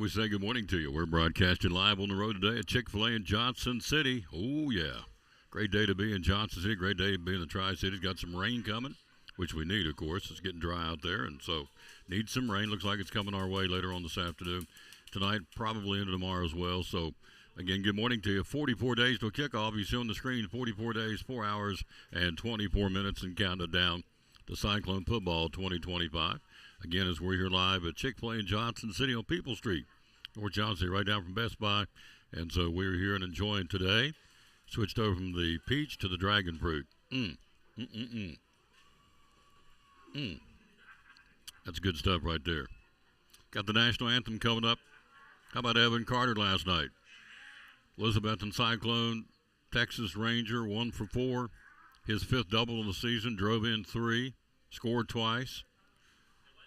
we say good morning to you. We're broadcasting live on the road today at Chick-fil-A in Johnson City. Oh, yeah. Great day to be in Johnson City. Great day to be in the Tri-Cities. Got some rain coming, which we need, of course. It's getting dry out there, and so need some rain. Looks like it's coming our way later on this afternoon. Tonight, probably into tomorrow as well. So, again, good morning to you. 44 days to kickoff. You see on the screen 44 days, 4 hours, and 24 minutes and counting down to Cyclone Football 2025. Again, as we're here live at Chick-fil-A in Johnson City on People Street, North Johnson City, right down from Best Buy. And so we're here and enjoying today. Switched over from the peach to the dragon fruit. That's good stuff right there. Got the national anthem coming up. How about Evan Carter last night? Elizabethton Cyclone, Texas Ranger, 1 for 4. His 5th double of the season, drove in 3, scored twice.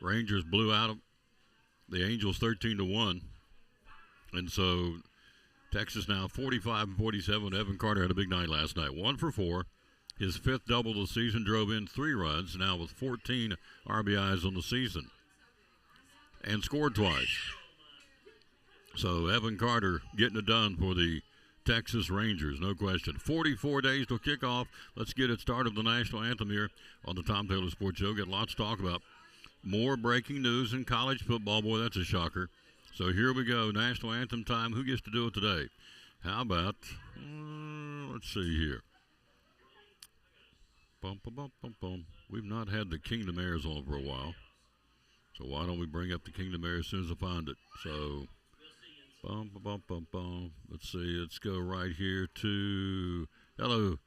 Rangers blew out the Angels 13-1. And so Texas now 45-47. Evan Carter had a big night last night. 1 for 4. His 5th double of the season, drove in 3 runs, now with 14 RBIs on the season. And scored twice. So Evan Carter getting it done for the Texas Rangers, no question. 44 days till kickoff. Let's get it started with the national anthem here on the Tom Taylor Sports Show. Got lots to talk about. More breaking news in college football. Boy, that's a shocker. So here we go. National anthem time. Who gets to do it today? How about, let's see here. We've not had the Kingdom Airs on for a while. So why don't we bring up the Kingdom Air as soon as I find it? So, let's see. Let's go right here to, hello,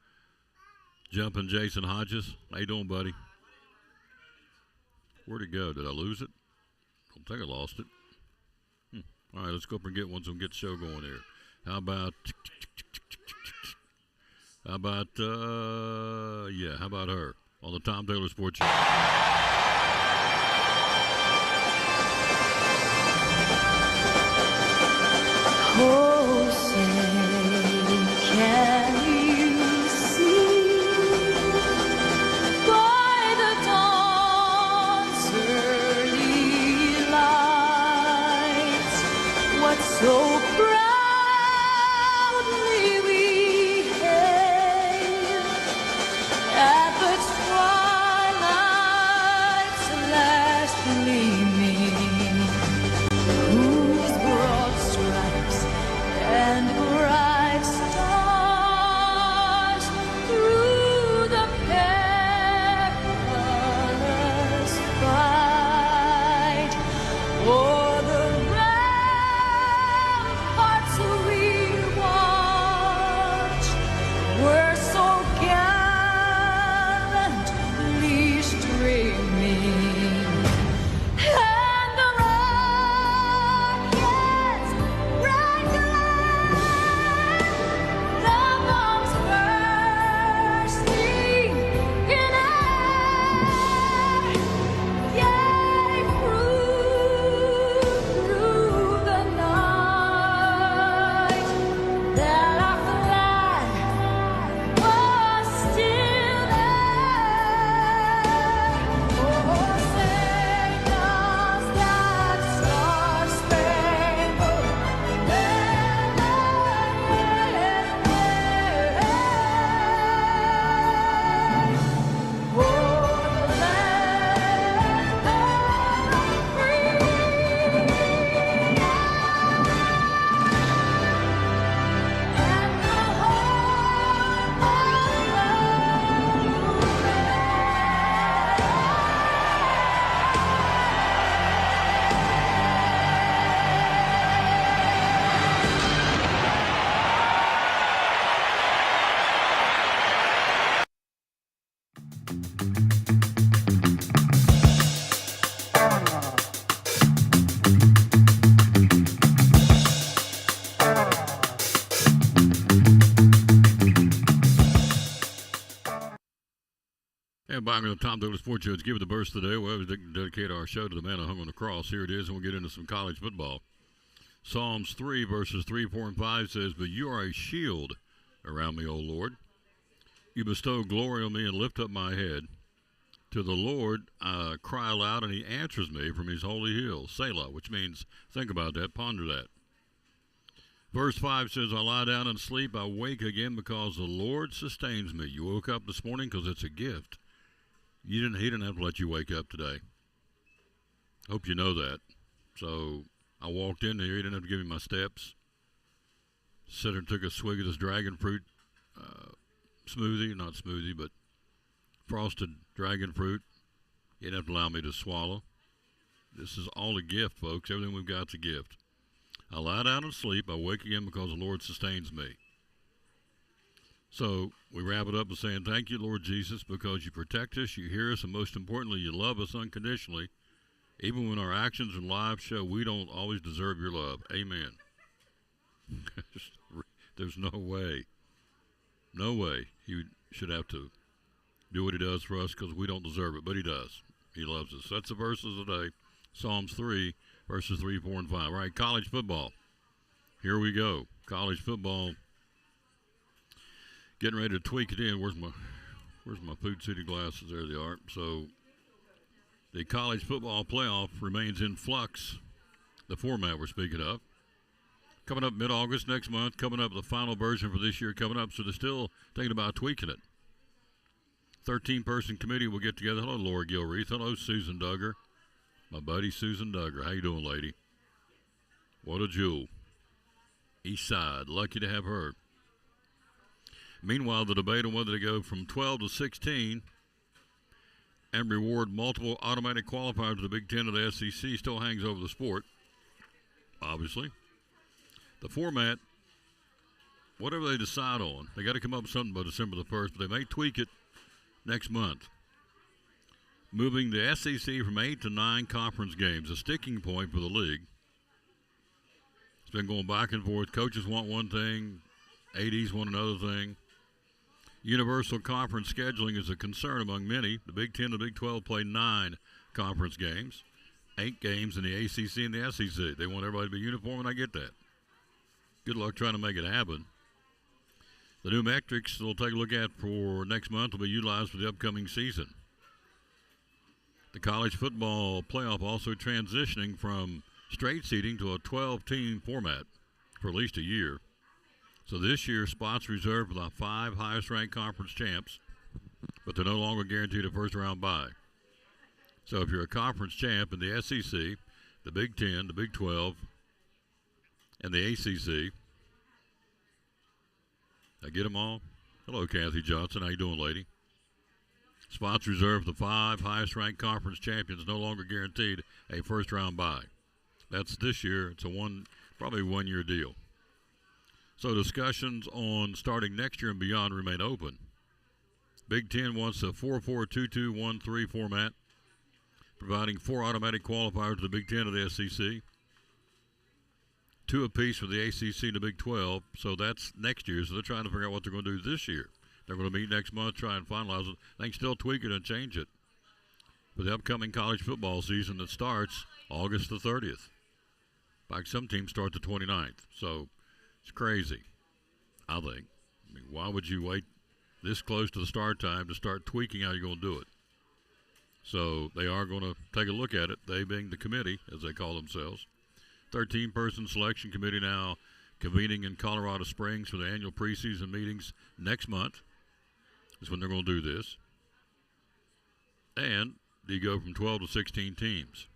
Jumpin' Jason Hodges. How you doing, buddy? Where'd it go? Did I lose it? Don't think I lost it. All right, let's go up and get one so we can get the show going here. How about her on the Tom Taylor Sports Show? Oh, say, can you see by the dawn's early light what so proudly we hailed at the twilight's last gleaming, whose broad stripes and bright stars through the perilous fight o'er the ramparts we watched were so gallantly streaming, and the rockets rang the bombs bursting in air, yea, through the night, that our flag was still there. Oh, say does that star-spangled And back on the Tom Taylor Sports Show, let's give it the burst today. We always dedicate our show to the man who hung on the cross. Here it is, and we'll get into some college football. Psalms 3, verses 3, 4, and 5 says, "But you are a shield around me, O Lord. You bestow glory on me and lift up my head. To the Lord I cry aloud, and he answers me from his holy hill. Selah, which means, think about that, ponder that. Verse 5 says, I lie down and sleep, I wake again because the Lord sustains me. You woke up this morning because it's a gift. He didn't have to let you wake up today. Hope you know that. So I walked in here, he didn't have to give me my steps. Sat there and took a swig of this dragon fruit smoothie, not smoothie, but frosted dragon fruit. He didn't have to allow me to swallow. This is all a gift, folks. Everything we've got is a gift. I lie down and sleep. I wake again because the Lord sustains me. So we wrap it up with saying, thank you, Lord Jesus, because you protect us, you hear us, and most importantly, you love us unconditionally, even when our actions and lives show we don't always deserve your love. Amen. There's no way he should have to do what he does for us because we don't deserve it, but he does. He loves us. That's the verses of the day. Psalms 3, verses 3, 4, and 5. All right, college football. Here we go. College football. Getting ready to tweak it in. Where's my Food City glasses? There they are. So the college football playoff remains in flux. The format we're speaking of. Coming up mid-August next month. Coming up the final version for this year coming up. So they're still thinking about tweaking it. 13-person committee will get together. Hello, Laura Gilreath. Hello, Susan Duggar. My buddy Susan Duggar. How you doing, lady? What a jewel. East Side. Lucky to have her. Meanwhile, the debate on whether to go from 12 to 16 and reward multiple automatic qualifiers to the Big Ten or the SEC still hangs over the sport, obviously. The format, whatever they decide on, they got to come up with something by December the 1st, but they may tweak it next month. Moving the SEC from 8 to 9 conference games, a sticking point for the league. It's been going back and forth. Coaches want one thing, ADs want another thing. Universal conference scheduling is a concern among many. The Big Ten and the Big 12 play 9 conference games, 8 games in the ACC and the SEC. They want everybody to be uniform, and I get that. Good luck trying to make it happen. The new metrics we'll take a look at for next month will be utilized for the upcoming season. The college football playoff also transitioning from straight seeding to a 12-team format for at least a year. So this year, spots reserved for the 5 highest-ranked conference champs, but they're no longer guaranteed a first-round bye. So if you're a conference champ in the SEC, the Big Ten, the Big 12, and the ACC, I get them all. Hello, Kathy Johnson. How you doing, lady? Spots reserved for the 5 highest-ranked conference champions, no longer guaranteed a first-round bye. That's this year. It's probably a one-year deal. So discussions on starting next year and beyond remain open. Big Ten wants a 4-4-2-2-1-3 format, providing 4 automatic qualifiers to the Big Ten and the SEC, 2 apiece for the ACC and the Big 12. So that's next year. So they're trying to figure out what they're going to do this year. They're going to meet next month, try and finalize it. They can still tweak it and change it for the upcoming college football season that starts August the 30th. In fact, some teams start the 29th. So it's crazy, I think. I mean, why would you wait this close to the start time to start tweaking how you're going to do it? So they are going to take a look at it, they being the committee, as they call themselves. 13-person selection committee now convening in Colorado Springs for the annual preseason meetings next month is when they're going to do this. And you go from 12 to 16 teams.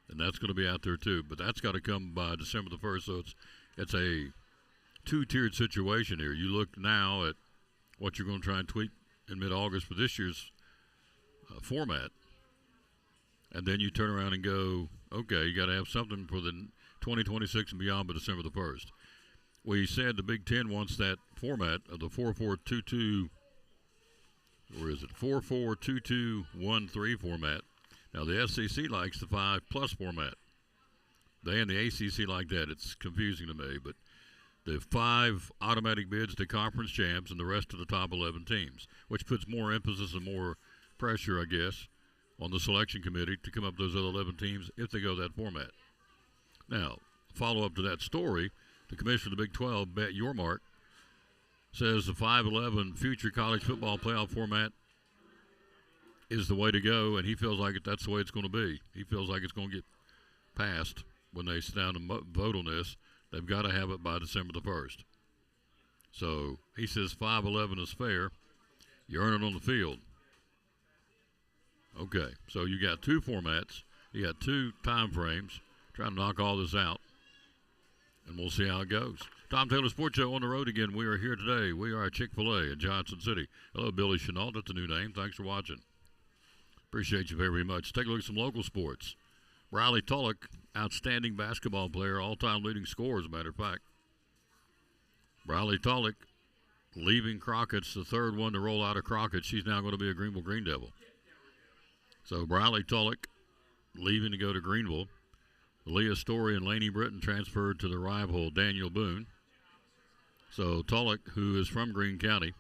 And that's going to be out there too. But that's got to come by December the 1st, so it's a 2-tiered situation here. You look now at what you're going to try and tweak in mid-August for this year's format, and then you turn around and go, okay, you got to have something for the 2026 and beyond by December the 1st. We said the Big Ten wants that format of the 4-4-2-2, or is it 4-4-2-2-1-3 format. Now the SEC likes the 5+ format. They and the ACC like that. It's confusing to me, but the 5 automatic bids to conference champs and the rest of the top 11 teams, which puts more emphasis and more pressure, I guess, on the selection committee to come up with those other 11 teams if they go that format. Now, follow up to that story, the commissioner of the Big 12, Bet Yormark, says the 5-11 future college football playoff format is the way to go, and he feels like that's the way it's going to be. He feels like it's going to get passed when they sit down and vote on this. They've got to have it by December the 1st. So he says 5-11 is fair. You earn it on the field. Okay, so you got two formats. You got two time frames. Trying to knock all this out, and we'll see how it goes. Tom Taylor Sports Show on the road again. We are here today. We are at Chick-fil-A in Johnson City. Hello, Billy Chenault. That's a new name. Thanks for watching. Appreciate you very much. Take a look at some local sports. Riley Tulloch, outstanding basketball player, all-time leading scorer, as a matter of fact. Riley Tulloch leaving Crockett's, the third one to roll out of Crockett. She's now going to be a Greenville Green Devil. So Riley Tulloch leaving to go to Greenville. Leah Story and Laney Britton transferred to the rival Daniel Boone. So Tulloch, who is from Greene County,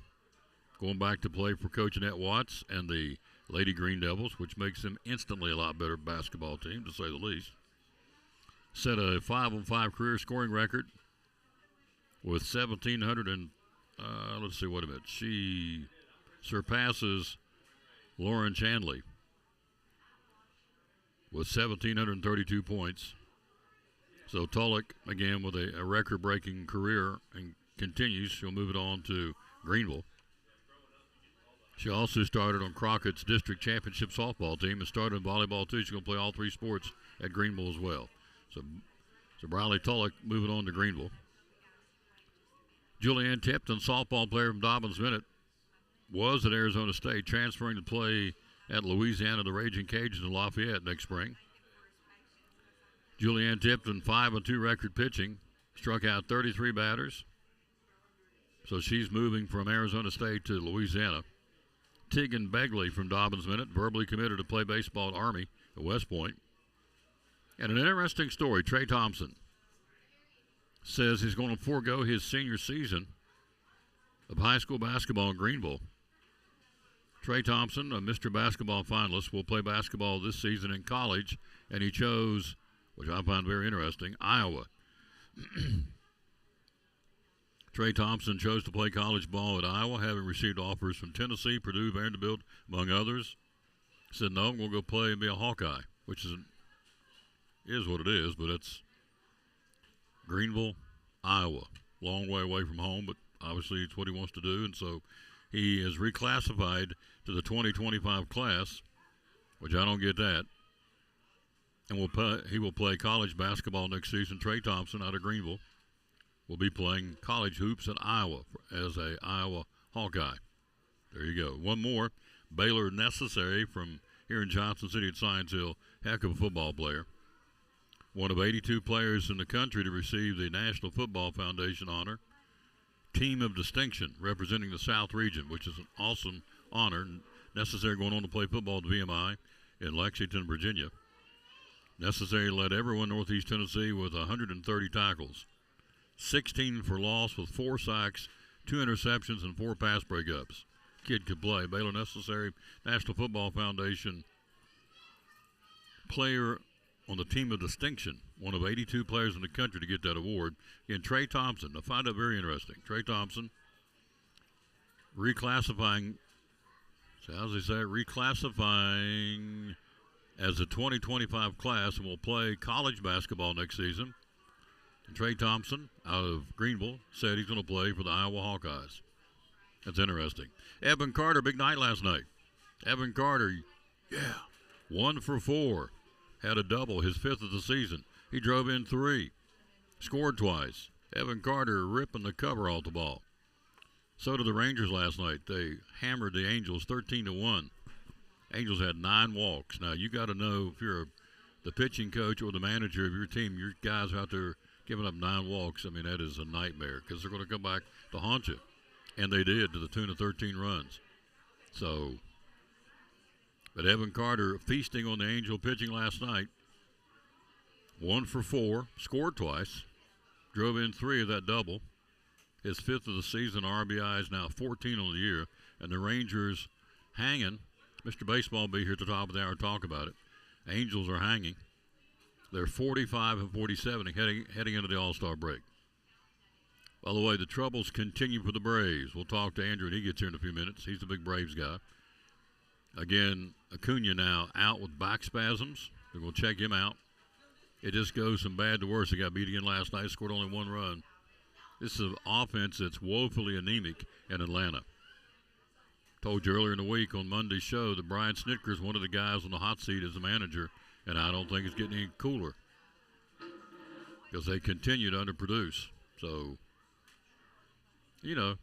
going back to play for Coach Annette Watts and the Lady Green Devils, which makes them instantly a lot better basketball team, to say the least. Set a 5-on-5 career scoring record with 1,700 and, let's see, wait a minute. She surpasses Lauren Chandley with 1,732 points. So Tulloch, again, with a record-breaking career and continues. She'll move it on to Greenville. She also started on Crockett's district championship softball team and started in volleyball, too. She's going to play all three sports at Greenville as well. So Riley Tulloch moving on to Greenville. Julianne Tipton, softball player from Dobbins Minute, was at Arizona State, transferring to play at Louisiana, the Raging Cajuns in Lafayette next spring. Julianne Tipton, 5-2 record pitching, struck out 33 batters. So she's moving from Arizona State to Louisiana. Tegan Begley from Dobbins Minute, verbally committed to play baseball at Army at West Point. And an interesting story, Trey Thompson says he's going to forego his senior season of high school basketball in Greenville. Trey Thompson, a Mr. Basketball finalist, will play basketball this season in college, and he chose, which I find very interesting, Iowa. Trey Thompson chose to play college ball at Iowa, having received offers from Tennessee, Purdue, Vanderbilt, among others. Said, no, I'm going to go play and be a Hawkeye, which is what it is, but it's Greenville, Iowa. Long way away from home, but obviously it's what he wants to do, and so he is reclassified to the 2025 class, which I don't get that. And he will play college basketball next season. Trey Thompson out of Greenville will be playing college hoops at Iowa as a Iowa Hawkeye. There you go. One more. Baylor Necessary from here in Johnson City at Science Hill. Heck of a football player. One of 82 players in the country to receive the National Football Foundation honor. Team of Distinction representing the South Region, which is an awesome honor. Necessary going on to play football at VMI in Lexington, Virginia. Necessary led everyone Northeast Tennessee with 130 tackles. 16 for loss with 4 sacks, 2 interceptions, and 4 pass breakups. Kid could play. Baylor Necessary, National Football Foundation player on the Team of Distinction, one of 82 players in the country to get that award. And Trey Thompson, I find that very interesting. Trey Thompson reclassifying, so how's he say it? Reclassifying as a 2025 class and will play college basketball next season. And Trey Thompson out of Greenville said he's going to play for the Iowa Hawkeyes. That's interesting. Evan Carter, big night last night. Evan Carter, 1 for 4. Had a double, his 5th of the season. He drove in 3. Scored twice. Evan Carter ripping the cover off the ball. So did the Rangers last night. They hammered the Angels 13-1. Angels had 9 walks. Now, you got to know if you're the pitching coach or the manager of your team, your guys are out there giving up 9 walks. I mean, that is a nightmare because they're going to come back to haunt you. And they did, to the tune of 13 runs. So, but Evan Carter feasting on the Angel pitching last night. 1 for 4, scored twice, drove in 3 of that double. His 5th of the season, RBI is now 14 on the year. And the Rangers hanging. Mr. Baseball will be here at the top of the hour to talk about it. Angels are hanging. They're 45-47 heading into the All-Star break. By the way, the troubles continue for the Braves. We'll talk to Andrew when he gets here in a few minutes. He's the big Braves guy. Again, Acuna now out with back spasms. They're going to check him out. It just goes from bad to worse. They got beat again last night, scored only 1 run. This is an offense that's woefully anemic in Atlanta. Told you earlier in the week on Monday's show that Brian Snitker is one of the guys on the hot seat as the manager, and I don't think it's getting any cooler because they continue to underproduce. So,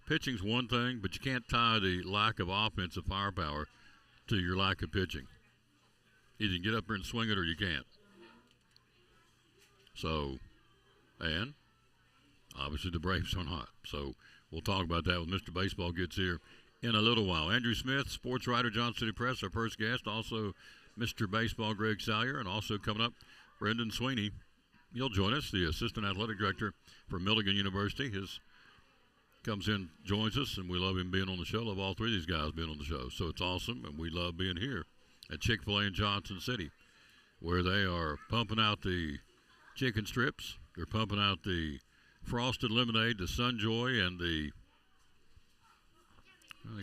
pitching's one thing, but you can't tie the lack of offensive firepower to your lack of pitching. Either you get up there and swing it or you can't. So, and obviously the Braves are not. So we'll talk about that when Mr. Baseball gets here in a little while. Andrew Smith, sports writer, Johnson City Press, our first guest. Also Mr. Baseball, Greg Salyer. And also coming up, Brendan Sweeney. He'll join us, the assistant athletic director for Milligan University. Comes in, joins us, and we love him being on the show. Love all three of these guys being on the show. So it's awesome, and we love being here at Chick-fil-A in Johnson City, where they are pumping out the chicken strips. They're pumping out the frosted lemonade, the Sunjoy, and they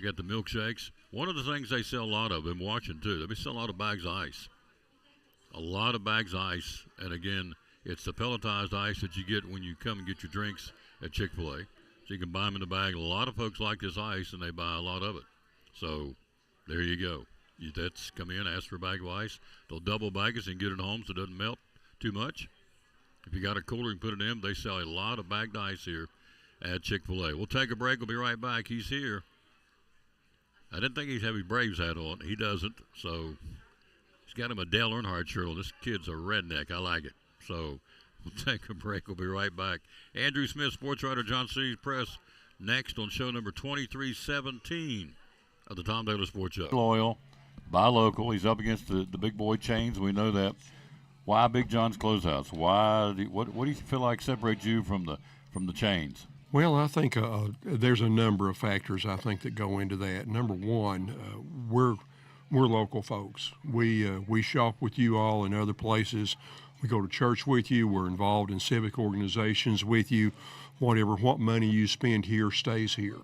got the milkshakes. One of the things they sell a lot of in Washington, too, they sell a lot of bags of ice. A lot of bags of ice. And, again, it's the pelletized ice that you get when you come and get your drinks at Chick-fil-A. So you can buy them in the bag. A lot of folks like this ice, and they buy a lot of it. So there you go. That's come in, ask for a bag of ice. They'll double bag it and get it home so it doesn't melt too much. If you got a cooler, you can put it in. They sell a lot of bagged ice here at Chick-fil-A. We'll take a break. We'll be right back. He's here. I didn't think he'd have his Braves hat on. He doesn't. So he's got him a Dale Earnhardt shirt on. This kid's a redneck. I like it. So we'll take a break. We'll be right back. Andrew Smith, sports writer, Johnson City Press, next on show number 2317 of the Tom Taylor Sports Show. Loyal, buy local. He's up against the big boy chains. We know that. Why Big John's Closeouts? What do you feel like separates you from the chains? Well, I think there's a number of factors I think that go into that. Number one, we're local folks. We shop with you all in other places. We go to church with you. We're involved in civic organizations with you. What money you spend here stays here.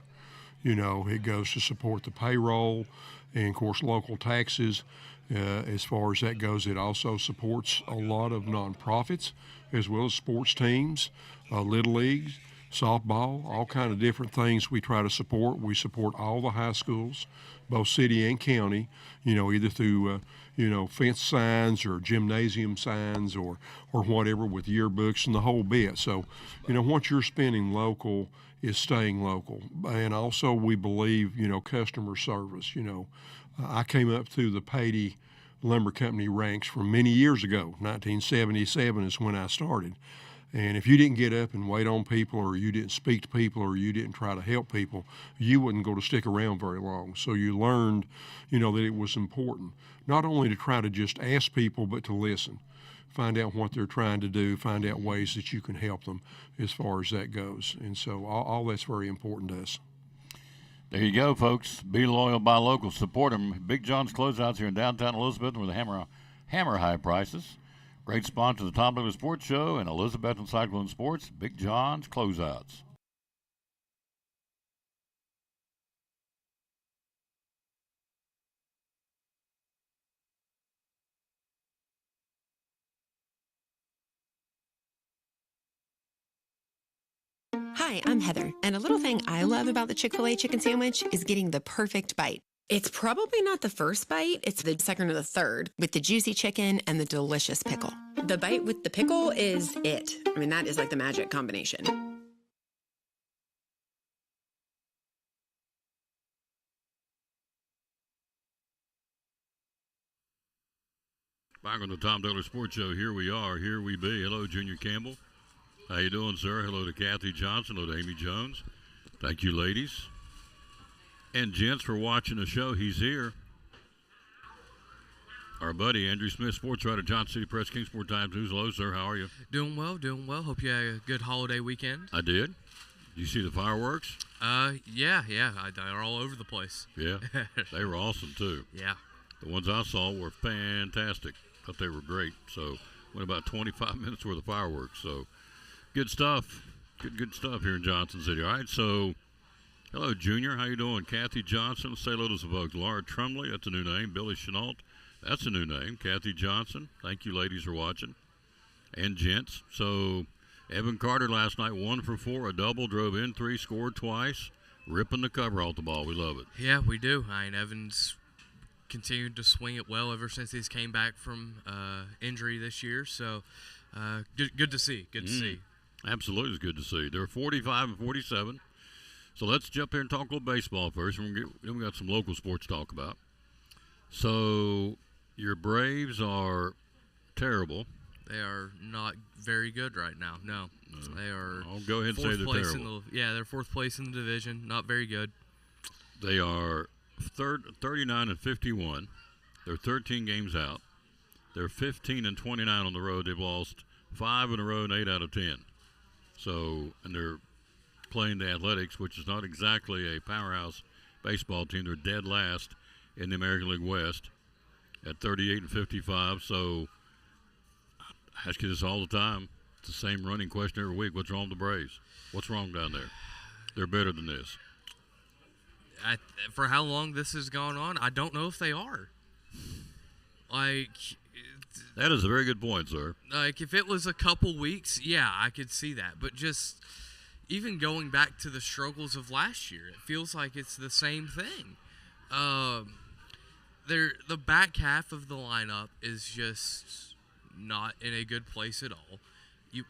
It goes to support the payroll and, of course, local taxes. As far as that goes, it also supports a lot of nonprofits as well as sports teams, little leagues, softball, all kind of different things we try to support. We support all the high schools, both city and county, either through, fence signs or gymnasium signs or whatever with yearbooks and the whole bit. So, what you're spending local is staying local. And also we believe, customer service. I came up through the Patey Lumber Company ranks from many years ago. 1977 is when I started. And if you didn't get up and wait on people, or you didn't speak to people, or you didn't try to help people, you wouldn't go to stick around very long. So you learned, that it was important, not only to try to just ask people, but to listen, find out what they're trying to do, find out ways that you can help them as far as that goes. And so all that's very important to us. There you go, folks. Be loyal, buy local, support them. Big John's Closeouts here in downtown Elizabeth with hammer high prices. Great sponsor of the Tom Taylor Sports Show and Elizabeth and Cyclone Sports, Big John's Closeouts. Hi, I'm Heather, and a little thing I love about the Chick-fil-A chicken sandwich is getting the perfect bite. It's probably not the first bite, it's the second or the third, with the juicy chicken and the delicious pickle. The bite with the pickle is it. That is like the magic combination. Back on the Tom Taylor Sports Show, here we are, here we be. Hello, Junior Campbell. How you doing, sir? Hello to Kathy Johnson. Hello to Amy Jones. Thank you, ladies and gents, for watching the show. He's here. Our buddy, Andrew Smith, sports writer, Johnson City Press, Kingsport Times News. Hello, sir. How are you? Doing well. Hope you had a good holiday weekend. I did. Did you see the fireworks? Yeah. They're all over the place. Yeah. They were awesome, too. Yeah. The ones I saw were fantastic. Thought they were great. So, went about 25 minutes worth of fireworks. So, good stuff. Good stuff here in Johnson City. All right, so Hello, Junior. How you doing? Kathy Johnson. Say hello to some folks. Laura Trumley. That's a new name. Billy Chenault. That's a new name. Kathy Johnson. Thank you, ladies, for watching. And gents. So, Evan Carter last night, 1 for 4, a double, drove in 3, scored twice, ripping the cover off the ball. We love it. Yeah, we do. I mean, Evans continued to swing it well ever since he's came back from injury this year. So, good to see. Good to see. Absolutely, it's good to see. They're 45 and 47. So let's jump here and talk a little baseball first. Then we got some local sports to talk about. So your Braves are terrible. They are not very good right now. No, they are. I'll go ahead and say they're terrible. They're 4th place in the division. Not very good. They are 39 and 51. They're 13 games out. They're 15 and 29 on the road. They've lost 5 in a row and 8 out of 10. So, and they're playing the Athletics, which is not exactly a powerhouse baseball team. They're dead last in the American League West at 38 and 55. So, I ask you this all the time. It's the same running question every week. What's wrong with the Braves? What's wrong down there? They're better than this. For how long this has gone on, I don't know if they are. That is a very good point, sir. Like, if it was a couple weeks, yeah, I could see that. But just even going back to the struggles of last year, it feels like it's the same thing. The back half of the lineup is just not in a good place at all. You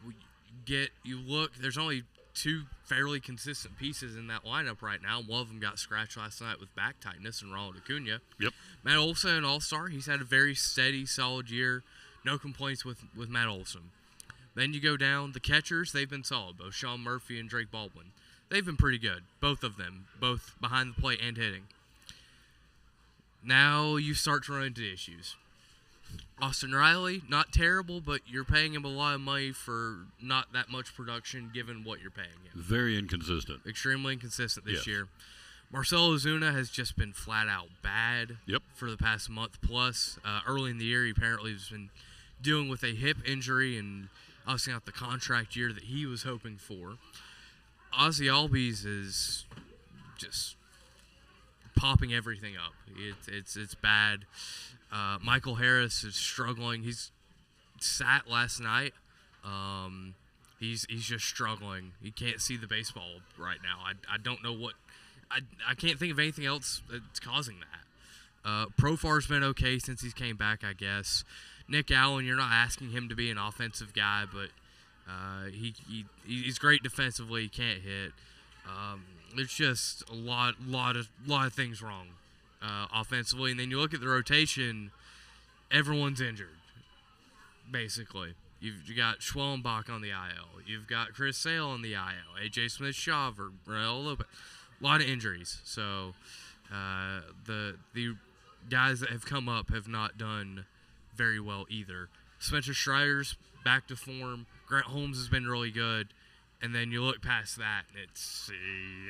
look, there's only 2 fairly consistent pieces in that lineup right now. One of them got scratched last night with back tightness, and Ronald Acuna. Yep. Matt Olson, an all-star. He's had a very steady, solid year. No complaints with Matt Olson. Then you go down, the catchers, they've been solid. Both Sean Murphy and Drake Baldwin. They've been pretty good, both of them, both behind the plate and hitting. Now you start to run into issues. Austin Riley, not terrible, but you're paying him a lot of money for not that much production given what you're paying him. Very inconsistent. Extremely inconsistent this Yes. year. Marcell Ozuna has just been flat out bad Yep. for the past month plus. Early in the year, he apparently has been dealing with a hip injury and obviously not the contract year that he was hoping for. Ozzy Albies is just popping everything up. It's bad. Michael Harris is struggling. He's sat last night. He's just struggling. He can't see the baseball right now. I don't know what. I can't think of anything else that's causing that. Profar's been okay since he's came back, I guess. Nick Allen, you're not asking him to be an offensive guy, but he's great defensively. He can't hit. There's just a lot of things wrong offensively, and then you look at the rotation. Everyone's injured, basically. You've got Schwellenbach on the IL. You've got Chris Sale on the IL. AJ Smith-Shawver, Raul Lopez. A lot of injuries. So the guys that have come up have not done very well either. Spencer Strider's back to form. Grant Holmes has been really good. And then you look past that, and it's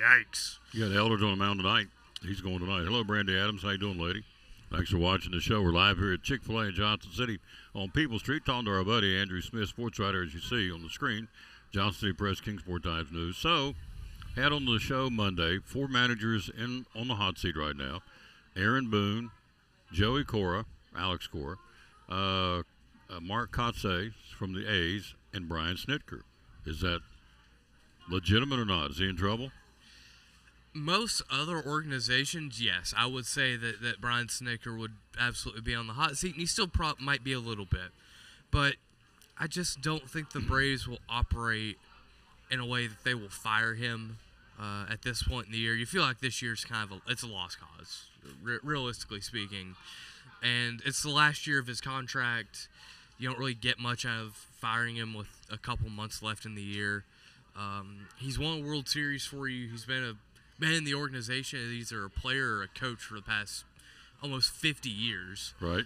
yikes. You got Eldridge on the mound tonight. He's going tonight. Hello, Brandy Adams. How you doing, lady? Thanks for watching the show. We're live here at Chick-fil-A in Johnson City on People Street. Talking to our buddy Andrew Smith, sports writer, as you see on the screen. Johnson City Press, Kingsport Times News. So, had on the show Monday 4 managers on the hot seat right now. Aaron Boone, Joey Cora, Alex Cora, Mark Kotze from the A's, and Brian Snitker. Is that legitimate or not? Is he in trouble? Most other organizations, yes. I would say that Brian Snitker would absolutely be on the hot seat, and he still might be a little bit. But I just don't think the Braves will operate in a way that they will fire him at this point in the year. You feel like this year's it's a lost cause, realistically speaking. And it's the last year of his contract. You don't really get much out of firing him with a couple months left in the year. He's won a World Series for you. He's been in the organization as either a player or a coach for the past almost 50 years. Right.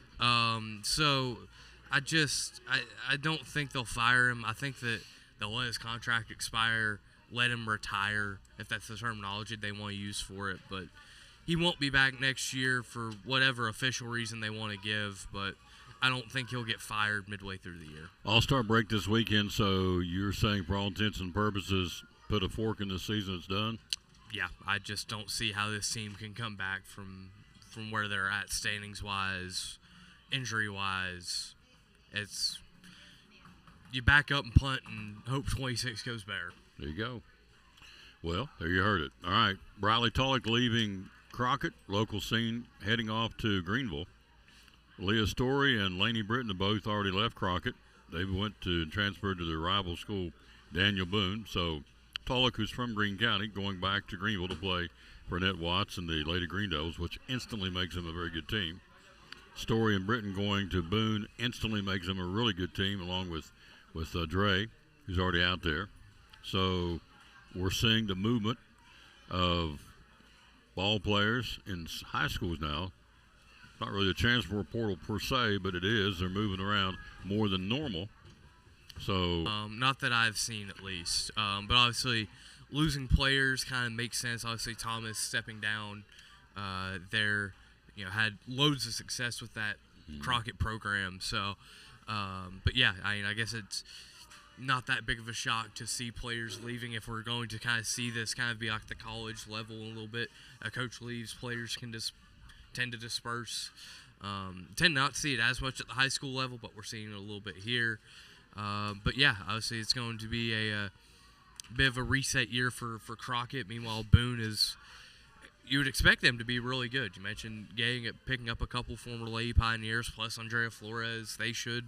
So I don't think they'll fire him. I think that they'll let his contract expire, let him retire, if that's the terminology they want to use for it. But he won't be back next year for whatever official reason they want to give. But I don't think he'll get fired midway through the year. All-Star break this weekend, so you're saying for all intents and purposes, put a fork in the season, it's done? yeah, I just don't see how this team can come back from where they're at standings wise, injury wise. It's you back up and punt and hope 26 goes better. There you go. Well, there you heard it. All right, Briley Tulloch leaving Crockett, local scene, heading off to Greenville. Leah Story and Laney Britton have both already left Crockett. They went to transferred to their rival school, Daniel Boone. So Tulloch, who's from Greene County, going back to Greenville to play for Annette Watts and the Lady Green Devils, which instantly makes them a very good team. Story and Britton going to Boone instantly makes them a really good team, along with Dre, who's already out there. So we're seeing the movement of ball players in high schools now. Not really a transfer portal per se, but it is. They're moving around more than normal. So not that I've seen, at least. But obviously, losing players kind of makes sense. Obviously, Thomas stepping down there, had loads of success with that Crockett program. So, but yeah, I guess it's not that big of a shock to see players leaving. If we're going to kind of see this kind of be like the college level a little bit, a coach leaves, players can just tend to disperse. Tend not to see it as much at the high school level, but we're seeing it a little bit here. But yeah, obviously it's going to be a bit of a reset year for Crockett. Meanwhile, Boone is, you would expect them to be really good. You mentioned picking up a couple former Lady Pioneers plus Andrea Flores. They should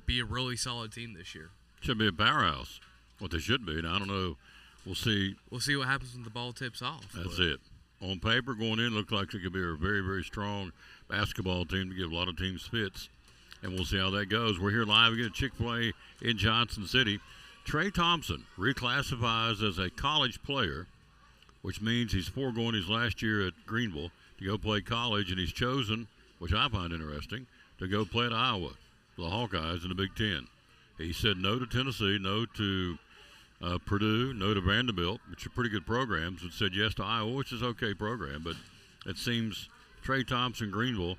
be a really solid team this year. should be a powerhouse. What they should be. Now, I don't know. We'll see. We'll see what happens when the ball tips off. That's it. On paper, going in, looks like it could be a very, very strong basketball team to give a lot of teams fits. And we'll see how that goes. We're here live again at Chick-fil-A in Johnson City. Trey Thompson reclassifies as a college player, which means he's foregoing his last year at Greenville to go play college, and he's chosen, which I find interesting, to go play at Iowa, the Hawkeyes in the Big Ten. He said no to Tennessee, no to Purdue, no to Vanderbilt, which are pretty good programs, and said yes to Iowa, which is okay program. But it seems Trey Thompson, Greenville,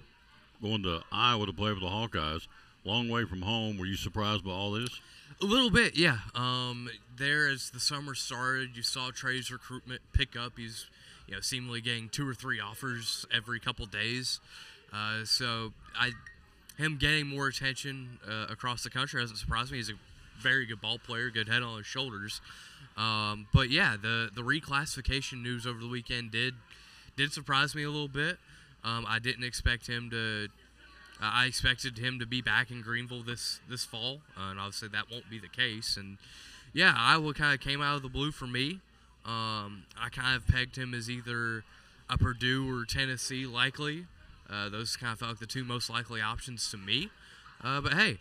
going to Iowa to play for the Hawkeyes, long way from home. Were you surprised by all this? A little bit, yeah. There, as the summer started, you saw Trey's recruitment pick up. He's, seemingly getting 2 or 3 offers every couple days. So him getting more attention across the country doesn't surprise me. He's a very good ball player, good head on his shoulders. But yeah, the reclassification news over the weekend did surprise me a little bit. I didn't expect him to. I expected him to be back in Greenville this fall, and obviously that won't be the case. And yeah, Iowa kind of came out of the blue for me. I kind of pegged him as either a Purdue or Tennessee likely. Those kind of felt like the 2 most likely options to me. But hey,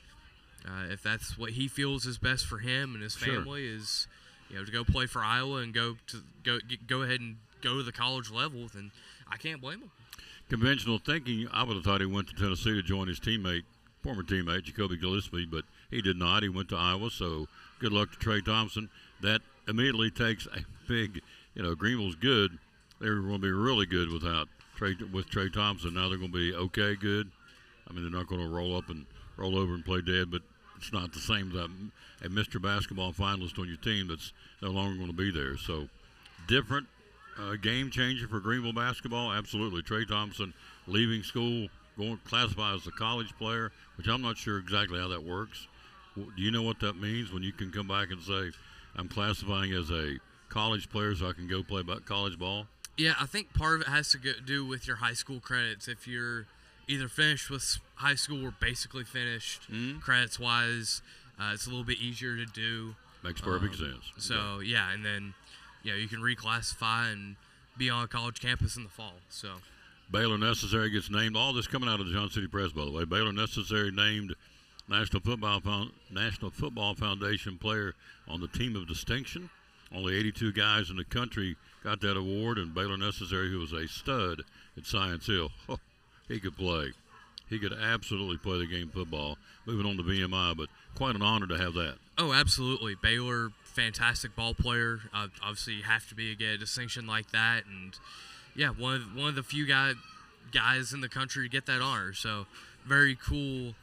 if that's what he feels is best for him and his family is, to go play for Iowa and go ahead and go to the college level, then I can't blame him. Conventional thinking, I would have thought he went to Tennessee to join his former teammate, Jacoby Gillespie, but he did not. He went to Iowa, so good luck to Trey Thompson. That immediately takes a big, Greenville's good. They were going to be really good with Trey Thompson. Now they're going to be okay good. I mean, they're not going to roll over and play dead, but it's not the same as a Mr. Basketball finalist on your team that's no longer going to be there. So different. Game changer for Greenville basketball, absolutely. Trey Thompson leaving school, going to classify as a college player, which I'm not sure exactly how that works. Do you know what that means when you can come back and say, I'm classifying as a college player so I can go play college ball? Yeah, I think part of it has to do with your high school credits. If you're either finished with high school or basically finished credits-wise, it's a little bit easier to do. Makes perfect sense. So, yeah, and then you can reclassify and be on a college campus in the fall. So Baylor Necessary gets named. All this coming out of the Johnson City Press, by the way. Baylor Necessary named National Football Foundation player on the team of distinction. Only 82 guys in the country got that award, and Baylor Necessary, who was a stud at Science Hill, he could play. He could absolutely play the game football. Moving on to VMI, but quite an honor to have that. Oh, absolutely. Baylor, fantastic ball player. Obviously, you have to get a distinction like that, and yeah, one of the few guys in the country to get that honor. So, very cool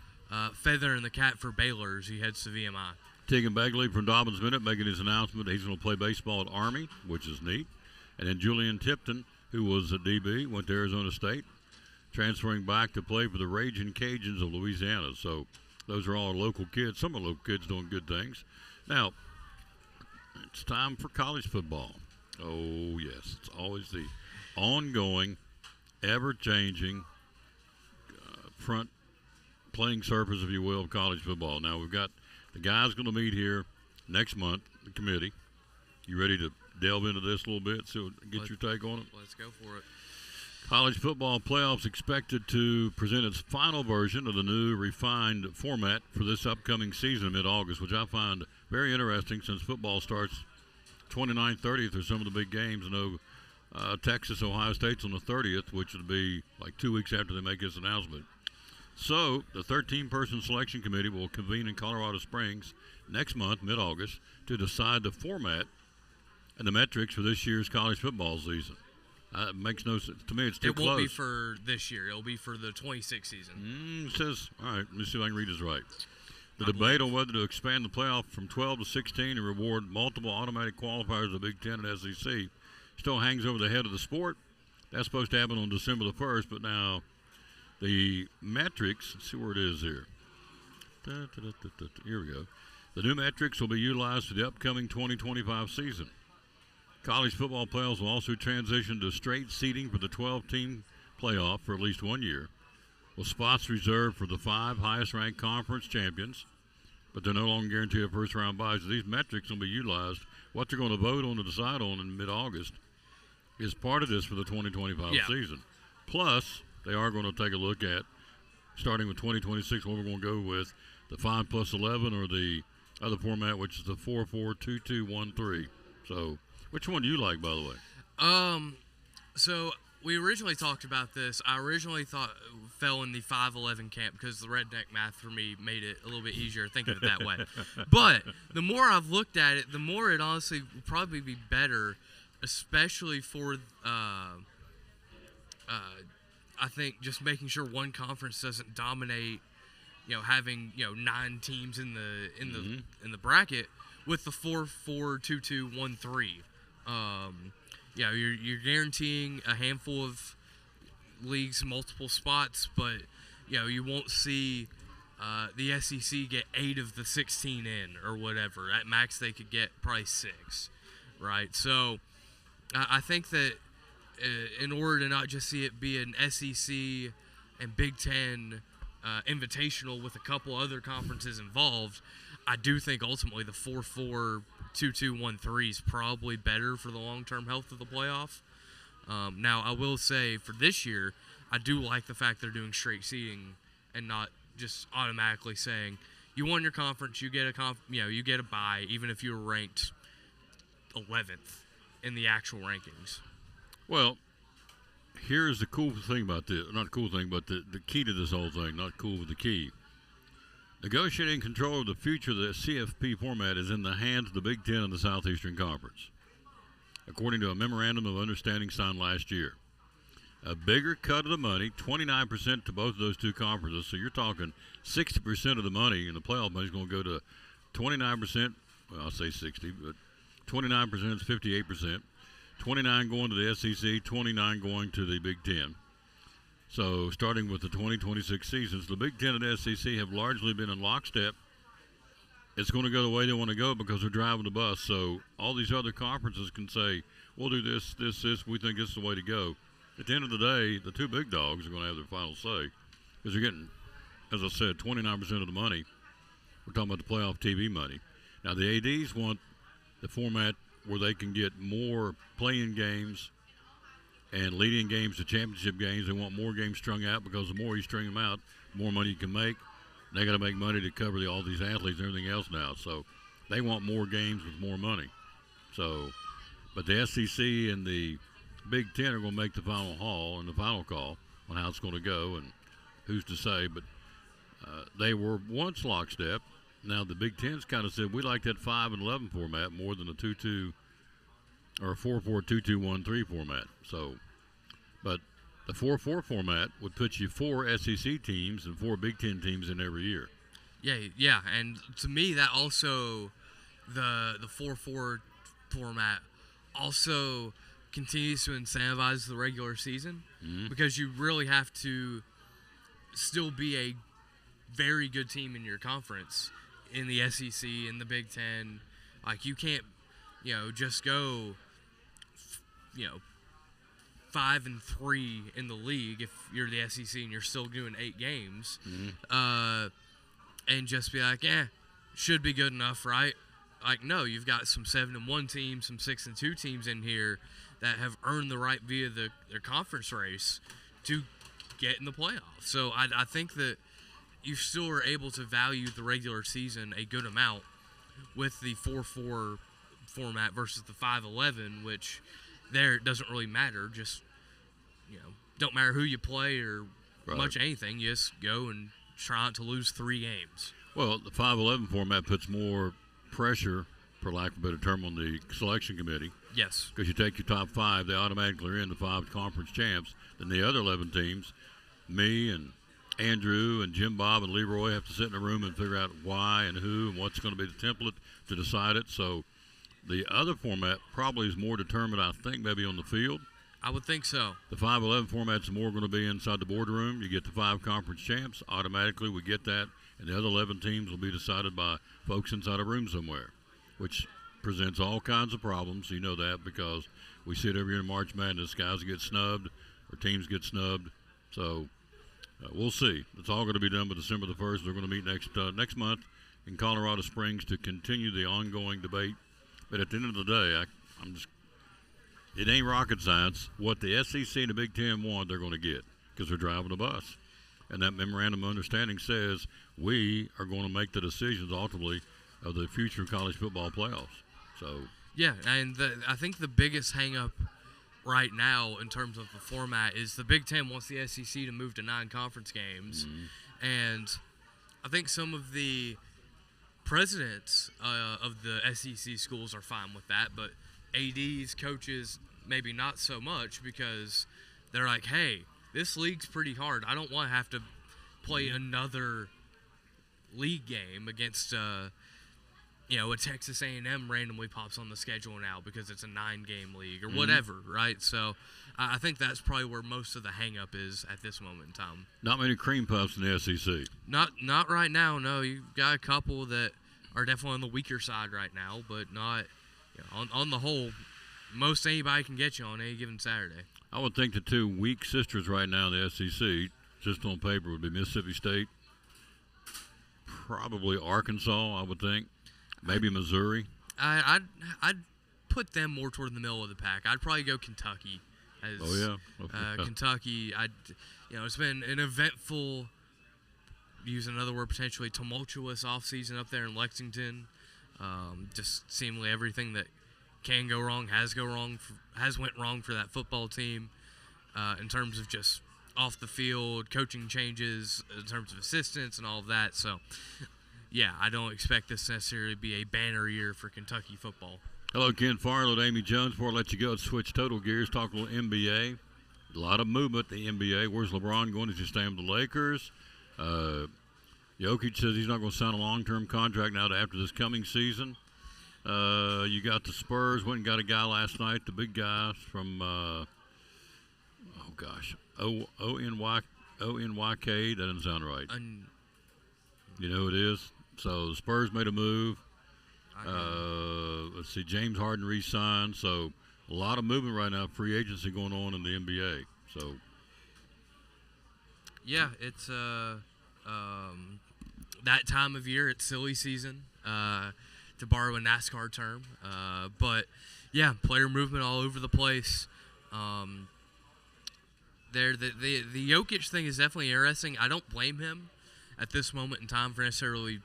feather in the cap for Baylor as he heads to VMI. Tegan Begley from Dobbins Minute making his announcement. He's going to play baseball at Army, which is neat. And then Julian Tipton, who was a DB, went to Arizona State, transferring back to play for the Raging Cajuns of Louisiana. So those are all our local kids. Some of the local kids doing good things. Now, it's time for college football. Oh, yes. It's always the ongoing, ever-changing front playing surface, if you will, of college football. Now, we've got the guys going to meet here next month, the committee. You ready to delve into this a little bit, so get your take on it? Let's go for it. College football playoffs expected to present its final version of the new refined format for this upcoming season in mid-August, which I find very interesting since football starts 29th, 30th are some of the big games. I know Texas, Ohio State's on the 30th, which would be like 2 weeks after they make this announcement. So the 13-person selection committee will convene in Colorado Springs next month, mid-August, to decide the format and the metrics for this year's college football season. It makes no sense. To me, it's too close. It won't be for this year. It'll be for the 26 season. It says, all right, let me see if I can read this right. The debate on whether to expand the playoff from 12 to 16 and reward multiple automatic qualifiers of the Big Ten and SEC still hangs over the head of the sport. That's supposed to happen on December the 1st, but now the metrics, let's see where it is here. Here we go. The new metrics will be utilized for the upcoming 2025 season. College football playoffs will also transition to straight seeding for the 12-team playoff for at least 1 year, with spots reserved for the 5 highest-ranked conference champions, but they're no longer guaranteed a first-round bye. So these metrics will be utilized. What they're going to vote on to decide on in mid-August is part of this for the 2025 season. Plus, they are going to take a look at, starting with 2026, what we're going to go with, the 5+11 or the other format, which is the 4-4-2-2-1-3. So which one do you like, by the way? So we originally talked about this. I originally thought fell in the 5-11 camp because the redneck math for me made it a little bit easier thinking of it that way. But the more I've looked at it, the more it honestly would probably be better, especially for I think just making sure one conference doesn't dominate, having 9 teams in the bracket with the 4-4-2-2-1-3. You're guaranteeing a handful of leagues, multiple spots, but you won't see the SEC get 8 of the 16 in or whatever. At max, they could get probably 6, right? So I think that in order to not just see it be an SEC and Big Ten invitational with a couple other conferences involved, I do think ultimately the 4-4-2-2-1-3 is probably better for the long-term health of the playoff. Now, I will say for this year, I do like the fact they're doing straight seeding and not just automatically saying you won your conference, you get you get a bye, even if you were ranked 11th in the actual rankings. Well, here's the cool thing about this. Not the cool thing, but the key to this whole thing. Not cool, but the key. Negotiating control of the future of the CFP format is in the hands of the Big Ten and the Southeastern Conference, according to a memorandum of understanding signed last year. A bigger cut of the money, 29% to both of those two conferences. So you're talking 60% of the money in the playoff money is going to go to 29%. Well, I'll say 60, but 29% is 58%. 29 going to the SEC, 29 going to the Big Ten. So starting with the 2026 seasons, the Big Ten and the SEC have largely been in lockstep. It's going to go the way they want to go because they're driving the bus. So all these other conferences can say, we'll do this, this, this. We think this is the way to go. At the end of the day, the two big dogs are going to have their final say because they're getting, as I said, 29% of the money. We're talking about the playoff TV money. Now, the ADs want the format where they can get more playing games and leading games to championship games. They want more games strung out because the more you string them out, the more money you can make. They got to make money to cover all these athletes and everything else now. So they want more games with more money. So, but the SEC and the Big Ten are going to make the final haul and the final call on how it's going to go and who's to say. But they were once lockstep. Now the Big Ten's kind of said we like that 5-11 format more than a 2-2 or a 4-4-2-2-1-3 format. So, but the 4-4 format would put you 4 SEC teams and 4 Big Ten teams in every year. Yeah, and to me that also the 4-4 format also continues to incentivize the regular season because you really have to still be a very good team in your conference in the SEC, in the Big Ten. Like, you can't, just go, 5-3 in the league if you're the SEC and you're still doing 8 games, and just be like, should be good enough, right? Like, no, you've got some 7-1 teams, some 6-2 teams in here that have earned the right via their conference race to get in the playoffs. So I think that you still are able to value the regular season a good amount with the 4-4 format versus the 5-11, which there it doesn't really matter. Just, don't matter who you play or much anything. You just go and try not to lose 3 games. Well, the 5-11 format puts more pressure, for lack of a better term, on the selection committee. Yes. Because you take your top 5, they automatically are in the 5 conference champs. Then the other 11 teams, me and Andrew and Jim Bob and Leroy, have to sit in a room and figure out why and who and what's going to be the template to decide it. So the other format probably is more determined, I think, maybe on the field. I would think so. The 5-11 format's more going to be inside the boardroom. You get the 5 conference champs. Automatically, we get that. And the other 11 teams will be decided by folks inside a room somewhere, which presents all kinds of problems. You know that because we see it every year in March Madness. Guys get snubbed or teams get snubbed. So we'll see. It's all going to be done by December the 1st. They're going to meet next month in Colorado Springs to continue the ongoing debate. But at the end of the day, it ain't rocket science. What the SEC and the Big Ten want, they're going to get because they're driving a bus. And that memorandum of understanding says we are going to make the decisions ultimately of the future college football playoffs. So yeah, and I think the biggest hang-up right now in terms of the format is the Big Ten wants the SEC to move to 9 conference games, and I think some of the presidents of the SEC schools are fine with that, but ADs, coaches, maybe not so much because they're like, hey, this league's pretty hard. I don't want to have to play another league game against a Texas A&M randomly pops on the schedule now because it's a 9-game league or whatever, right? So I think that's probably where most of the hang-up is at this moment in time. not many cream puffs in the SEC. Not right now, no. You've got a couple that are definitely on the weaker side right now, but not on the whole, most anybody can get you on any given Saturday. I would think the 2 weak sisters right now in the SEC, just on paper, would be Mississippi State, probably Arkansas, I would think, maybe Missouri. I'd put them more toward the middle of the pack. I'd probably go Kentucky. Kentucky. It's been an eventful, use another word, potentially tumultuous offseason up there in Lexington. Just seemingly everything that can go wrong has went wrong for that football team in terms of just off the field, coaching changes, in terms of assistants and all of that. So, yeah, I don't expect this necessarily to be a banner year for Kentucky football. Hello, Ken Farlow, Amy Jones. Before I let you go, let's switch total gears, talk a little NBA. A lot of movement in the NBA. Where's LeBron going? Is he staying with the Lakers? Jokic says he's not going to sign a long-term contract now after this coming season. You got the Spurs. Went and got a guy last night, the big guy from, O-N-Y-K. That doesn't sound right. You know who it is? So the Spurs made a move. Let's see, James Harden re-signed. So a lot of movement right now, free agency going on in the NBA. So yeah, it's that time of year. It's silly season, to borrow a NASCAR term. But yeah, player movement all over the place. The Jokic thing is definitely interesting. I don't blame him at this moment in time for necessarily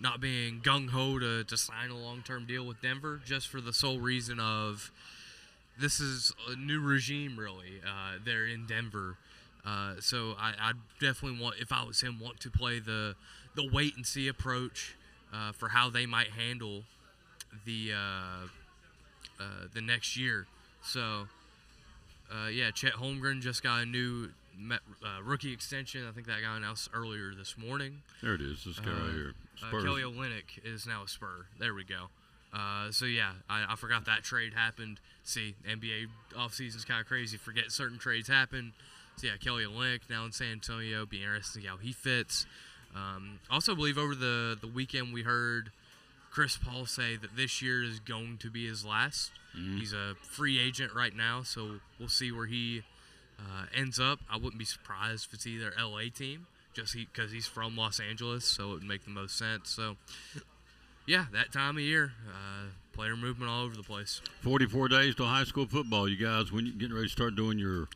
not being gung-ho to sign a long-term deal with Denver, just for the sole reason of this is a new regime, really. They're in Denver. So I definitely want, if I was him, want to play the wait-and-see approach for how they might handle the next year. So, Chet Holmgren just got a new rookie extension. I think that got announced earlier this morning. there it is, this guy right here. Spurs. Kelly Olynyk is now a Spur. There we go. So yeah, I forgot that trade happened. See, NBA offseason's kind of crazy. Forget certain trades happen. So yeah, Kelly Olynyk now in San Antonio. Be interesting to see how he fits. Also, believe over the weekend we heard Chris Paul say that this year is going to be his last. He's a free agent right now, so we'll see where he ends up. I wouldn't be surprised if it's either LA team, just because he's from Los Angeles, so it would make the most sense. So yeah, that time of year, player movement all over the place. 44 days till high school football. You guys, when you getting ready to start doing your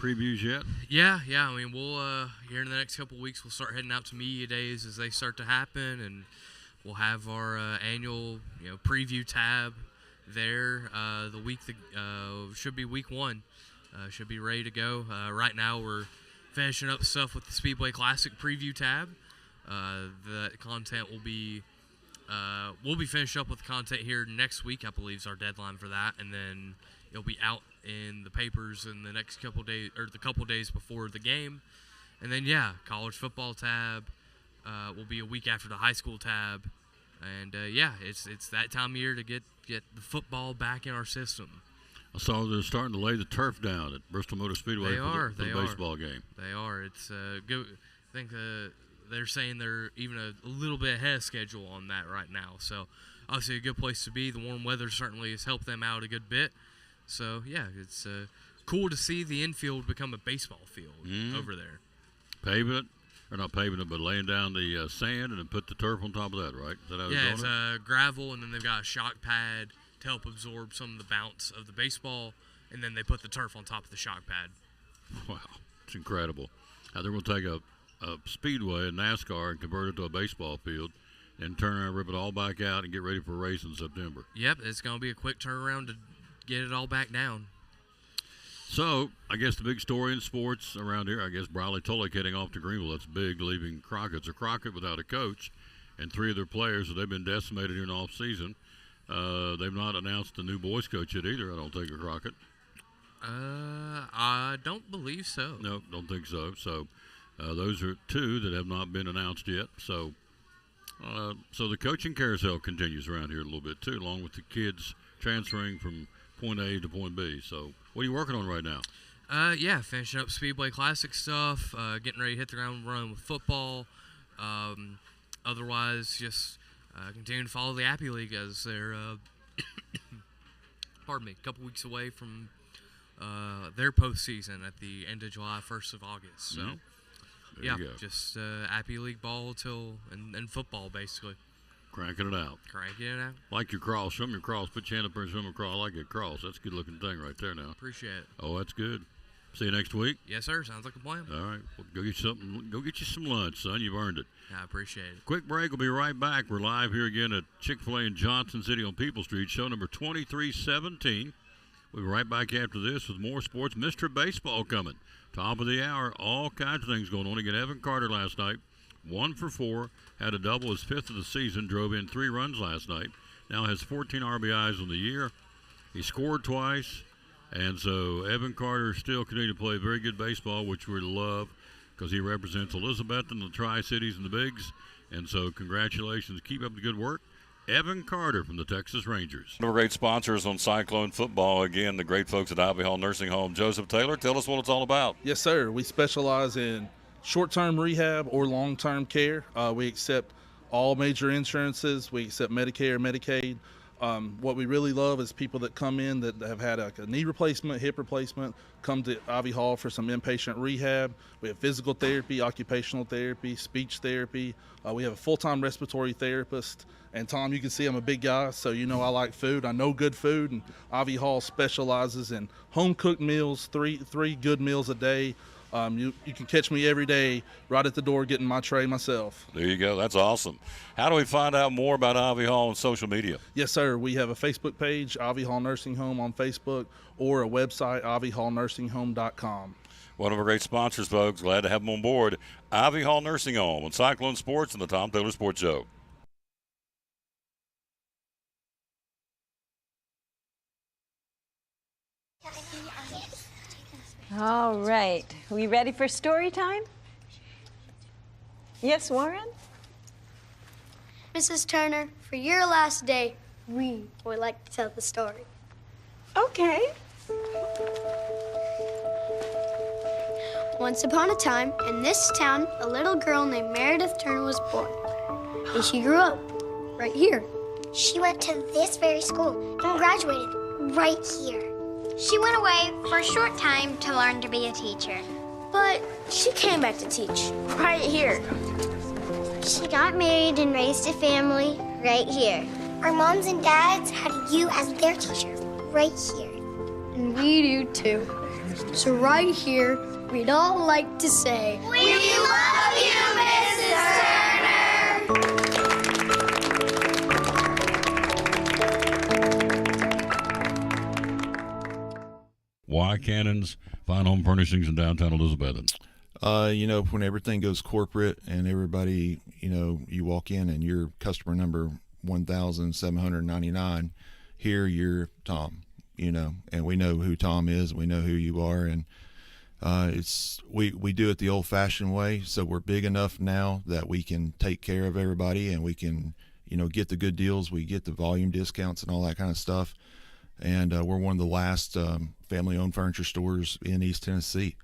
previews yet? Yeah. I mean, we'll here in the next couple of weeks, we'll start heading out to media days as they start to happen, and we'll have our annual preview tab there. The week should be week 1, should be ready to go. Right now, we're finishing up stuff with the Speedway Classic preview tab. That content will be. We'll be finished up with content here next week, I believe is our deadline for that, and then it'll be out in the papers in the next couple days, or the couple days before the game. And then college football tab will be a week after the high school tab, and it's that time of year to get the football back in our system. I saw they're starting to lay the turf down at Bristol Motor Speedway for the baseball game. They are. It's good. I think they're saying they're even a little bit ahead of schedule on that right now. So obviously a good place to be. The warm weather certainly has helped them out a good bit. So yeah, it's cool to see the infield become a baseball field over there. Paving it, or not paving it, but laying down the sand and then put the turf on top of that, right? Is that how they're it's doing it? gravel, and then they've got a shock pad to help absorb some of the bounce of the baseball, and then they put the turf on top of the shock pad. Wow, it's incredible. Now they're going to take a speedway, a NASCAR, and convert it to a baseball field, and turn around, rip it all back out, and get ready for a race in September. Yep, it's going to be a quick turnaround to get it all back down. So, I guess the big story in sports around here, I guess Briley Tulloch heading off to Greenville. That's big, leaving Crockett. So Crockett without a coach, and 3 of their players, so they've been decimated here in off-season. They've not announced the new boys coach yet either, I don't think, at Crockett. I don't believe so. No, don't think so. So, those are 2 that have not been announced yet. So the coaching carousel continues around here a little bit too, along with the kids transferring from point A to point B. So what are you working on right now? Finishing up Speedway Classic stuff, getting ready to hit the ground running with football. Otherwise, just continuing to follow the Appy League as they're, a couple weeks away from their postseason at the end of July, 1st of August. So. There you go. Just Appy League ball and football, basically. Cranking it out. Like your cross. Show me your cross. Put your hand up there and show me your cross. I like your cross. That's a good-looking thing right there now. Appreciate it. Oh, that's good. See you next week? Yes, sir. Sounds like a plan. All right. Well, go get you something. Go get you some lunch, son. You've earned it. I appreciate it. Quick break. We'll be right back. We're live here again at Chick-fil-A in Johnson City on People Street, show number 2317. We'll be right back after this with more sports. Mr. Baseball coming. Top of the hour, all kinds of things going on. Again, Evan Carter last night, 1 for 4, had a double, his 5th of the season, drove in 3 runs last night. Now has 14 RBIs on the year. He scored twice, and so Evan Carter still continuing to play very good baseball, which we love because he represents Elizabeth and the Tri-Cities and the Bigs. And so congratulations. Keep up the good work. Evan Carter from the Texas Rangers. One of our great sponsors on Cyclone Football, again, the great folks at Ivy Hall Nursing Home. Joseph Taylor, tell us what it's all about. Yes, sir. We specialize in short-term rehab or long-term care. We accept all major insurances. We accept Medicare, Medicaid. What we really love is people that come in that have had a knee replacement, hip replacement, come to Ivy Hall for some inpatient rehab. We have physical therapy, occupational therapy, speech therapy. We have a full-time respiratory therapist. And Tom, you can see I'm a big guy, so you know I like food. I know good food, and Ivy Hall specializes in home-cooked meals, three good meals a day. You can catch me every day right at the door getting my tray myself. There you go. That's awesome. How do we find out more about Ivy Hall on social media? Yes, sir. We have a Facebook page, Ivy Hall Nursing Home on Facebook, or a website, ivyhallnursing.com. One of our great sponsors, folks. Glad to have them on board. Ivy Hall Nursing Home on Cyclone Sports and the Tom Taylor Sports Show. All right. We ready for story time? Yes, Warren? Mrs. Turner, for your last day, We would like to tell the story. Okay. Once upon a time, in this town, a little girl named Meredith Turner was born. And she grew up right here. She went to this very school and graduated right here. She went away for a short time to learn to be a teacher. But she came back to teach right here. She got married and raised a family right here. Our moms and dads had you as their teacher right here. And we do too. So right here, we'd all like to say, We love you, Mrs. Turner! Why Cannon's Fine Home Furnishings in downtown Elizabethton? When everything goes corporate and everybody, you walk in and you're customer number 1,799, here you're Tom, and we know who Tom is, we know who you are, and we do it the old-fashioned way, so we're big enough now that we can take care of everybody and we can, get the good deals, we get the volume discounts and all that kind of stuff, and we're one of the last family-owned furniture stores in East Tennessee.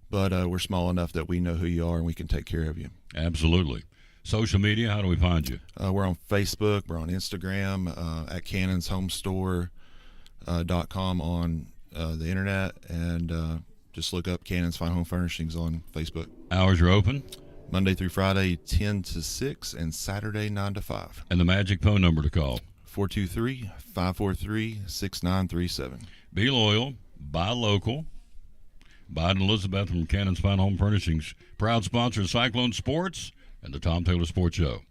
But we're small enough that we know who you are and we can take care of you. Absolutely. Social media, how do we find you? We're on Facebook. We're on Instagram, at cannonshomestore.com on the internet, and just look up Cannon's Fine Home Furnishings on Facebook. Hours are open? Monday through Friday, 10 to 6, and Saturday, 9 to 5. And the magic phone number to call? 423-543-6937. Be loyal, buy local. Biden Elizabeth from Cannon's Fine Home Furnishings, proud sponsor of Cyclone Sports and the Tom Taylor Sports Show.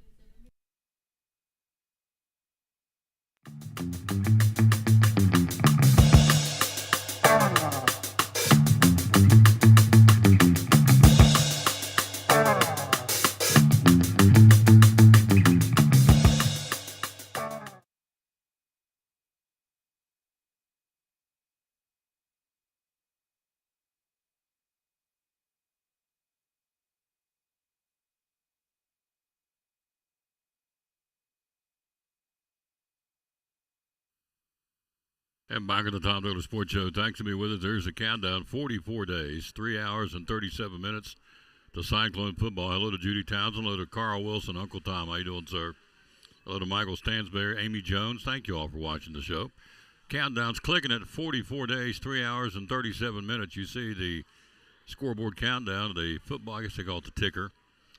And back at the Tom Taylor Sports Show. Thanks for being with us. There's a countdown, 44 days, 3 hours and 37 minutes to Cyclone football. Hello to Judy Townsend. Hello to Carl Wilson. Uncle Tom, how you doing, sir? Hello to Michael Stansberry, Amy Jones. Thank you all for watching the show. Countdown's clicking at 44 days, 3 hours and 37 minutes. You see the scoreboard countdown, the football, I guess they call it the ticker.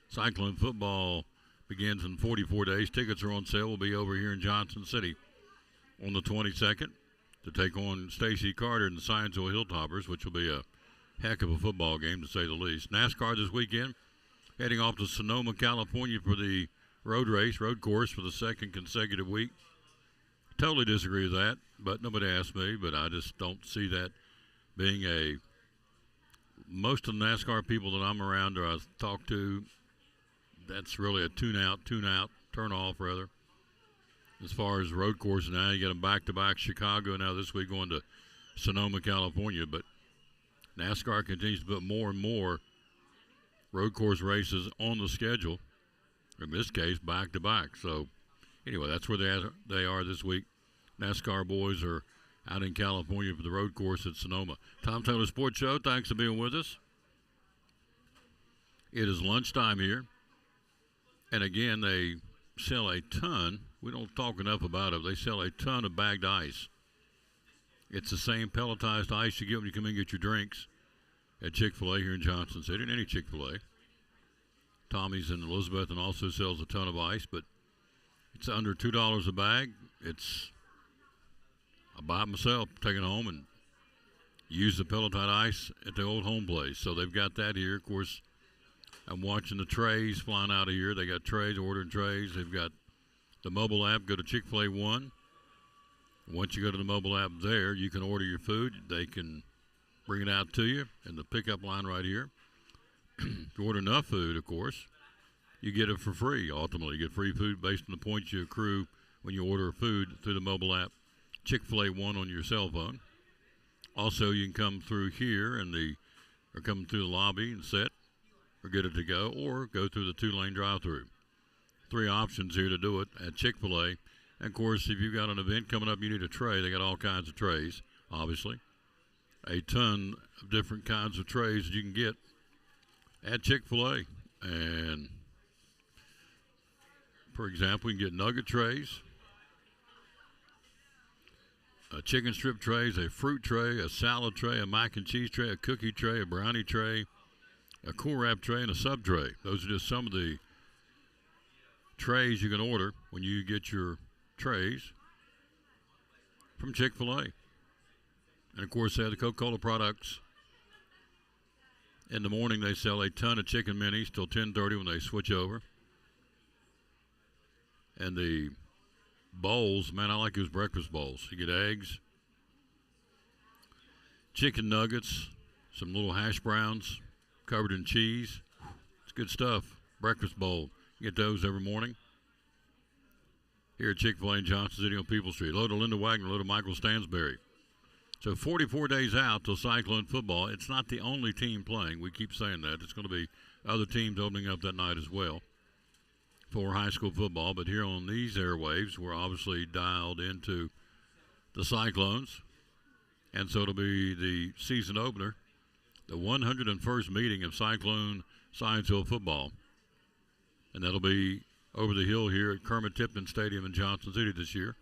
Cyclone football begins in 44 days. Tickets are on sale. We'll be over here in Johnson City on the 22nd. To take on Stacey Carter and the Scienceville Hilltoppers, which will be a heck of a football game, to say the least. NASCAR this weekend, heading off to Sonoma, California for the road course for the second consecutive week. Totally disagree with that, but nobody asked me, but I just don't see that being most of the NASCAR people that I'm around or I talk to, that's really a turn off rather. As far as road courses now, you get them back-to-back Chicago, now this week going to Sonoma, California. But NASCAR continues to put more and more road course races on the schedule, in this case, back-to-back. So, anyway, that's where they are this week. NASCAR boys are out in California for the road course at Sonoma. Tom Taylor Sports Show, thanks for being with us. It is lunchtime here. And, again, they sell a ton. We don't talk enough about it. They sell a ton of bagged ice. It's the same pelletized ice you get when you come in and get your drinks at Chick-fil-A here in Johnson City, and any Chick-fil-A. Tommy's in Elizabethton also sells a ton of ice, but it's under $2 a bag. I buy it myself, take it home, and use the pelletized ice at the old home place. So they've got that here. Of course, I'm watching the trays flying out of here. They got trays, ordering trays. They've got the mobile app. Go to Chick-fil-A One. Once you go to the mobile app there, you can order your food. They can bring it out to you in the pickup line right here. If you order enough food, of course, you get it for free. Ultimately, you get free food based on the points you accrue when you order food through the mobile app, Chick-fil-A One on your cell phone. Also, you can come through here or come through the lobby and sit or get it to go, or go through the 2-lane drive-through. 3 options here to do it at Chick-fil-A. And of course, if you've got an event coming up, you need a tray. They got all kinds of trays, obviously. A ton of different kinds of trays that you can get at Chick-fil-A. And, for example, you can get nugget trays, chicken strip trays, a fruit tray, a salad tray, a mac and cheese tray, a cookie tray, a brownie tray, a Cool Wrap tray, and a sub tray. Those are just some of the trays you can order when you get your trays from Chick-fil-A. And, of course, they have the Coca-Cola products. In the morning, they sell a ton of chicken minis till 10:30 when they switch over. And the bowls, man, I like those breakfast bowls. You get eggs, chicken nuggets, some little hash browns covered in cheese. It's good stuff. Breakfast bowl. You get those every morning here at Chick-fil-A in Johnson City on People Street. Hello to Linda Wagner. Hello to Michael Stansberry. So 44 days out till Cyclone football. It's not the only team playing. We keep saying that. It's going to be other teams opening up that night as well for high school football. But here on these airwaves, we're obviously dialed into the Cyclones. And so it'll be the season opener, the 101st meeting of Cyclone Science Hill football. And that'll be over the hill here at Kermit Tipton Stadium in Johnson City this year.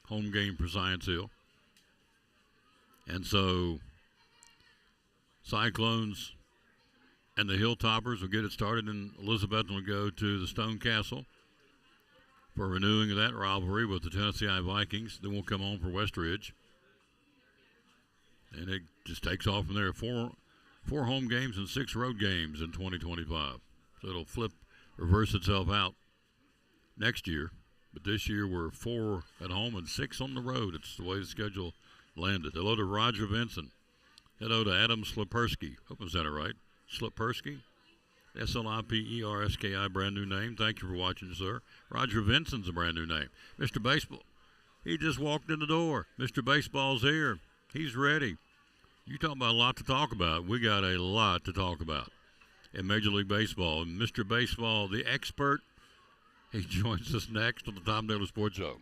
Home game for Science Hill. And so Cyclones and the Hilltoppers will get it started, and Elizabethton will go to the Stone Castle for a renewing of that rivalry with the Tennessee Vikings. Then we'll come on for West Ridge. And it just takes off from there. Four home games and 6 road games in 2025. So it'll reverse itself out next year. But this year we're 4 at home and 6 on the road. It's the way the schedule landed. Hello to Roger Vinson. Hello to Adam Sliperski. Hope I said it right. Sliperski. Sliperski, brand new name. Thank you for watching, sir. Roger Vinson's a brand new name. Mr. Baseball. He just walked in the door. Mr. Baseball's here. He's ready. You talking about a lot to talk about. We got a lot to talk about in Major League Baseball. And Mr. Baseball, the expert, he joins us next on the Tom Daly Sports Show.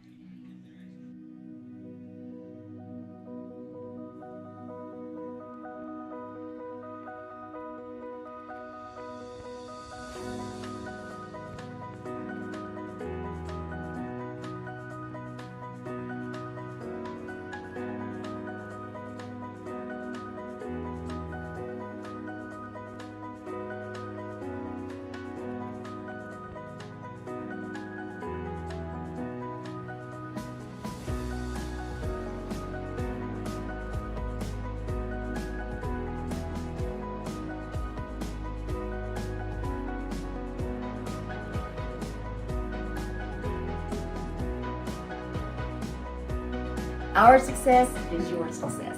Our success is your success.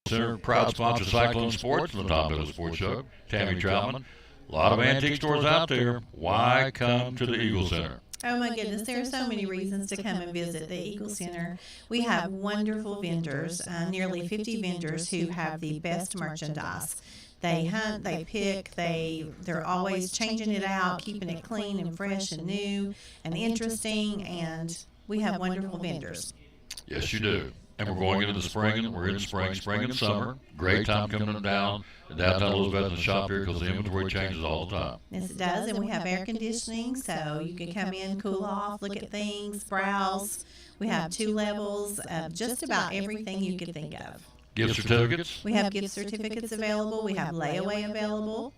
Center, proud sponsor of Cyclone Sports and the Tom Daly Sports Show. Tammy Troutman. A lot of antique stores out there. Why come to the Eagle Center? Oh my goodness, there are so many reasons to come and visit the Eagle Center. We have wonderful vendors, nearly 50 vendors who have the best merchandise. They hunt, they pick, they're always changing it out, keeping it clean and fresh and new and interesting, and we have wonderful vendors. Yes, you do. And we're going into the spring. We're in spring and summer. Great time coming down downtown Elizabeth and shop here because the inventory changes all the time. Yes, it does. And we have air conditioning, so you can come in, cool off, look at things, browse. We have 2 levels of just about everything you could think of. Gift certificates? We have gift certificates available. We have layaway available.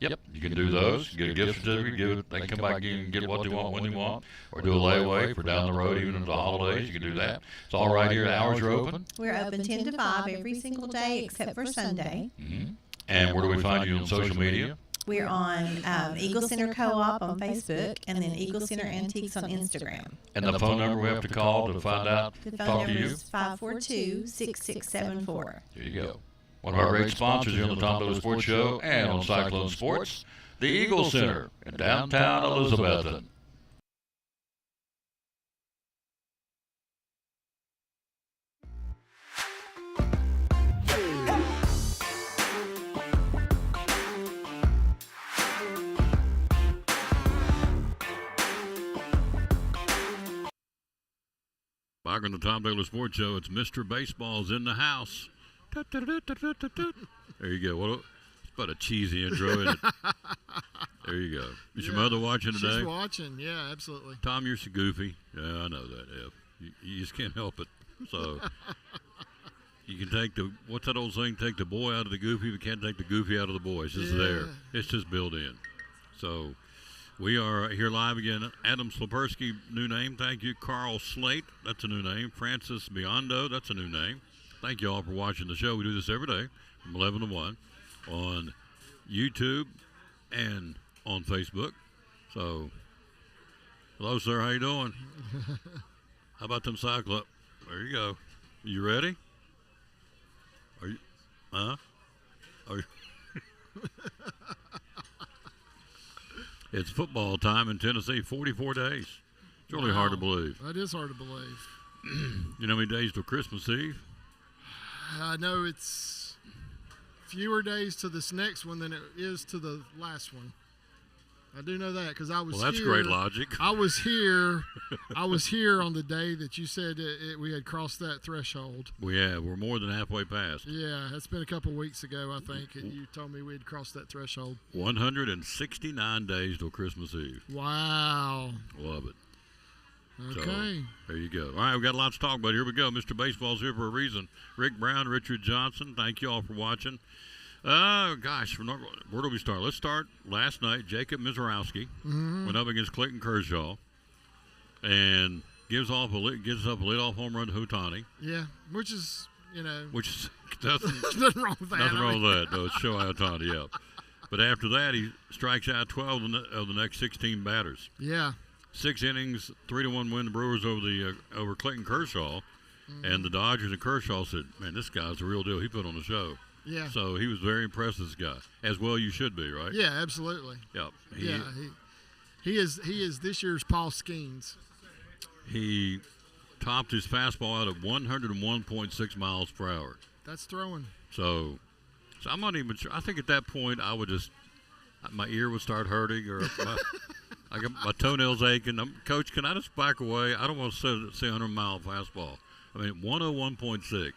Yep, you can do those. Get a gift certificate, they can come back and get what they want when they want, or do a layaway for down the road, even into the holidays. You can do that. It's all right here. The hours are open. We're open 10 to 5 every single day except for Sunday. Mm-hmm. And where do we find you on social media? We're on Eagle Center Co-op on Facebook, and then Eagle Center Antiques on Instagram. And the phone number we have to call to find out, The talk phone to number you? is 542-6674. There you go. One of our great sponsors here on the Tom Lewis Sports Show and on Cyclone Sports, the Eagle Center in downtown Elizabethton. Back on the Tom Taylor Sports Show, it's Mr. Baseball's in the house. There you go. What it's about a cheesy intro, isn't it? There you go. Is your mother watching today? She's watching, yeah, absolutely. Tom, you're so goofy. Yeah, I know that, Ev. You just can't help it. So you can take the, what's that old saying? Take the boy out of the goofy, but can't take the goofy out of the boy. It's just there. It's just built in. So we are here live again. Adam Slepersky, new name. Thank you. Carl Slate, that's a new name. Francis Biondo, that's a new name. Thank you all for watching the show. We do this every day from 11 to 1 on YouTube and on Facebook. So, hello, sir. How you doing? How about them Cyclops? There you go. You ready? Are you? Huh? Are you? It's football time in Tennessee. 44 days. It's really hard to believe. That is hard to believe. You know how many days till Christmas Eve? I know it's fewer days to this next one than it is to the last one. I do know that because I was. Well, that's here. great logic. I was here. I was here on the day that you said we had crossed that threshold. We're more than halfway past. Yeah, that's been a couple weeks ago, I think, and you told me we had crossed that threshold. 169 days till Christmas Eve. Wow. Love it. Okay. So, there you go. All right, we've got lots to talk about. Here we go. Mr. Baseball's here for a reason. Rick Brown, Richard Johnson, thank you all for watching. Gosh, where do we start? Let's start last night. Jacob Mizorowski went up against Clayton Kershaw and gives up a leadoff home run to Hutani. Yeah, which is, Which is nothing wrong with that. Nothing wrong with that. No, it's Shohei Ohtani, yeah. But after that, he strikes out 12 of the next 16 batters. Yeah. 6 innings, 3-1 win the Brewers over Clayton Kershaw. And the Dodgers and Kershaw said, man, this guy's the real deal. He put on a show. Yeah. So he was very impressed, this guy. As well you should be, right? Yeah, absolutely. Yep. He is this year's Paul Skeens. He topped his fastball out at 101.6 miles per hour. That's throwing. So I'm not even sure. I think at that point I would just, my ear would start hurting or I got my toenails aching. Coach, can I just back away? I don't want to say 100-mile fastball. I mean, 101.6.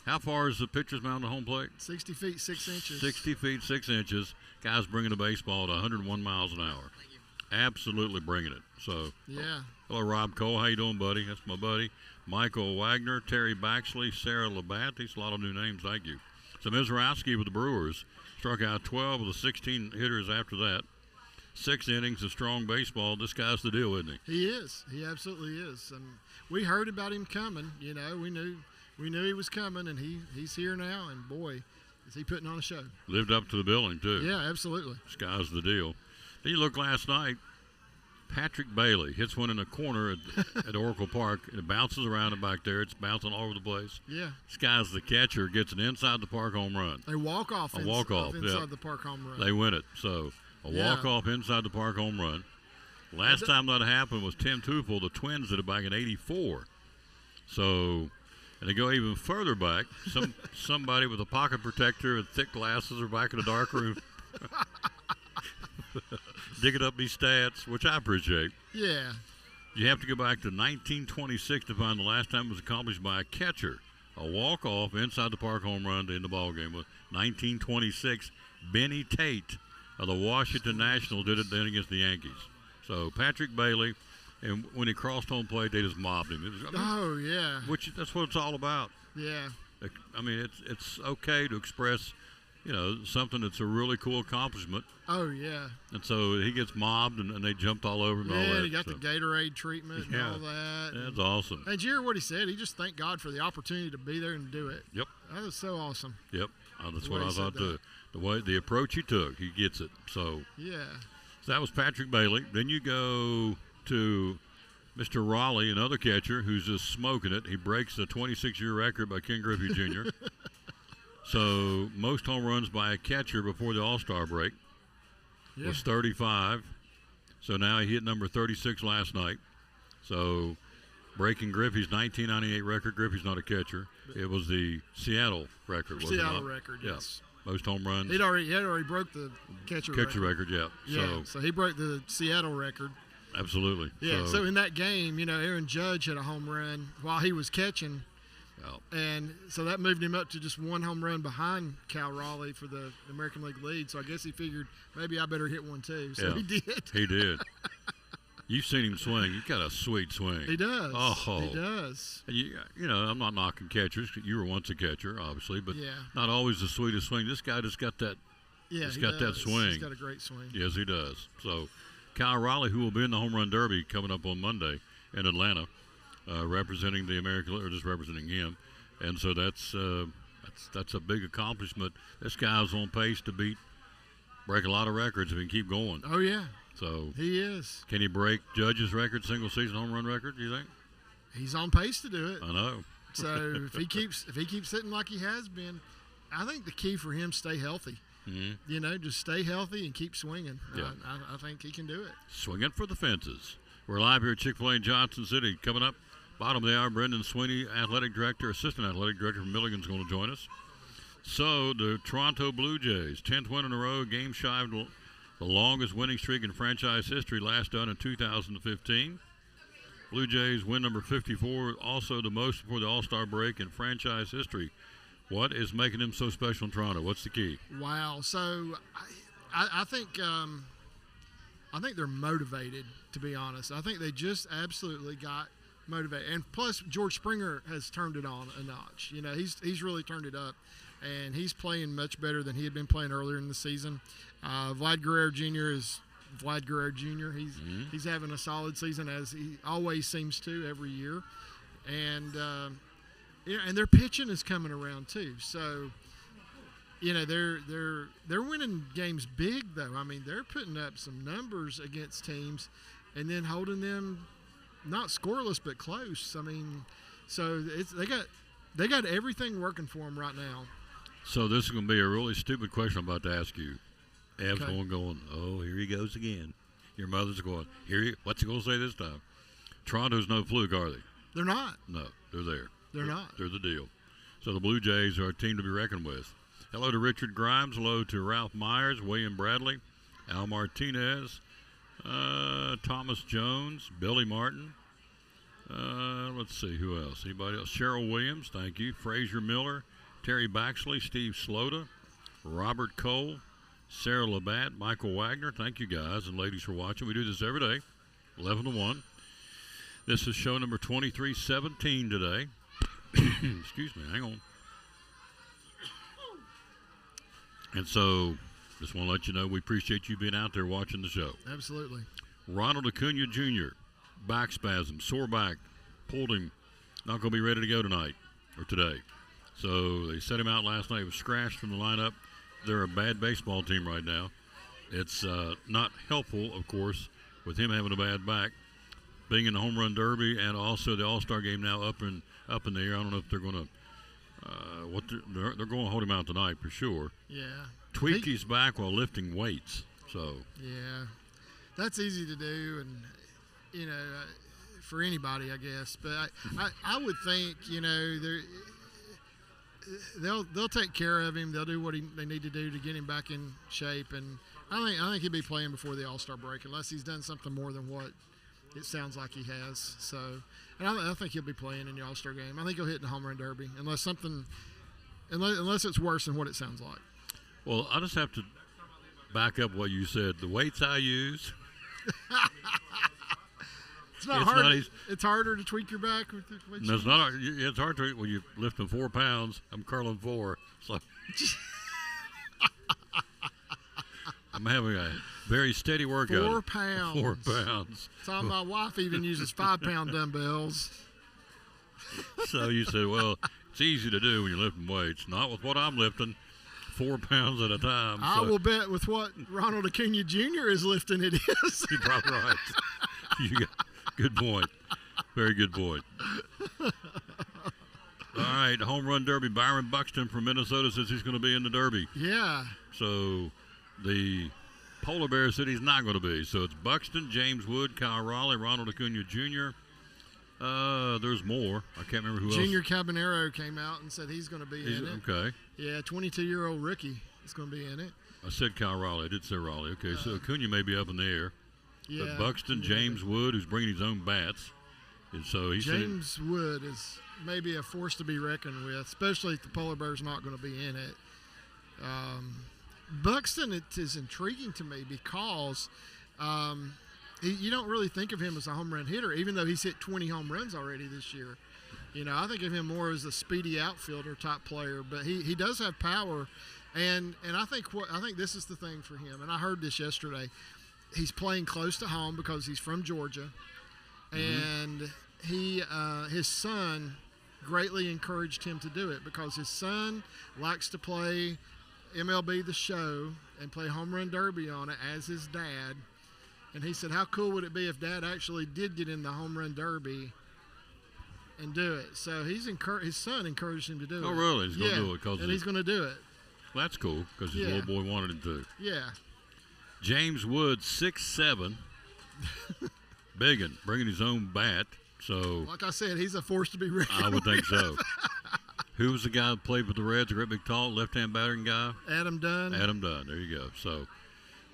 How far is the pitcher's mound to home plate? 60 feet, 6 inches. 60 feet, 6 inches. Guy's bringing a baseball at 101 miles an hour. Absolutely bringing it. So, yeah. Hello, Rob Cole. How you doing, buddy? That's my buddy. Michael Wagner, Terry Baxley, Sarah Labatt. These are a lot of new names. Thank you. So, Mizorowski with the Brewers struck out 12 of the 16 hitters after that. 6 innings of strong baseball. This guy's the deal, isn't he? He is. He absolutely is. And we heard about him coming. We knew he was coming, and he's here now. And boy, is he putting on a show. Lived up to the billing too. Yeah, absolutely. This guy's the deal. Then you look last night. Patrick Bailey hits one in the corner at Oracle Park, and it bounces around and back there. It's bouncing all over the place. Yeah. This guy's the catcher, gets an inside the park home run. A walk-off inside the park home run. They win it. So a walk-off inside the park home run. Last time that happened was Tim Teufel. The Twins did it back in '84. So, and they go even further back. Somebody with a pocket protector and thick glasses are back in the dark room. Digging up these stats, which I appreciate. Yeah. You have to go back to 1926 to find the last time it was accomplished by a catcher. A walk-off inside the park home run to end the ball game was 1926. Benny Tate of the Washington Nationals did it then against the Yankees. So Patrick Bailey, and when he crossed home plate, they just mobbed him. Yeah. Which that's what it's all about. Yeah. I mean, it's okay to express, something that's a really cool accomplishment. Oh, yeah. And so he gets mobbed, and they jumped all over him. Yeah, and all that, he got the Gatorade treatment and all that. That's awesome. And did you hear what he said? He just thanked God for the opportunity to be there and do it. Yep. That was so awesome. Yep. That's The what way I he said thought too. The approach he took, he gets it. So Yeah. that was Patrick Bailey. Then you go to Mr. Raleigh, another catcher who's just smoking it. He breaks the 26-year record by Ken Griffey Jr. So most home runs by a catcher before the All-Star break was 35. So now he hit number 36 last night. So breaking Griffey's 1998 record. Griffey's not a catcher. It was the Seattle record, wasn't it? Seattle record, yes. Most home runs. He had already broke the catcher record, yeah. Yeah, so he broke the Seattle record. Absolutely. Yeah, so in that game, Aaron Judge had a home run while he was catching. And so that moved him up to just one home run behind Cal Raleigh for the American League lead. So I guess he figured maybe I better hit one too. So he did. He did. You've seen him swing. He's got a sweet swing. He does. Oh, he does. And I'm not knocking catchers. You were once a catcher, obviously, but not always the sweetest swing. This guy just got that. Yeah, he's got that swing. He's got a great swing. Yes, he does. So, Kyle Raleigh, who will be in the Home Run Derby coming up on Monday in Atlanta, representing the American, or just representing him, and so that's a big accomplishment. This guy's on pace to break a lot of records if he can keep going. Oh yeah. So he is. Can he break Judge's record, single season home run record? Do you think? He's on pace to do it. I know. So if he keeps hitting like he has been, I think the key for him stay healthy. Mm-hmm. Just stay healthy and keep swinging. Yeah. I think he can do it. Swinging for the fences. We're live here at Chick-fil-A in Johnson City. Coming up, bottom of the hour, Brendan Sweeney, assistant athletic director from Milligan, is going to join us. So the Toronto Blue Jays, 10th win in a row, game shy of the longest winning streak in franchise history, last done in 2015. Blue Jays win number 54, also the most before the All-Star break in franchise history. What is making them so special in Toronto? What's the key? Wow. So I think they're motivated, to be honest. I think they just absolutely got motivated. And plus, George Springer has turned it on a notch. He's really turned it up. And he's playing much better than he had been playing earlier in the season. Vlad Guerrero Jr. is Vlad Guerrero Jr. He's having a solid season, as he always seems to every year. And and their pitching is coming around too. So they're winning games big though. I mean, they're putting up some numbers against teams, and then holding them not scoreless but close. I mean, so they got everything working for them right now. So this is going to be a really stupid question I'm about to ask you. Ev's going, oh, here he goes again. Your mother's going, what's he going to say this time? Toronto's no fluke, are they? They're not. No, they're there. They're not. They're the deal. So the Blue Jays are a team to be reckoned with. Hello to Richard Grimes. Hello to Ralph Myers, William Bradley, Al Martinez, Thomas Jones, Billy Martin. Let's see, who else? Anybody else? Cheryl Williams, thank you. Fraser Miller, Terry Baxley, Steve Slota, Robert Cole, Sarah Labatt, Michael Wagner. Thank you guys and ladies for watching. We do this every day, 11 to 1. This is show number 2317 today. Excuse me, hang on. And so, just want to let you know we appreciate you being out there watching the show. Absolutely. Ronald Acuna Jr., back spasm, sore back, pulled him, not going to be ready to go tonight or today. So they set him out last night. He was scratched from the lineup. They're a bad baseball team right now. It's not helpful, of course, with him having a bad back, being in the Home Run Derby, and also the All-Star game now up in the air. I don't know if they're going to they're going to hold him out tonight for sure. Yeah. Tweak his back while lifting weights. So yeah, that's easy to do, and for anybody, I guess. But I would think they'll take care of him. They'll do what they need to do to get him back in shape, and I think he'll be playing before the All-Star break, unless he's done something more than what it sounds like he has. So, and I think he'll be playing in the All-Star game. I think he'll hit in the Home Run Derby, unless it's worse than what it sounds like. Well, I just have to back up what you said. The weights I use. It's not hard. It's harder to tweak your back with the weights. No, it's not. It's hard to when you lifting 4 pounds. I'm curling 4, so I'm having a very steady workout. 4 pounds. 4 pounds. So my wife even uses 5-pound dumbbells. So you said, well, it's easy to do when you're lifting weights. Not with what I'm lifting. 4 pounds at a time. I will bet with what Ronald Acuna Jr. is lifting, it is. You're probably right. Good point. Very good point. All right, home run derby. Byron Buxton from Minnesota says he's going to be in the derby. Yeah. So the Polar Bear said he's not going to be. So it's Buxton, James Wood, Kyle Raleigh, Ronald Acuna Jr. There's more. I can't remember who else. Junior Cabanero came out and said he's going to be in it. Okay. Yeah, 22-year-old rookie is going to be in it. I said Kyle Raleigh. I did say Raleigh. Okay, so Acuna may be up in the air. Yeah. But Buxton, James Wood, who's bringing his own bats. And so he James Wood is maybe a force to be reckoned with, especially if the Polar Bear's not going to be in it. Buxton, it is intriguing to me because you don't really think of him as a home run hitter, even though he's hit 20 home runs already this year. You know, I think of him more as a speedy outfielder type player, but he does have power, and I think this is the thing for him. And I heard this yesterday. He's playing close to home because he's from Georgia, and his son greatly encouraged him to do it because his son likes to play MLB The Show and play home run derby on it as his dad. And he said, how cool would it be if Dad actually did get in the home run derby and do it? So his son encouraged him to do it. Oh, really? He's going to do it. And he's going to do it. Well, that's cool because his little boy wanted him to. Yeah. James Wood, 6'7", biggin, bringing his own bat. So, like I said, he's a force to be reckoned with. I would think so. Who was the guy that played with the Reds, a great big tall left-hand battering guy? Adam Dunn. Adam Dunn. There you go. So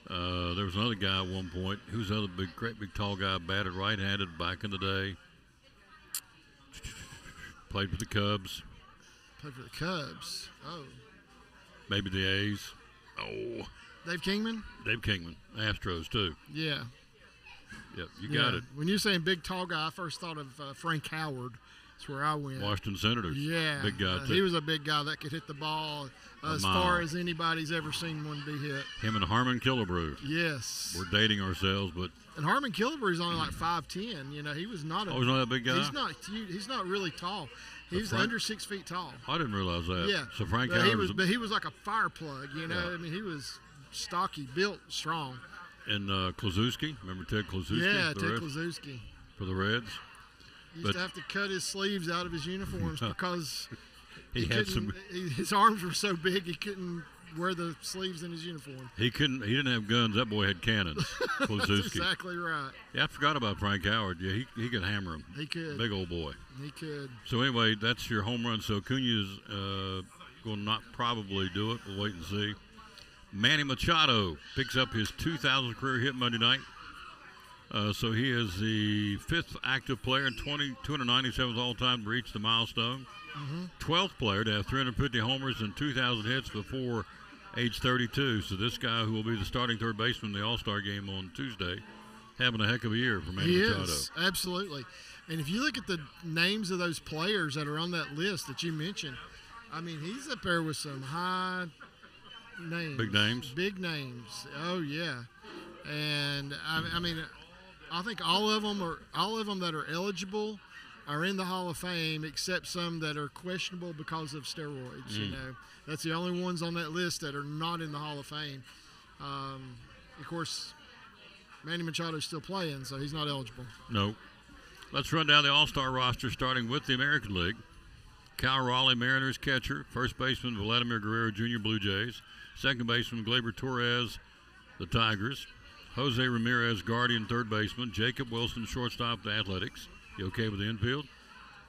there was another guy at one point. Who's the other great big tall guy, batted right-handed back in the day? Played for the Cubs. Played for the Cubs. Oh. Maybe the A's. Oh. Dave Kingman? Dave Kingman. Astros, too. Yeah. Yep, you got it. When you're saying big, tall guy, I first thought of Frank Howard. That's where I went. Washington Senators. Yeah. Big guy, too. He was a big guy that could hit the ball as far as anybody's ever seen one be hit. Him and Harmon Killebrew. Yes. We're dating ourselves, but. And Harmon Killebrew's only like 5'10". You know, he was not a. Oh, he's not that big guy? He's not really tall. He's under 6 feet tall. I didn't realize that. Yeah. So Frank Howard was. He was like a fire plug, you know. Yeah. I mean, he was stocky, built, strong. And Klaczewski, remember Ted Klaczewski? Yeah, Ted Klaczewski. For the Reds. He used to have to cut his sleeves out of his uniforms because his arms were so big he couldn't wear the sleeves in his uniform. He didn't have guns. That boy had cannons. That's exactly right. Yeah, I forgot about Frank Howard. Yeah, he could hammer him. He could. Big old boy. He could. So anyway, that's your home run. So Acuna's going to not probably do it. We'll wait and see. Manny Machado picks up his 2,000th career hit Monday night. So he is the 5th active player and 297th all-time to reach the milestone. 12th player to have 350 homers and 2,000 hits before age 32. So this guy, who will be the starting third baseman in the All-Star game on Tuesday, having a heck of a year for Manny Machado. He is, absolutely. And if you look at the names of those players that are on that list that you mentioned, I mean, he's up there with some high names. Big names? Big names. Oh, yeah. And, I mean, I think all of them that are eligible are in the Hall of Fame, except some that are questionable because of steroids. You know, that's the only ones on that list that are not in the Hall of Fame. Of course, Manny Machado's still playing, so he's not eligible. No. Let's run down the All-Star roster, starting with the American League. Kyle Raleigh, Mariners catcher. First baseman, Vladimir Guerrero Jr., Blue Jays. Second baseman, Gleyber Torres, the Tigers. Jose Ramirez, Guardian, third baseman. Jacob Wilson, shortstop, the Athletics. You okay with the infield?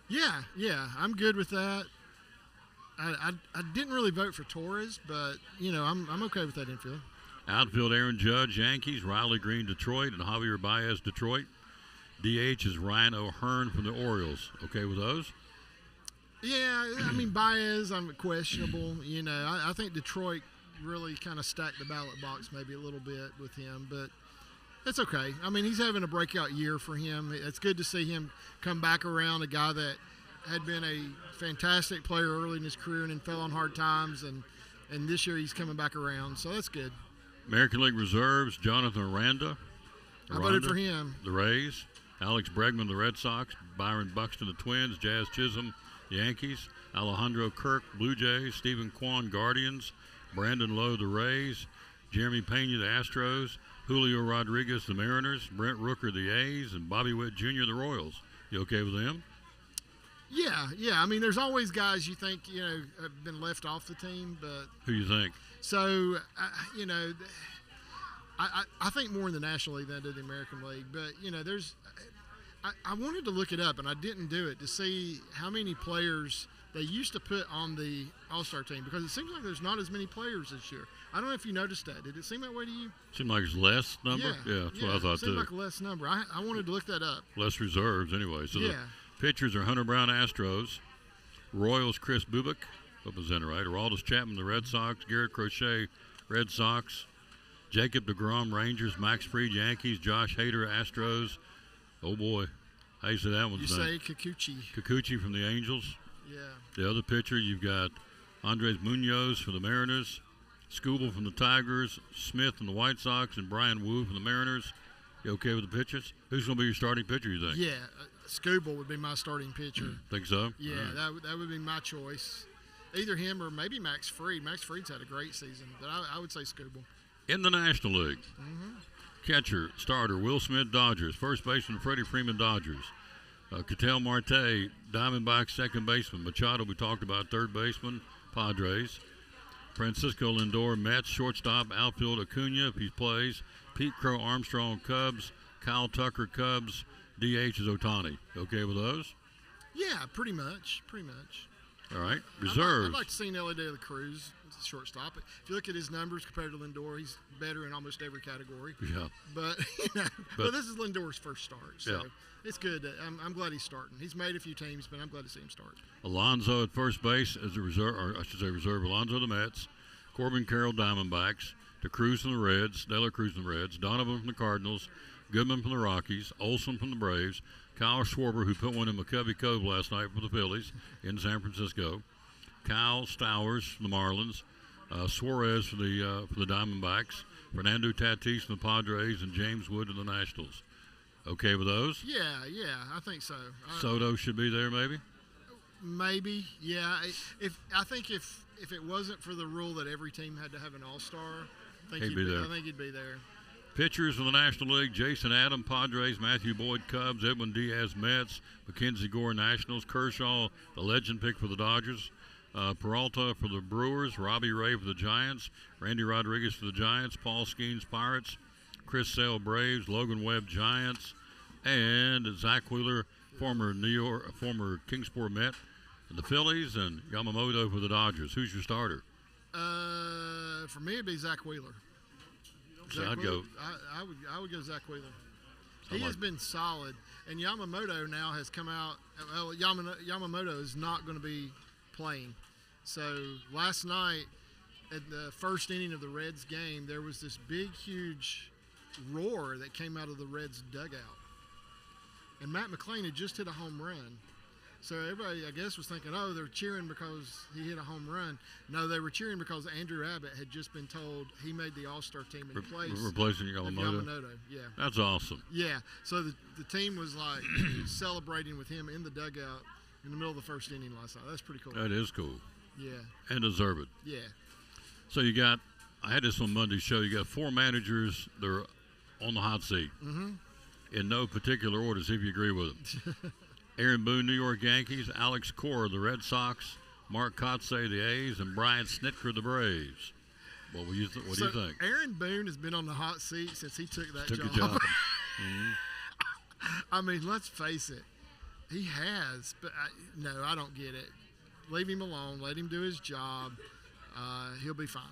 Yeah, I'm good with that. I didn't really vote for Torres, but, you know, I'm okay with that infield. Outfield, Aaron Judge, Yankees. Riley Green, Detroit. And Javier Baez, Detroit. DH is Ryan O'Hearn from the Orioles. Okay with those? Yeah, I mean, Baez, I'm questionable. You know, I think Detroit really kind of stacked the ballot box maybe a little bit with him, but it's okay. I mean, he's having a breakout year for him. It's good to see him come back around, a guy that had been a fantastic player early in his career and then fell on hard times, and this year he's coming back around, so that's good. American League Reserves, Jonathan Aranda. I voted for him. The Rays. Alex Bregman, the Red Sox. Byron Buxton, the Twins. Jazz Chisholm, Yankees. Alejandro Kirk, Blue Jays. Stephen Kwan, Guardians. Brandon Lowe, the Rays. Jeremy Pena, the Astros. Julio Rodriguez, the Mariners. Brent Rooker, the A's. And Bobby Witt Jr., the Royals. You okay with them? Yeah. I mean, there's always guys you think, have been left off the team, but. Who you think? So, I think more in the National League than I do the American League. But, I wanted to look it up, and I didn't do it to see how many players they used to put on the All-Star team, because it seems like there's not as many players this year. I don't know if you noticed that. Did it seem that way to you? Seemed like it's less number? Yeah, that's what I thought, it seemed too. like a less number. I wanted to look that up. Less reserves, anyway. So Yeah. the pitchers are Hunter Brown, Astros. Royals, Chris Bubik. Hope I said it right. Aroldis Chapman, the Red Sox. Garrett Crochet, Red Sox. Jacob deGrom, Rangers. Max Fried, Yankees. Josh Hader, Astros. Oh, boy. How you say that one's You name? say Kikuchi. Kikuchi from the Angels. Yeah. The other pitcher, you've got Andres Munoz from the Mariners, Skubal from the Tigers, Smith from the White Sox, and Brian Wu from the Mariners. You okay with the pitchers? Who's going to be your starting pitcher, you think? Yeah, Skubal would be my starting pitcher. Think so? Yeah, All right. that would be my choice. Either him or maybe Max Fried. Max Fried's had a great season, but I would say Skubal. In the National League, catcher, starter, Will Smith, Dodgers. First baseman, Freddie Freeman, Dodgers. Ketel Marte, Diamondbacks, second baseman. Machado, we talked about, third baseman, Padres. Francisco Lindor, Mets, shortstop, outfield, Acuna, if he plays. Pete Crow Armstrong, Cubs. Kyle Tucker, Cubs. DH is Ohtani. Okay with those? Yeah, pretty much. All right. Reserves. I'd like to see Nelly De La Cruz as a shortstop. If you look at his numbers compared to Lindor, he's better in almost every category. Yeah. But, but this is Lindor's first start, so Yeah. it's good. I'm glad he's starting. He's made a few teams, but I'm glad to see him start. Alonso at first base as a reserve, or I should say reserve. Alonso the Mets. Corbin Carroll, Diamondbacks. DeCruz from the Reds. De La Cruz from the Reds. Donovan from the Cardinals. Goodman from the Rockies. Olson from the Braves. Kyle Schwarber, who put one in McCovey Cove last night for the Phillies in San Francisco. Kyle Stowers from the Marlins. Suarez for the Diamondbacks. Fernando Tatis from the Padres, and James Wood of the Nationals. Okay with those? Yeah, I think so. Soto should be there, maybe. Maybe, yeah. I think if it wasn't for the rule that every team had to have an all-star, I think he'd be there. Pitchers in the National League: Jason Adam, Padres; Matthew Boyd, Cubs; Edwin Diaz, Mets; Mackenzie Gore, Nationals; Kershaw, the legend pick for the Dodgers; Peralta for the Brewers; Robbie Ray for the Giants; Randy Rodriguez for the Giants; Paul Skeens, Pirates; Chris Sale, Braves; Logan Webb, Giants; and Zach Wheeler, former Kingsport Met, and the Phillies; and Yamamoto for the Dodgers. Who's your starter? For me, it'd be Zach Wheeler. So I'd go. I would go Zach Wheeler. He has been solid, and Yamamoto now has come out. Well, Yamamoto is not going to be playing. So last night, at the first inning of the Reds game, there was this big, huge roar that came out of the Reds dugout, and Matt McLain had just hit a home run. So everybody, I guess, was thinking, oh, they're cheering because he hit a home run. No, they were cheering because Andrew Abbott had just been told he made the All-Star team in place replacing of Yamamoto. Yeah. That's awesome. Yeah. So the team was like celebrating with him in the dugout in the middle of the first inning last night. That's pretty cool. That is cool. Yeah. And deserved. Yeah. So I had this on Monday's show. You got 4 managers that are on the hot seat. In no particular order. See if you agree with them. Aaron Boone, New York Yankees; Alex Cora, the Red Sox; Mark Kotsay, the A's; and Brian Snitker, the Braves. What do you think? Aaron Boone has been on the hot seat since he took that Took job. a job. I mean, let's face it. He has, but no, I don't get it. Leave him alone. Let him do his job. He'll be fine.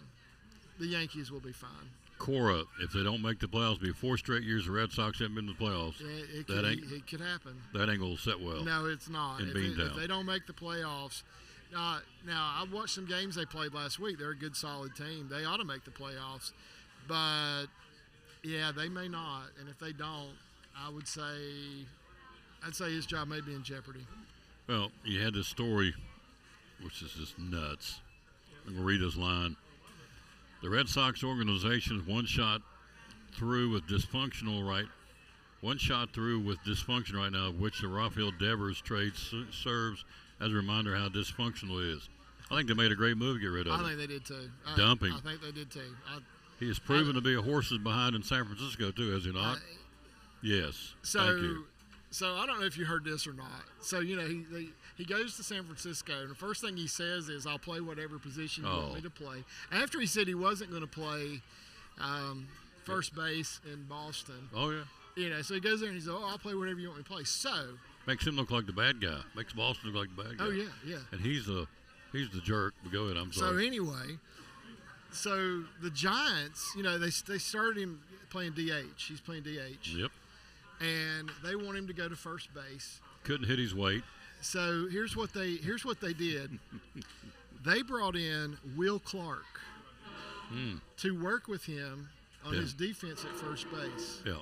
The Yankees will be fine. Cora, if they don't make the playoffs, be 4 straight years the Red Sox haven't been to the playoffs. Yeah, it could happen. That ain't going to sit well. No, it's not. In If Beantown. they don't make the playoffs. Now, I watched some games they played last week. They're a good, solid team. They ought to make the playoffs. But, yeah, they may not. And if they don't, I'd say his job may be in jeopardy. Well, you had this story, which is just nuts. I'm going to read this line. The Red Sox organization is one shot through with dysfunction right now, of which the Rafael Devers trade serves as a reminder how dysfunctional it is. I think they made a great move to get rid of I him. think they did too. Dumping. I think they did too. He has proven to be a horse's behind in San Francisco too, has he not? Yes. So, Thank you. so I don't know if you heard this or not. So he goes to San Francisco, and the first thing he says is, "I'll play whatever position you want me to play." After he said he wasn't going to play first base in Boston. Oh yeah. So he goes there and he says, "Oh, I'll play whatever you want me to play." So makes him look like the bad guy. Makes Boston look like the bad guy. Oh yeah, yeah. And he's the jerk. But go ahead. I'm sorry. So anyway, so the Giants, they started him playing DH. He's playing DH. Yep. And they want him to go to first base. Couldn't hit his weight. So here's what they did. They brought in Will Clark to work with him on his defense at first base. Yeah.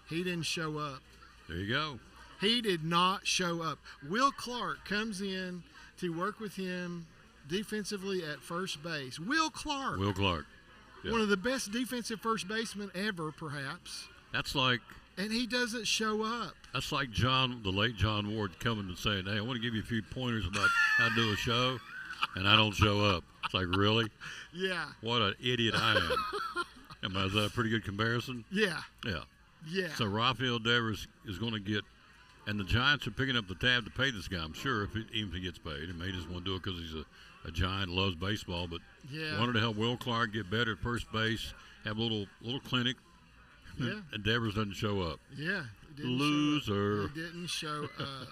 He didn't show up. There you go. He did not show up. Will Clark comes in to work with him defensively at first base. Will Clark. Will Clark. Yeah. One of the best defensive first basemen ever, perhaps. That's like. And he doesn't show up. That's like the late John Ward, coming and saying, "Hey, I want to give you a few pointers about how to do a show," and I don't show up. It's like, really? Yeah. What an idiot I am. Is that a pretty good comparison? Yeah. Yeah. Yeah. So Rafael Devers is going to get, and the Giants are picking up the tab to pay this guy, I'm sure, even if he gets paid. And may just want to do it because he's a Giant, loves baseball, but wanted to help Will Clark get better at first base, have a little clinic. Yeah. And Devers doesn't show up. Yeah. Loser. He didn't show up.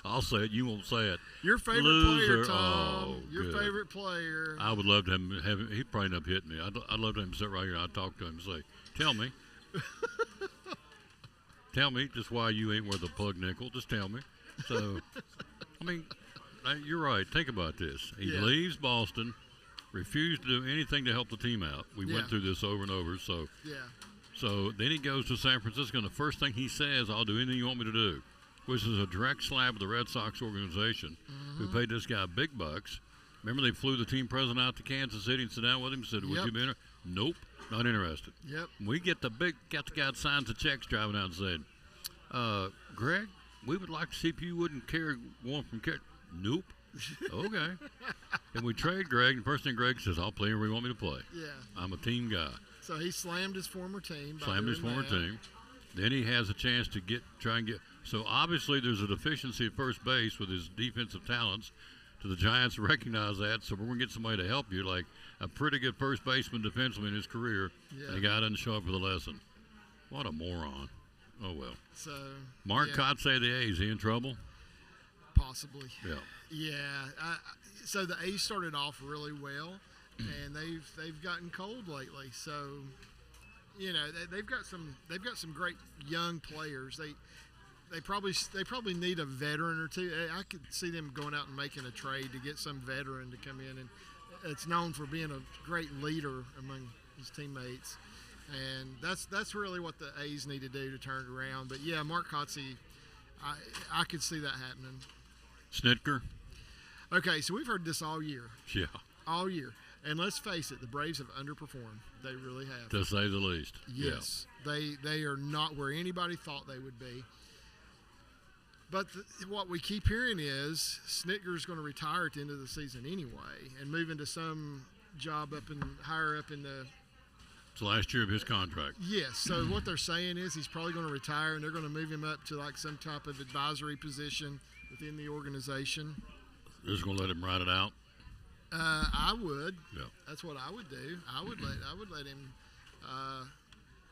I'll say it. You won't say it. Your favorite Loser. player, Tom. Oh, your good. favorite player. I would love to have him. He'd probably end up hitting me. I'd love to have him sit right here. I'd talk to him and say, "Tell me. Tell me just why you ain't worth a plug nickel. Just tell me." So, I mean, you're right. Think about this. He leaves Boston, refused to do anything to help the team out. We went through this over and over. So, so then he goes to San Francisco, and the first thing he says, "I'll do anything you want me to do," which is a direct slap of the Red Sox organization, who paid this guy big bucks. Remember, they flew the team president out to Kansas City and sat down with him and said, "Would you be interested?" Nope, not interested. Yep. We got the guy that signs the checks driving out and said, "Greg, we would like to see if you wouldn't carry one from Carey." Nope. Okay. And we trade Greg, and the first thing Greg says, "I'll play where you want me to play." Yeah. I'm a team guy. So he slammed his former team. Team. Then he has a chance to try and get. So obviously there's a deficiency at first base with his defensive talents. Do the Giants recognize that? So we're going to get somebody to help you, like a pretty good first baseman defenseman in his career. Yeah. And the guy doesn't show up for the lesson. What a moron. Oh, well. So Mark Kotsay of the A's, he in trouble? Possibly. Yeah. Yeah. So the A's started off really well, and they've gotten cold lately. So, they've got some great young players. They probably need a veteran or two. I could see them going out and making a trade to get some veteran to come in, and it's known for being a great leader among his teammates. And that's really what the A's need to do to turn it around. But yeah, Mark Kotsay, I could see that happening. Snitker? Okay, so we've heard this all year. Yeah. All year. And let's face it, the Braves have underperformed. They really have. To say the least. Yes. Yeah. They are not where anybody thought they would be. But what we keep hearing is Snitker's going to retire at the end of the season anyway and move into some job higher up in the. It's the last year of his contract. Yes. So what they're saying is he's probably going to retire, and they're going to move him up to like some type of advisory position within the organization. They're just going to let him ride it out. I would. Yeah. That's what I would do. I would let him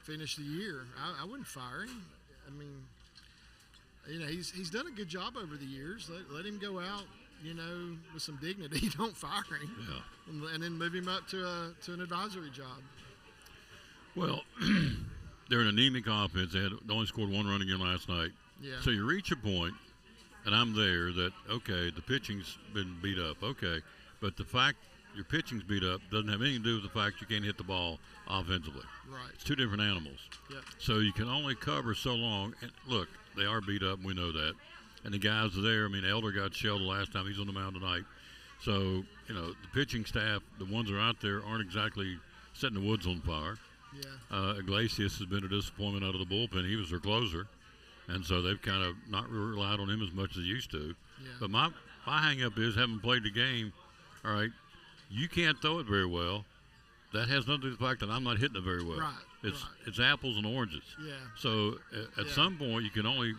finish the year. I wouldn't fire him. I mean, he's done a good job over the years. Let him go out, with some dignity. Don't fire him. Yeah. And then move him up to an advisory job. Well, they're an anemic offense. They only scored one run again last night. Yeah. So you reach a point, and I'm there, that, okay, the pitching's been beat up. Okay. But the fact your pitching's beat up doesn't have anything to do with the fact you can't hit the ball offensively. Right. It's two different animals. Yep. So you can only cover so long. And look, they are beat up. We know that. And the guys are there. I mean, Elder got shelled the last time. He's on the mound tonight. So, the pitching staff, the ones that are out there, aren't exactly setting the woods on fire. Yeah. Iglesias has been a disappointment out of the bullpen. He was their closer. And so they've kind of not relied on him as much as they used to. Yeah. But my hang-up is, having played the game, All right, you can't throw it very well. That has nothing to do with the fact that I'm not hitting it very well. Right. It's apples and oranges. Yeah. So at some point, you can only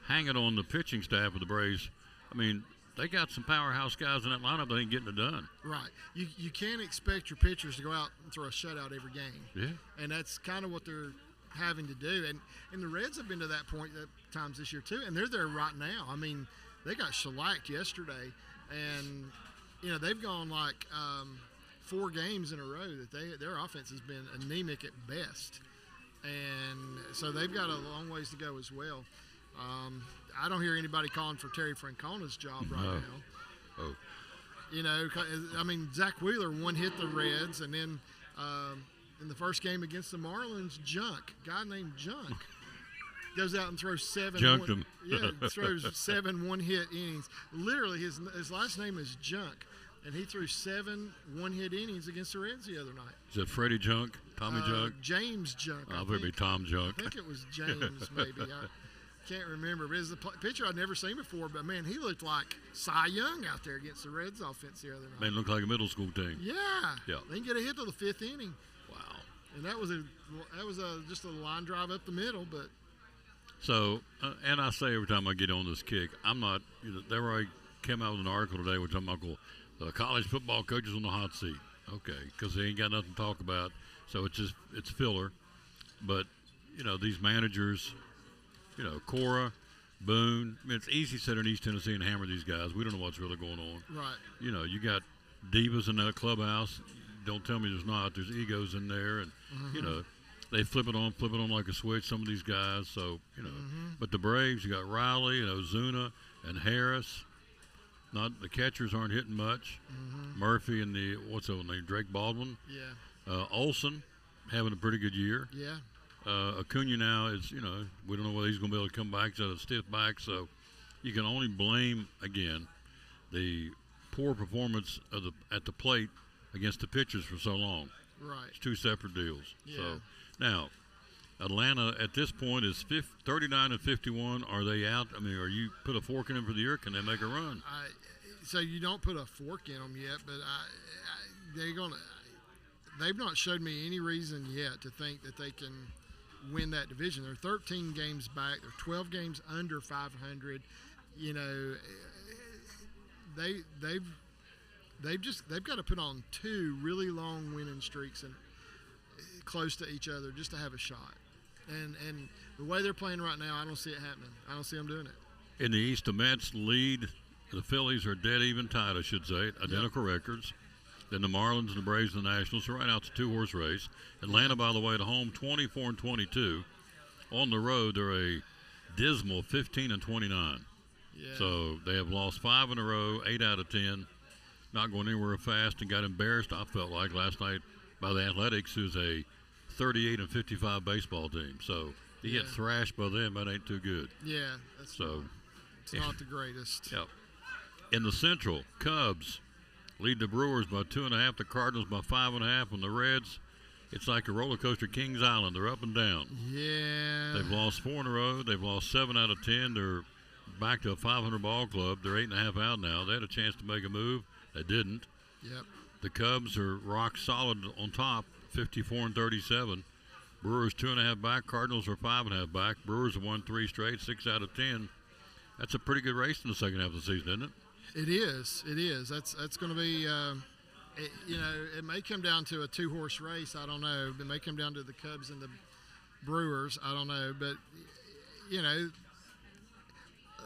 hang it on the pitching staff of the Braves. I mean, they got some powerhouse guys in that lineup that ain't getting it done. Right. You can't expect your pitchers to go out and throw a shutout every game. Yeah. And that's kind of what they're having to do. And the Reds have been to that point at times this year too, and they're there right now. I mean, they got shellacked yesterday, and they've gone like 4 games in a row that their offense has been anemic at best, and so they've got a long ways to go as well. I don't hear anybody calling for Terry Francona's job right now. Oh. I mean, Zach Wheeler hit the Reds, and then in the first game against the Marlins, a guy named Junk, goes out and throws 7. Junked him. Yeah, throws 7 one-hit innings. Literally, his last name is Junk, and he threw 7 one-hit innings against the Reds the other night. Is that Freddie Junk? Tommy Junk? James Junk. I'll be Tom Junk. I think it was James, maybe. I can't remember. But it's a pitcher I'd never seen before, but, man, he looked like Cy Young out there against the Reds offense the other night. Man, looked like a middle school team. Yeah. Yeah. They can get a hit to the 5th inning. Wow. And that was just a line drive up the middle, but. So, and I say every time I get on this kick, I'm not, they already came out with an article today which I'm not going to, college football coaches on the hot seat. Okay, because they ain't got nothing to talk about. So it's filler. But, these managers, Cora, Boone, I mean, it's easy to sit in East Tennessee and hammer these guys. We don't know what's really going on. Right. You got divas in that clubhouse. Don't tell me there's not. There's egos in there. And, they flip it on like a switch, some of these guys. So, But the Braves, you got Riley and Ozuna and Harris. Not the catchers aren't hitting much. Murphy and what's his name, Drake Baldwin. Yeah. Olson having a pretty good year. Yeah. Acuna now is, we don't know whether he's going to be able to come back. He's got a stiff back. So you can only blame, again, the poor performance at the plate against the pitchers for so long. Right. It's 2 separate deals. Yeah. So now, Atlanta at this point is 39 and 51. Are they out? I mean, are you put a fork in them for the year? Can they make a run? So you don't put a fork in them yet, but they've not showed me any reason yet to think that they can win that division. They're 13 games back. They're 12 games under 500. They've got to put on 2 really long winning streaks and close to each other just to have a shot. And the way they're playing right now, I don't see it happening. I don't see them doing it. In the East, the Mets lead. The Phillies are dead even tied, I should say, identical records. Then the Marlins and the Braves and the Nationals. So right now it's a 2-horse race. Atlanta, by the way, at home 24 and 22. On the road, they're a dismal 15 and 29. Yeah. So they have lost 5 in a row, 8 out of 10. Not going anywhere fast, and got embarrassed, I felt like, last night by the Athletics, who's a 38 and 55 baseball team. So you get thrashed by them, that ain't too good. Yeah. It's not the greatest. Yep. In the Central, Cubs lead the Brewers by 2.5, the Cardinals by 5.5, and the Reds, it's like a roller coaster, Kings Island. They're up and down. Yeah. They've lost 4 in a row. They've lost 7 out of 10. They're back to a 500 ball club. They're 8.5 out now. They had a chance to make a move. They didn't. Yep. The Cubs are rock solid on top, 54 and 37. Brewers 2.5 back. Cardinals are 5.5 back. Brewers have won 3 straight, 6 out of 10. That's a pretty good race in the second half of the season, isn't it? It is. It is. That's going to be. It may come down to a 2-horse race. I don't know. It may come down to the Cubs and the Brewers. I don't know. But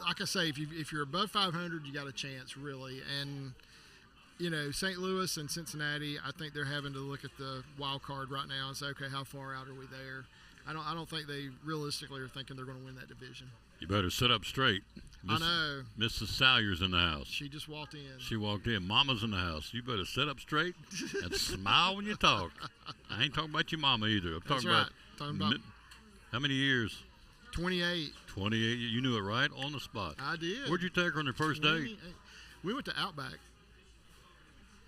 like I say, if you're above 500, you got a chance really. And St. Louis and Cincinnati, I think they're having to look at the wild card right now and say, okay, how far out are we there? I don't think they realistically are thinking they're going to win that division. You better sit up straight. I know. Mrs. Salyer's in the house. She just walked in. She walked in. Mama's in the house. You better sit up straight and smile when you talk. I ain't talking about your mama either. I'm That's talking right. about how many years? 28. 28. You knew it right on the spot. I did. Where'd you take her on her first date? We went to Outback.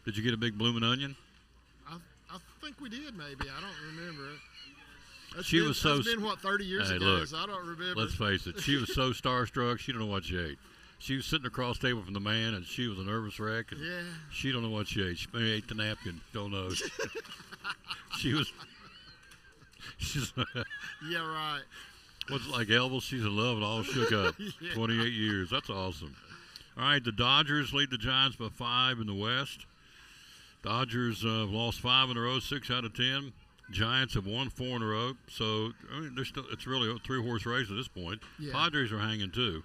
Did you get a big blooming onion? I think we did, maybe. I don't remember it. That's She was so. That's been, 30 years Hey, ago, look, so I don't remember. let's face it. She was so starstruck, she didn't know what she ate. She was sitting across the table from the man, and she was a nervous wreck. And Yeah. She don't know what she ate. She maybe ate the napkin. Don't know. She's Yeah, right. what's like Elvis. She's in love and all shook up. Yeah. 28 years. That's awesome. All right, the Dodgers lead the Giants by 5 in the West. Dodgers have lost 5 in a row, 6 out of 10. Giants have won 4 in a row. So I mean, it's really a 3-horse race at this point. Yeah. Padres are hanging too.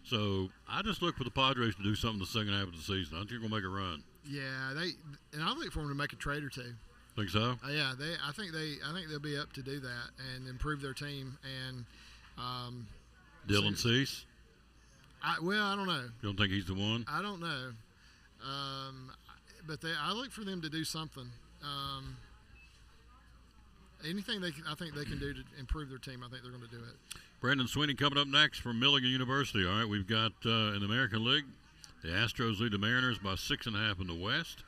So I just look for the Padres to do something the second half of the season. I think they're gonna make a run. Yeah, and I look for them to make a trade or two. Think so? Yeah, I think they'll be up to do that and improve their team. And Dylan Cease. I don't know. You don't think he's the one? I don't know. But I look for them to do something. Anything I think they can do to improve their team, I think they're going to do it. Brendan Sweeney coming up next from Milligan University. All right, we've got in the American League, the Astros lead the Mariners by 6.5 in the West.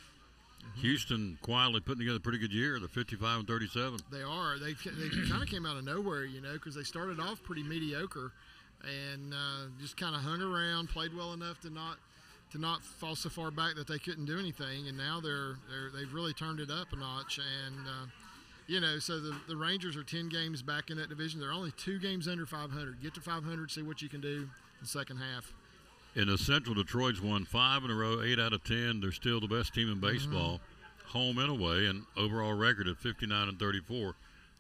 Houston quietly putting together a pretty good year. They're 55-37. They are. They kind of came out of nowhere, because they started off pretty mediocre and just kind of hung around, played well enough to not fall so far back that they couldn't do anything. And now they've really turned it up a notch. And so the Rangers are 10 games back in that division. They're only 2 games under 500. Get to 500, see what you can do in the second half. In the Central, Detroit's won 5 in a row, 8 out of 10. They're still the best team in baseball, home and away, and overall record at 59-34.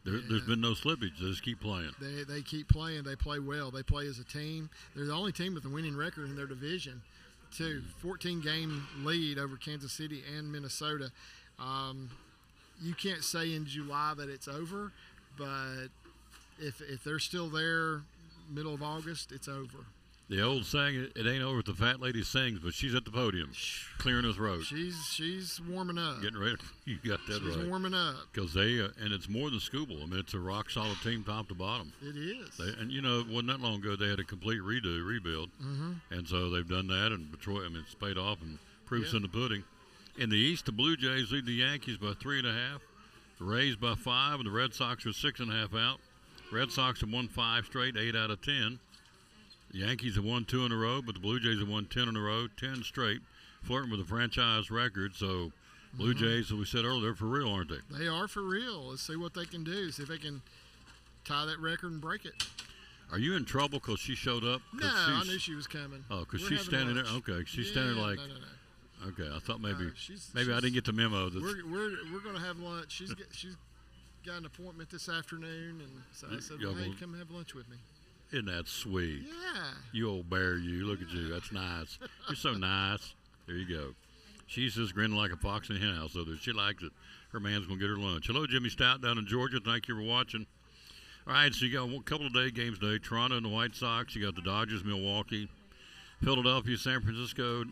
There's been no slippage. They just keep playing. They keep playing. They play well. They play as a team. They're the only team with a winning record in their division, too. 14-game lead over Kansas City and Minnesota. You can't say in July that it's over, but if they're still there middle of August, it's over. The old saying, it ain't over if the fat lady sings, but she's at the podium, clearing her throat. She's warming up. Getting ready. You got that right. She's warming up. Because and it's more than Scooball. I mean, it's a rock-solid team top to bottom. It is. It wasn't that long ago they had a complete rebuild. And so they've done that, and Detroit, it's paid off, and proof's in the pudding. In the East, the Blue Jays lead the Yankees by 3.5. The Rays by 5, and the Red Sox are 6.5 out. Red Sox have won 5 straight, 8 out of 10. The Yankees have won 2 in a row, but the Blue Jays have won 10 in a row, 10 straight, flirting with a franchise record. So Blue Jays, as we said earlier, they're for real, aren't they? They are for real. Let's see what they can do. See if they can tie that record and break it. Are you in trouble because she showed up? No, I knew she was coming. Oh, because she's standing there. Okay, she's standing like. No. Okay, I thought maybe I didn't get the memo. We're going to have lunch. She's got an appointment this afternoon, and so I said, hey, come have lunch with me. Isn't that sweet? Yeah. You old bear, you. Look at you. That's nice. You're so nice. There you go. She's just grinning like a fox in a hen house, so she likes it. Her man's going to get her lunch. Hello, Jimmy Stout down in Georgia. Thank you for watching. All right, so you got a couple of games today. Toronto and the White Sox. You got the Dodgers, Milwaukee. Philadelphia, San Francisco.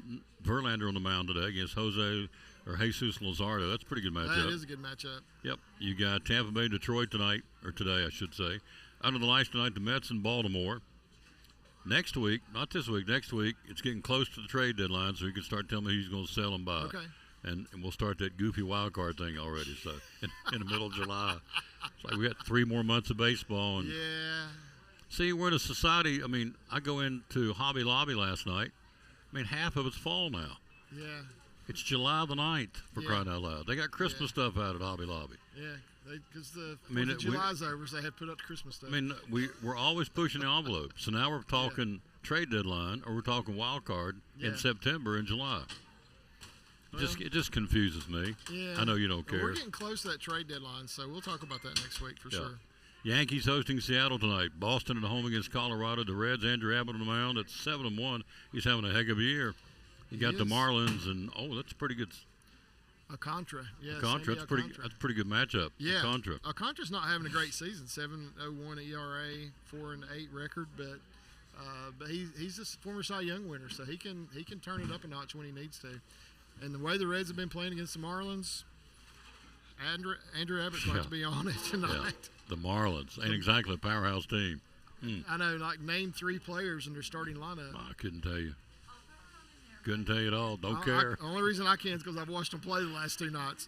Verlander on the mound today against Jesus Luzardo. That's a pretty good matchup. That is a good matchup. Yep. You got Tampa Bay, Detroit tonight, or today, I should say. Under the lights tonight, the Mets in Baltimore. Next week, not this week, next week, it's getting close to the trade deadline, so you can start telling me who's going to sell and buy. Okay. And we'll start that goofy wild card thing already. So in the middle of July, it's like we got 3 more months of baseball. And see, we're in a society. I go into Hobby Lobby last night. Half of it's fall now. Yeah. It's July the 9th, for crying out loud. They got Christmas stuff out at Hobby Lobby. Yeah, because the 4th of July's over, so they have put up the Christmas stuff. We're always pushing the envelope. So now we're talking trade deadline, or we're talking wild card in September and July. It just confuses me. Yeah. I know you don't care. We're getting close to that trade deadline, so we'll talk about that next week for sure. Yankees hosting Seattle tonight. Boston at home against Colorado. The Reds, Andrew Abbott on the mound. It's 7-1. He's having a heck of a year. You got the Marlins, and that's pretty good. Alcantara, Alcantara, that's a pretty good matchup. Yeah, Alcantara. Alcantara's not having a great season. 7.01 ERA, 4-8 record, but he's a former Cy Young winner, so he can turn it up a notch when he needs to. And the way the Reds have been playing against the Marlins, Andrew Abbott's going to be on it tonight. Yeah. The Marlins ain't exactly a powerhouse team. I know, name 3 players in their starting lineup. I couldn't tell you. Couldn't tell you at all. Don't care. The only reason I can is because I've watched them play the last 2 nights.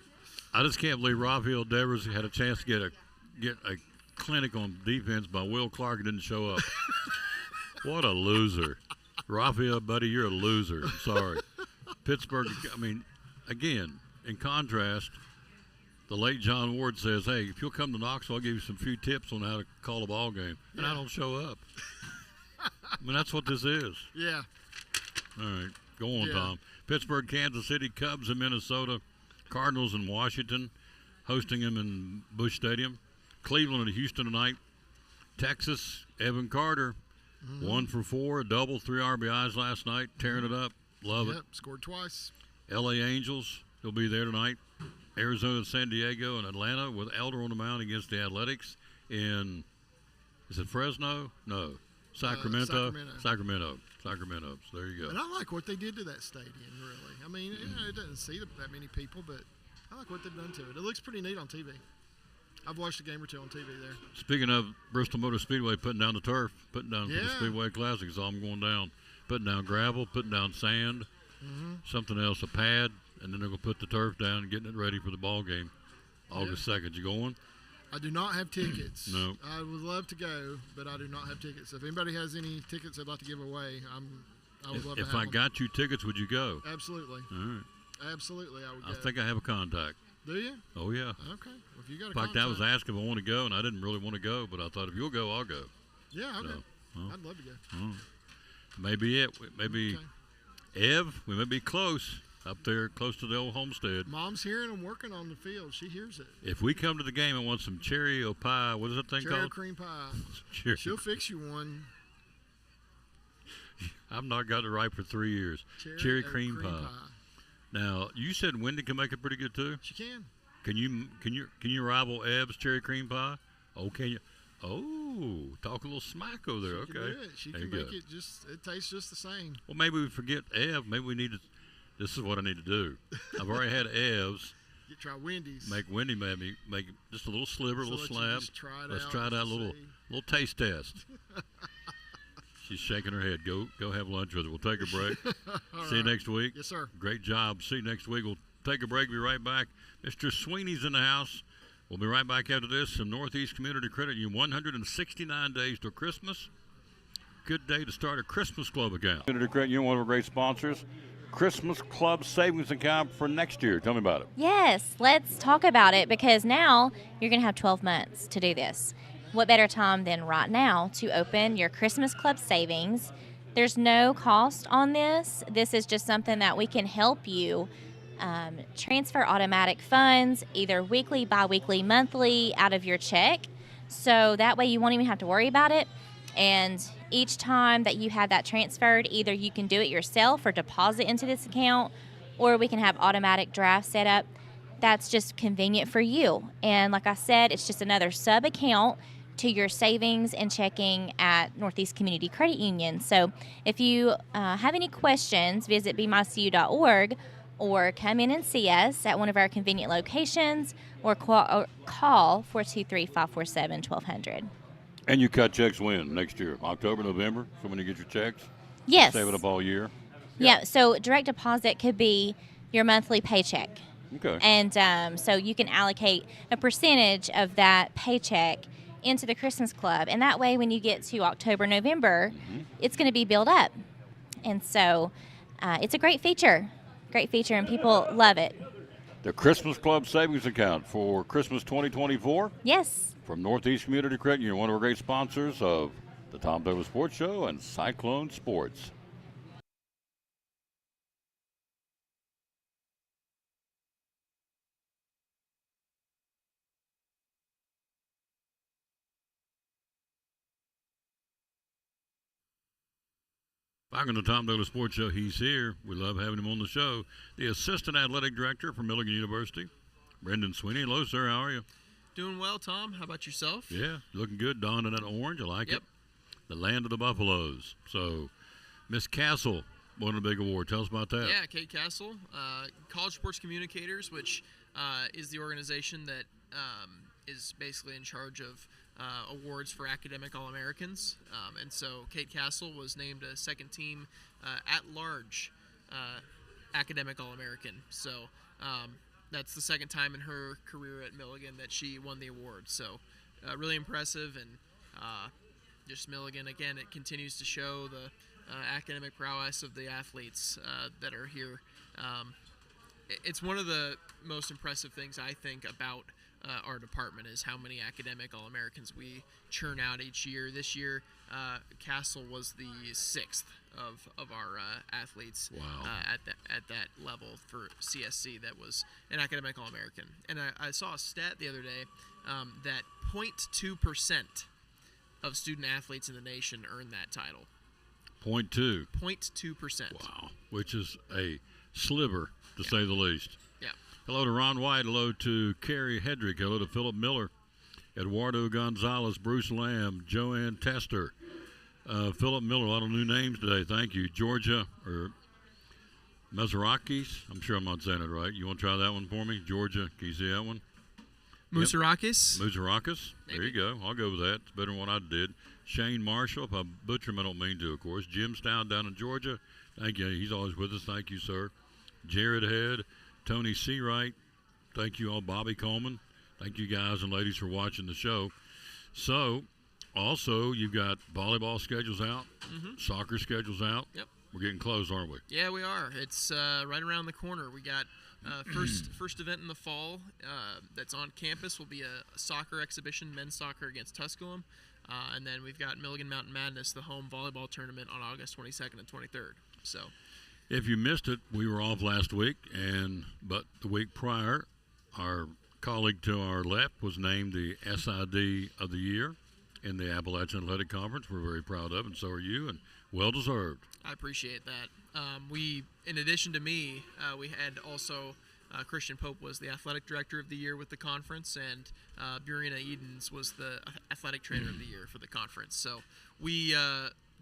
I just can't believe Rafael Devers had a chance to get a clinic on defense by Will Clark and didn't show up. What a loser. Raphael, buddy, you're a loser. I'm sorry. Pittsburgh, I mean, again, in contrast, the late John Ward says, hey, if you'll come to Knoxville, I'll give you some few tips on how to call a ball game. And I don't show up. I mean, that's what this is. Yeah. All right. Go on, Tom. Pittsburgh, Kansas City, Cubs in Minnesota, Cardinals in Washington, hosting them in Busch Stadium. Cleveland and Houston tonight. Texas, Evan Carter, 1 for 4, a double, 3 RBIs last night, tearing it up. Love it. Scored twice. LA Angels, he'll be there tonight. Arizona, San Diego, and Atlanta with Elder on the mound against the Athletics in, is it Fresno? No. Sacramento. Sacramento. So there you go. And I like what they did to that stadium, really. I mean, it doesn't see that many people, but I like what they've done to it. It looks pretty neat on TV. I've watched a game or two on TV there. Speaking of Bristol Motor Speedway putting down the turf, putting down for the Speedway Classic, so I'm going down. Putting down gravel, putting down sand, something else, a pad, and then they're going to put the turf down and getting it ready for the ball game August 2nd. You going? I do not have tickets. No. I would love to go, but I do not have tickets. If anybody has any tickets they'd like to give away, I would love to have them. If I got you tickets, would you go? Absolutely. All right. Absolutely, I would go. I think I have a contact. Do you? Oh, yeah. Okay. Well, if you got a In fact, I was asking if I want to go, and I didn't really want to go, but I thought if you'll go, I'll go. Yeah, okay. So, I'd love to go. Maybe maybe Ev, we may be close up there, close to the old homestead. Mom's hearing them working on the field. She hears it. If we come to the game and want some cherry o pie, what is that thing Cherry called? cream pie. She'll fix you one. I've not got it right for 3 years. Cherry cream pie. Now, you said Wendy can make it pretty good too. She can. Can you rival Ev's cherry cream pie? Oh, can you? Oh, talk a little smack over there. She can do it. She can make it it tastes just the same. Well, maybe we forget Ev. Maybe we need to. This is what I need to do. I've already had Ev's. Try Wendy's. Make Wendy make just a little sliver, a little slab. Let's try that little taste test. She's shaking her head. Go have lunch with her. We'll take a break. See you next week. Yes, sir. Great job. See you next week. We'll take a break. Be right back. Mr. Sweeney's in the house. We'll be right back after this. Some Northeast Community Credit Union. 169 days till Christmas. Good day to start a Christmas Club account. Community Credit Union, one of our great sponsors. Christmas Club savings account for next year. Tell me about it. Yes, let's talk about it because now you're going to have 12 months to do this. What better time than right now to open your Christmas Club savings? There's no cost on this. This is just something that we can help you transfer automatic funds, either weekly, bi-weekly, monthly, out of your check. So that way you won't even have to worry about it. And each time that you have that transferred, either you can do it yourself or deposit into this account, or we can have automatic draft set up. That's just convenient for you. And like I said, it's just another sub account to your savings and checking at Northeast Community Credit Union. So if you have any questions, visit bemycu.org or come in and see us at one of our convenient locations or call 423-547-1200. And you cut checks when? Next year? October, November? So when you get your checks? Yes. Save it up all year? Yeah, so direct deposit could be your monthly paycheck. Okay. And so you can allocate a percentage of that paycheck into the Christmas Club. And that way when you get to October, November, it's going to be built up. And so it's a great feature, and people love it. The Christmas Club savings account for Christmas 2024? Yes. From Northeast Community Credit Union, one of our great sponsors of the Tom Douglas Sports Show and Cyclone Sports. Back on the Tom Douglas Sports Show, he's here. We love having him on the show. The Assistant Athletic Director from Milligan University, Brendan Sweeney. Hello, sir. How are you? Doing well, Tom. How about yourself? Yeah, looking good. Donning that orange. I like it. The land of the Buffaloes. So, Miss Castle won a big award. Tell us about that. Yeah, Kate Castle, College Sports Communicators, which is the organization that is basically in charge of awards for academic All-Americans. And so Kate Castle was named a second team at-large academic All-American. So that's the second time in her career at Milligan that she won the award. So really impressive, and just Milligan, again, it continues to show the academic prowess of the athletes that are here. It's one of the most impressive things I think about our department is how many academic All-Americans we churn out each year. This year, Castle was the 6th of our athletes at that level for CSC that was an academic All-American. And I saw a stat the other day that 0.2% of student athletes in the nation earn that title. 0.2. 0.2%. Wow, which is a sliver, to say the least. Yeah. Hello to Ron White. Hello to Carrie Hedrick. Hello to Philip Miller, Eduardo Gonzalez, Bruce Lamb, Joanne Tester. Philip Miller, a lot of new names today. Thank you. Georgia, or Mazarakis. I'm sure I'm not saying it right. You want to try that one for me? Georgia, can you see that one? Musarakis. Yep. Musarakis. There you go. I'll go with that. It's better than what I did. Shane Marshall. If I butcher him, I don't mean to, of course. Jim Stout down in Georgia. Thank you. He's always with us. Thank you, sir. Jared Head. Tony Seawright. Thank you all. Bobby Coleman. Thank you guys and ladies for watching the show. So, also, you've got volleyball schedules out. Soccer schedules out. Yep. We're getting close, aren't we? Yeah, we are. It's right around the corner. We got first event in the fall that's on campus will be a soccer exhibition, men's soccer against Tusculum. And then we've got Milligan Mountain Madness, the home volleyball tournament on August 22nd and 23rd. So, if you missed it, we were off last week, but the week prior, our colleague to our left was named the SID of the Year in the Appalachian Athletic Conference. We're very proud of it, and so are you, and well deserved. I appreciate that. In addition to me, we had also Christian Pope was the athletic director of the year with the conference, and Burina Edens was the athletic trainer of the year for the conference. So we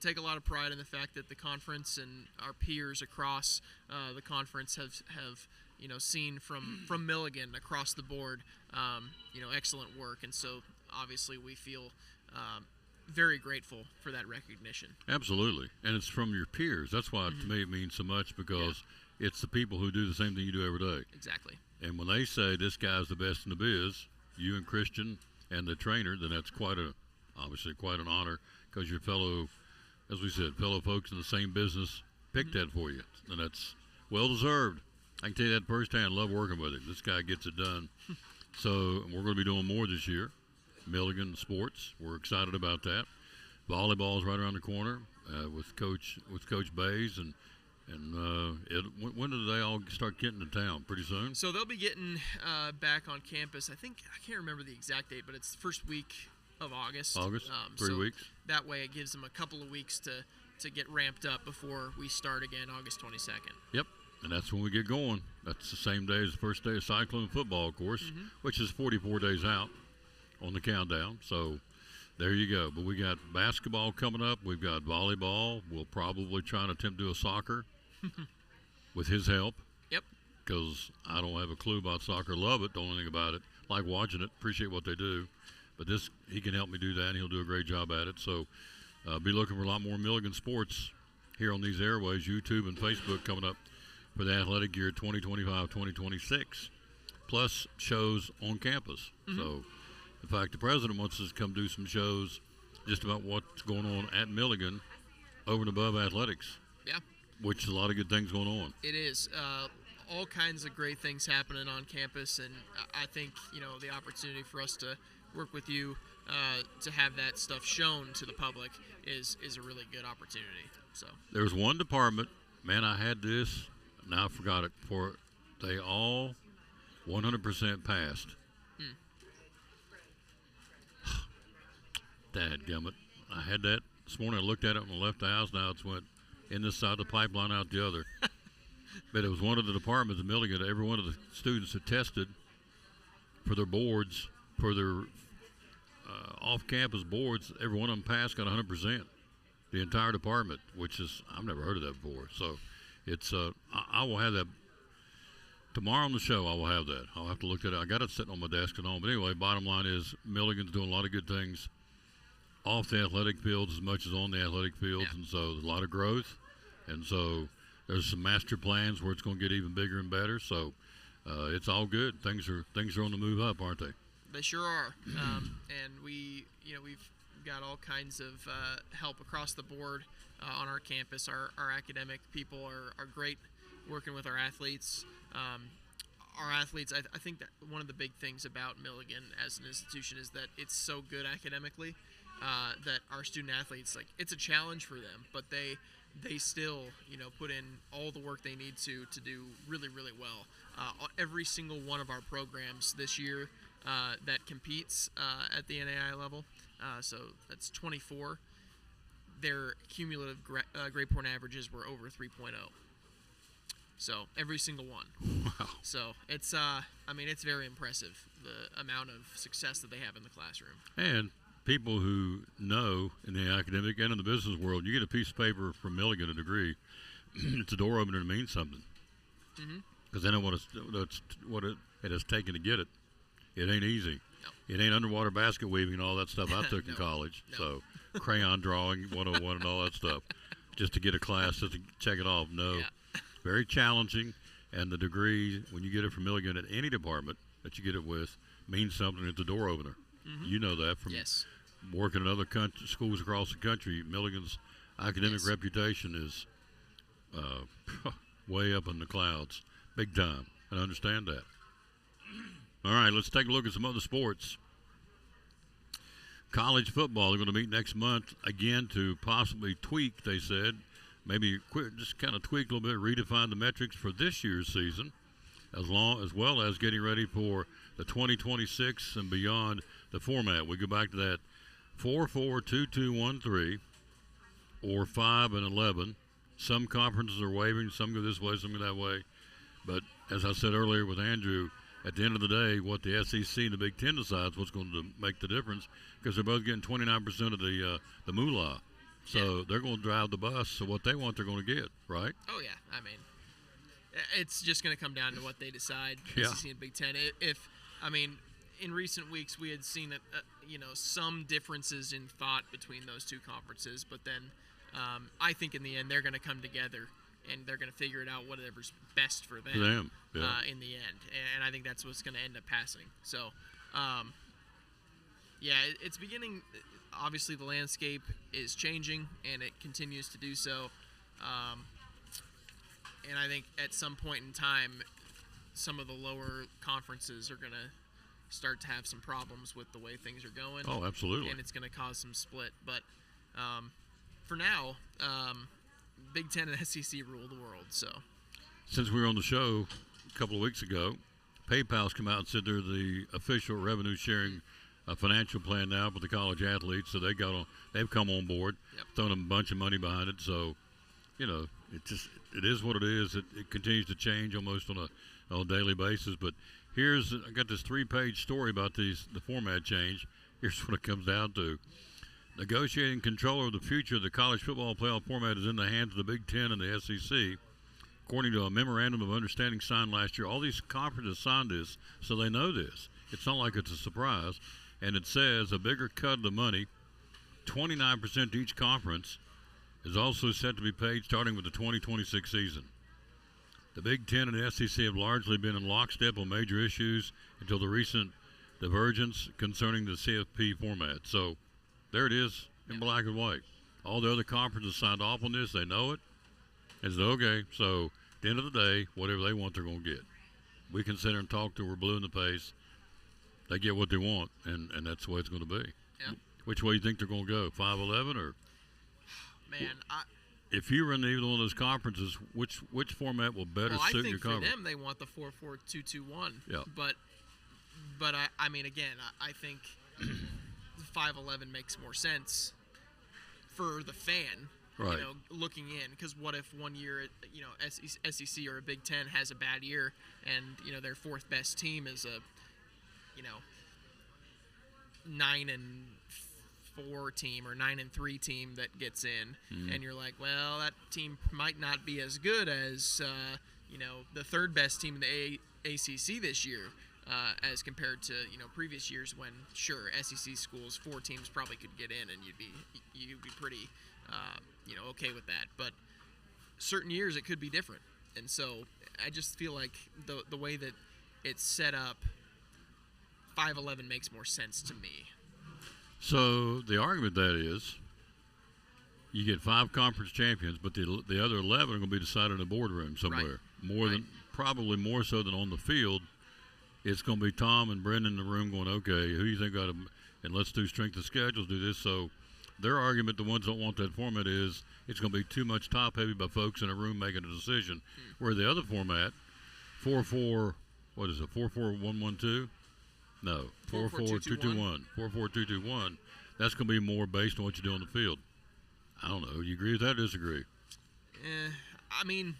take a lot of pride in the fact that the conference and our peers across the conference have seen from Milligan across the board, excellent work, and so obviously we feel very grateful for that recognition. Absolutely, and it's from your peers. That's why to me it means so much, because it's the people who do the same thing you do every day. Exactly. And when they say this guy's the best in the biz, you and Christian and the trainer, then that's obviously quite an honor, because your fellow, as we said, fellow folks in the same business picked that for you, and that's well deserved. I can tell you that firsthand. Love working with him. This guy gets it done. So we're going to be doing more this year. Milligan Sports. We're excited about that. Volleyball is right around the corner with Coach Bays, and when do they all start getting to town? Pretty soon. So they'll be getting back on campus. I can't remember the exact date, but it's the first week of August. 3 weeks. That way, it gives them a couple of weeks to get ramped up before we start again, August 22nd. Yep. And that's when we get going. That's the same day as the first day of Cyclone football, of course, which is 44 days out on the countdown. So there you go. But we got basketball coming up. We've got volleyball. We'll probably try and attempt to do a soccer with his help. Yep. Because I don't have a clue about soccer. Love it. Don't know anything about it. Like watching it. Appreciate what they do. But he can help me do that, and he'll do a great job at it. So be looking for a lot more Milligan sports here on these airways, YouTube and Facebook coming up for the athletic year 2025-2026, plus shows on campus. So, in fact, the president wants us to come do some shows just about what's going on at Milligan over and above athletics. Yeah. Which is a lot of good things going on. It is. All kinds of great things happening on campus, and I think, the opportunity for us to work with you to have that stuff shown to the public is a really good opportunity. So there's one department, man, I had this, now I forgot it, they all 100% passed. Dadgummit. I had that this morning. I looked at it when I left the house. Now it's went in this side of the pipeline, out the other. But it was one of the departments in Milligan. Every one of the students who tested for their boards, for their off-campus boards, every one of them passed, got 100%. The entire department, which is, I've never heard of that before. So it's, I will have that tomorrow on the show. I will have that. I'll have to look at it. I got it sitting on my desk at home. But anyway, bottom line is Milligan's doing a lot of good things off the athletic fields as much as on the athletic fields. Yeah. And so there's a lot of growth. And so there's some master plans where it's going to get even bigger and better. So it's all good. Things are on the move up, aren't they? They sure are. And we've got all kinds of help across the board on our campus. Our academic people are great working with our athletes. Our athletes, I think that one of the big things about Milligan as an institution is that it's so good academically that our student athletes, like, it's a challenge for them, but they still, put in all the work they need to do really, really well. Every single one of our programs this year that competes at the NAI level, so that's 24, their cumulative grade point averages were over 3.0. So every single one. Wow. So it's it's very impressive, the amount of success that they have in the classroom. And people who know in the academic and in the business world, you get a piece of paper from Milligan, a degree, it's a door opener to mean something. Because they know what it has taken to get it. It ain't easy. No. It ain't underwater basket weaving and all that stuff I took in college. No. So crayon drawing 101 and all that stuff, just to get a class, just to check it off. No. Yeah. Very challenging, and the degree, when you get it from Milligan at any department that you get it with, means something. It's a door opener. You know that from working in other schools across the country. Milligan's academic reputation is way up in the clouds, big time, and I understand that. All right, let's take a look at some other sports. College football, they're going to meet next month again to possibly tweak, they said, maybe just kind of tweak a little bit, redefine the metrics for this year's season, as well as getting ready for the 2026 and beyond the format. We go back to that 4-4-2-2-1-3 or 5 and 11. Some conferences are wavering, some go this way, some go that way. But as I said earlier with Andrew, at the end of the day, what the SEC and the Big Ten decides what's going to make the difference, because they're both getting 29% of the moolah. So they're going to drive the bus. So what they want, they're going to get, right? Oh, yeah. I mean, it's just going to come down to what they decide, Yeah. SEC and Big Ten. In recent weeks, we had seen that, some differences in thought between those two conferences. But then I think in the end, they're going to come together and they're going to figure it out whatever's best for them, in the end. And I think that's what's going to end up passing. So, it's beginning. Obviously, the landscape is changing, and it continues to do so. And I think at some point in time, some of the lower conferences are going to start to have some problems with the way things are going. Oh, absolutely. And it's going to cause some split. But for now, Big Ten and SEC rule the world. So, since we were on the show a couple of weeks ago, PayPal's come out and said they're the official revenue sharing financial plan now for the college athletes. So they've come on board, thrown a bunch of money behind it. So, it is what it is. It continues to change almost on a daily basis. But I got this 3-page story about the format change. Here's what it comes down to. Negotiating control over the future of the college football playoff format is in the hands of the Big Ten and the SEC. According to a memorandum of understanding signed last year, all these conferences signed this, so they know this. It's not like it's a surprise. And it says a bigger cut of the money, 29% to each conference, is also set to be paid starting with the 2026 season. The Big Ten and the SEC have largely been in lockstep on major issues until the recent divergence concerning the CFP format. So there it is in black and white. All the other conferences signed off on this. They know it. It's okay. So at the end of the day, whatever they want, they're going to get. We can sit here and talk till we're blue in the face. They get what they want, and that's the way it's going to be. Yeah. Which way you think they're going to go, 5-11 or? Man, if you were in either one of those conferences, which format will better suit your conference? I think for them, they want the 4-4-2-2-1. Yeah. But I mean, again, I think 5-11 makes more sense for the fan. Right. Looking in, because what if one year, SEC or a Big Ten has a bad year, and their fourth best team is a 9-4 team or 9-3 team that gets in, and you're like, well, that team might not be as good as the third best team in the ACC this year, as compared to previous years when SEC schools 4 teams probably could get in, and you'd be pretty okay with that. But certain years it could be different, and so I just feel like the way that it's set up, 5-11 makes more sense to me. So the argument that is, you get 5 conference champions, but the other 11 are going to be decided in a boardroom somewhere. Probably more so than on the field. It's going to be Tom and Brendan in the room going, okay, who do you think got to, and let's do strength of schedules, do this. So their argument, the ones that don't want that format, is it's going to be too much top heavy by folks in a room making a decision. Where the other format, 4-4, what is it, 4-4-1-1-2? No, 4-4-2-2-1. 4-4-2-2-1. That's going to be more based on what you do on the field. I don't know. You agree with that or disagree? I mean,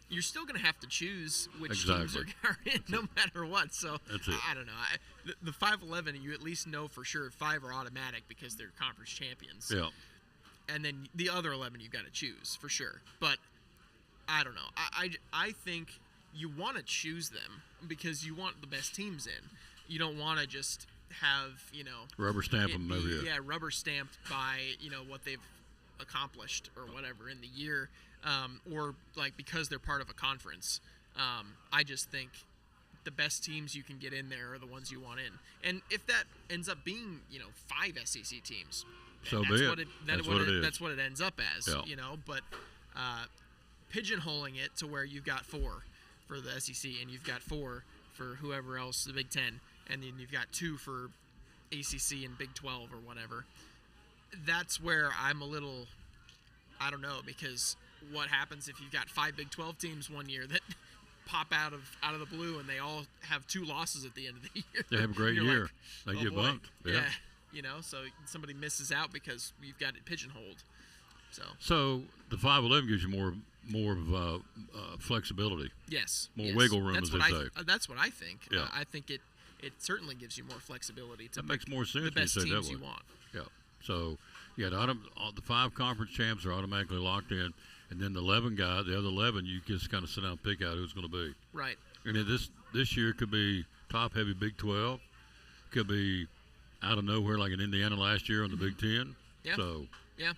you're still going to have to choose which Exactly. teams are in no matter what. So That's it. I don't know. The 5-11, you at least know for sure 5 are automatic because they're conference champions. Yeah. And then the other 11 you've got to choose for sure. But I don't know. I think you want to choose them because you want the best teams in. You don't want to just have, Rubber stamp it them be- every year. Yeah, rubber stamped by, what they've accomplished or whatever in the year, or like because they're part of a conference. I just think the best teams you can get in there are the ones you want in. And if that ends up being, 5 SEC teams, So that's be it. what That's what it is. That's what it ends up as, Yeah. But pigeonholing it to where you've got 4 for the SEC and you've got 4 for whoever else, the Big Ten, and then you've got 2 for ACC and Big 12 or whatever. That's where I'm a little, I don't know, because what happens if you've got 5 Big 12 teams one year that pop out of the blue and they all have 2 losses at the end of the year? They have a great You're year. like, They oh get boy. bumped. Yeah. So somebody misses out because you've got it pigeonholed. So the 5-11 gives you more of flexibility. Yes. More yes. wiggle room, That's as they what say. That's what I think. Yeah. I think it certainly gives you more flexibility to That makes pick more sense the when you best say it that teams way. you want. Yeah. So, yeah, the 5 conference champs are automatically locked in, and then the 11 guy, the other 11, you just kind of sit down and pick out who's going to be. Right. And then this year could be top heavy Big 12, could be out of nowhere like in Indiana last year on the Big 10. Yeah. So. Yeah.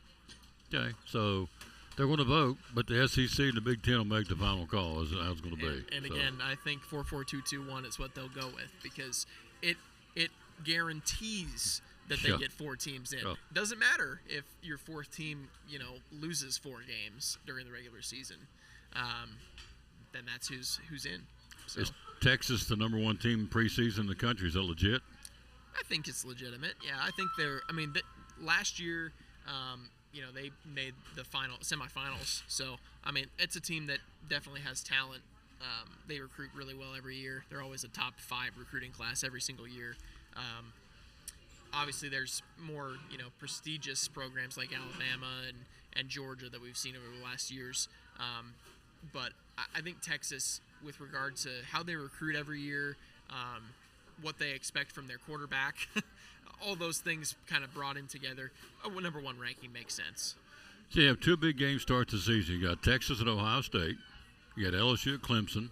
Okay. So they're going to vote, but the SEC and the Big 10 will make the final call. Is how it's going to be. And So, again, I think 4-4-2-2-1 is what they'll go with because it guarantees that they Yeah. get 4 teams in. Yeah. Doesn't matter if your 4th team, loses 4 games during the regular season. Then that's who's in. So is Texas the number 1 team preseason in the country? Is that legit? I think it's legitimate. Yeah, I think they're. I mean, last year, they made the semifinals. So I mean, it's a team that definitely has talent. They recruit really well every year. They're always a top 5 recruiting class every single year. Obviously, there's more prestigious programs like Alabama and Georgia that we've seen over the last years. But I think Texas, with regard to how they recruit every year, what they expect from their quarterback, all those things kind of brought in together, a number 1 ranking makes sense. So you have 2 big games start the season. You got Texas at Ohio State. You got LSU at Clemson.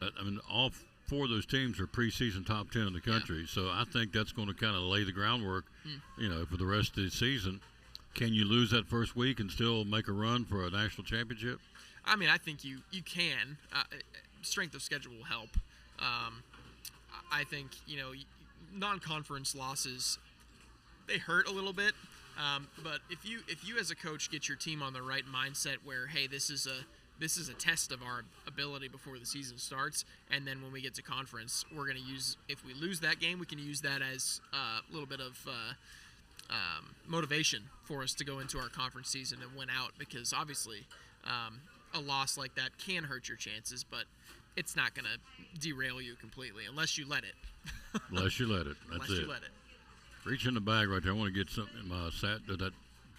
I mean, all 4 of those teams are preseason top 10 in the country. Yeah. So I think that's going to kind of lay the groundwork, for the rest of the season. Can you lose that first week and still make a run for a national championship? I mean, I think you can. Strength of schedule will help. I think, non-conference losses, they hurt a little bit. But if you as a coach get your team on the right mindset where, hey, this is a test of our ability before the season starts, and then when we get to conference, we're going to use, if we lose that game, we can use that as a little bit of motivation for us to go into our conference season and win out, because obviously a loss like that can hurt your chances, but it's not going to derail you completely unless you let it. Unless you let it. That's unless it. you let it. Reach in the bag right there. I want to get something in my that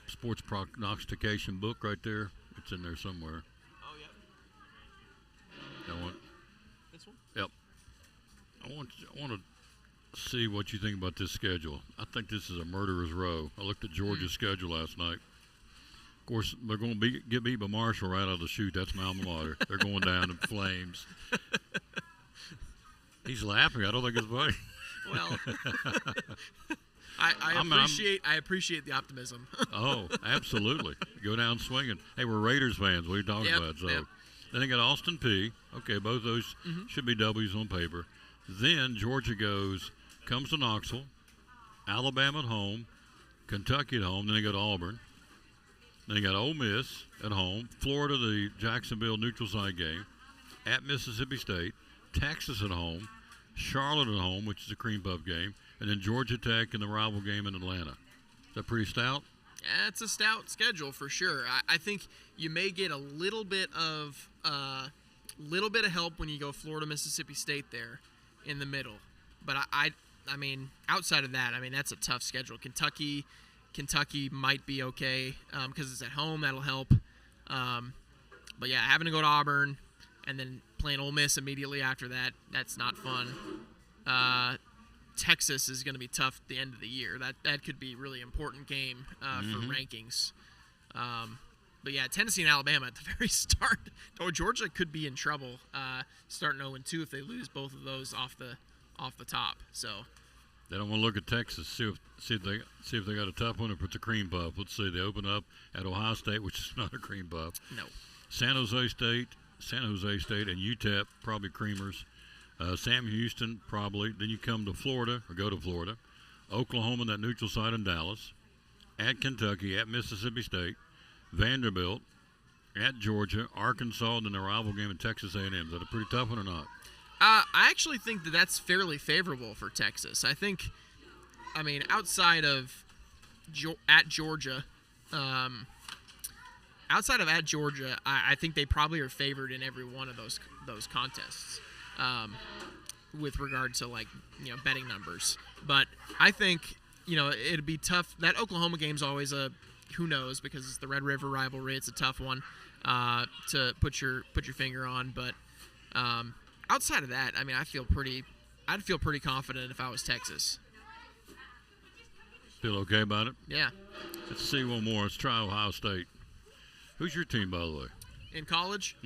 sports prognostication book right there. It's in there somewhere. Oh, yeah. I want. This one? Yep. I want to see what you think about this schedule. I think this is a murderer's row. I looked at Georgia's schedule last night. Of course, they're going to get beat by Marshall right out of the chute. That's my alma mater. They're going down in flames. He's laughing. I don't think it's funny. Well, I appreciate the optimism. Oh, absolutely. Go down swinging. Hey, we're Raiders fans. What are you talking about? So then they got Austin Peay. Okay, both those should be W's on paper. Then Georgia comes to Knoxville, Alabama at home, Kentucky at home. Then they go to Auburn. Then they got Ole Miss at home. Florida, the Jacksonville neutral site game. At Mississippi State. Texas at home. Charlotte at home, which is a cream puff game. And then Georgia Tech in the rival game in Atlanta. Is that pretty stout? Yeah, it's a stout schedule for sure. I think you may get a little bit of help when you go Florida, Mississippi State there in the middle. But I mean, outside of that, I mean, that's a tough schedule. Kentucky might be okay because it's at home. That'll help. But yeah, having to go to Auburn and then playing Ole Miss immediately after that, that's not fun. Texas is going to be tough at the end of the year. That could be a really important game for rankings. But yeah, Tennessee and Alabama at the very start. Or Georgia could be in trouble starting 0-2 if they lose both of those off the top. So they don't want to look at Texas, see if they got a tough one, or if it's a cream puff. Let's see, they open up at Ohio State, which is not a cream puff. No. San Jose State, and UTEP, probably creamers. Sam Houston, probably. Then you come to Florida, or go to Florida. Oklahoma, that neutral site in Dallas. At Kentucky, at Mississippi State. Vanderbilt, at Georgia. Arkansas, and then the rival game in Texas A&M. Is that a pretty tough one or not? I actually think that's fairly favorable for Texas. I mean, outside of at Georgia, I think they probably are favored in every one of those contests. With regard to betting numbers, but I think it'd be tough. That Oklahoma game's always a who knows because it's the Red River rivalry. It's a tough one to put your finger on. But outside of that, I mean, I'd feel pretty confident if I was Texas. Feel okay about it? Yeah. Let's see one more. Let's try Ohio State. Who's your team, by the way? In college?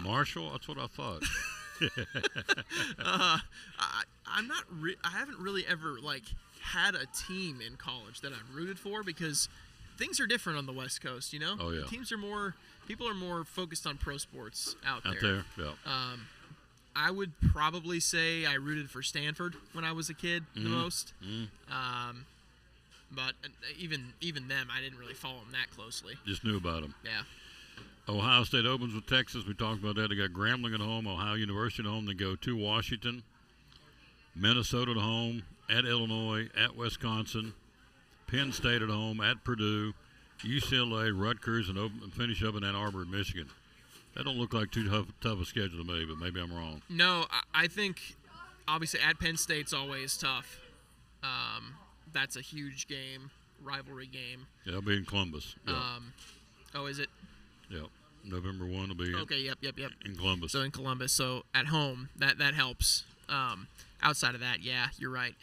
Marshall. That's what I thought. I haven't really ever had a team in college that I've rooted for because things are different on the West Coast. Oh yeah. People are more focused on pro sports out there. Out there, yeah. I would probably say I rooted for Stanford when I was a kid the most. But even them, I didn't really follow them that closely. Just knew about them. Yeah. Ohio State opens with Texas. We talked about that. They got Grambling at home, Ohio University at home. They go to Washington, Minnesota at home, at Illinois, at Wisconsin, Penn State at home, at Purdue, UCLA, Rutgers, and finish up in Ann Arbor, Michigan. That don't look like too tough a schedule to me, but maybe I'm wrong. No, I think obviously at Penn State's always tough. That's a huge game, rivalry game. Yeah, it'll be in Columbus. Yeah. Oh, is it? Yeah. November 1 will be Yep. in Columbus. So in Columbus. So at home, that helps. Outside of that, yeah, you're right.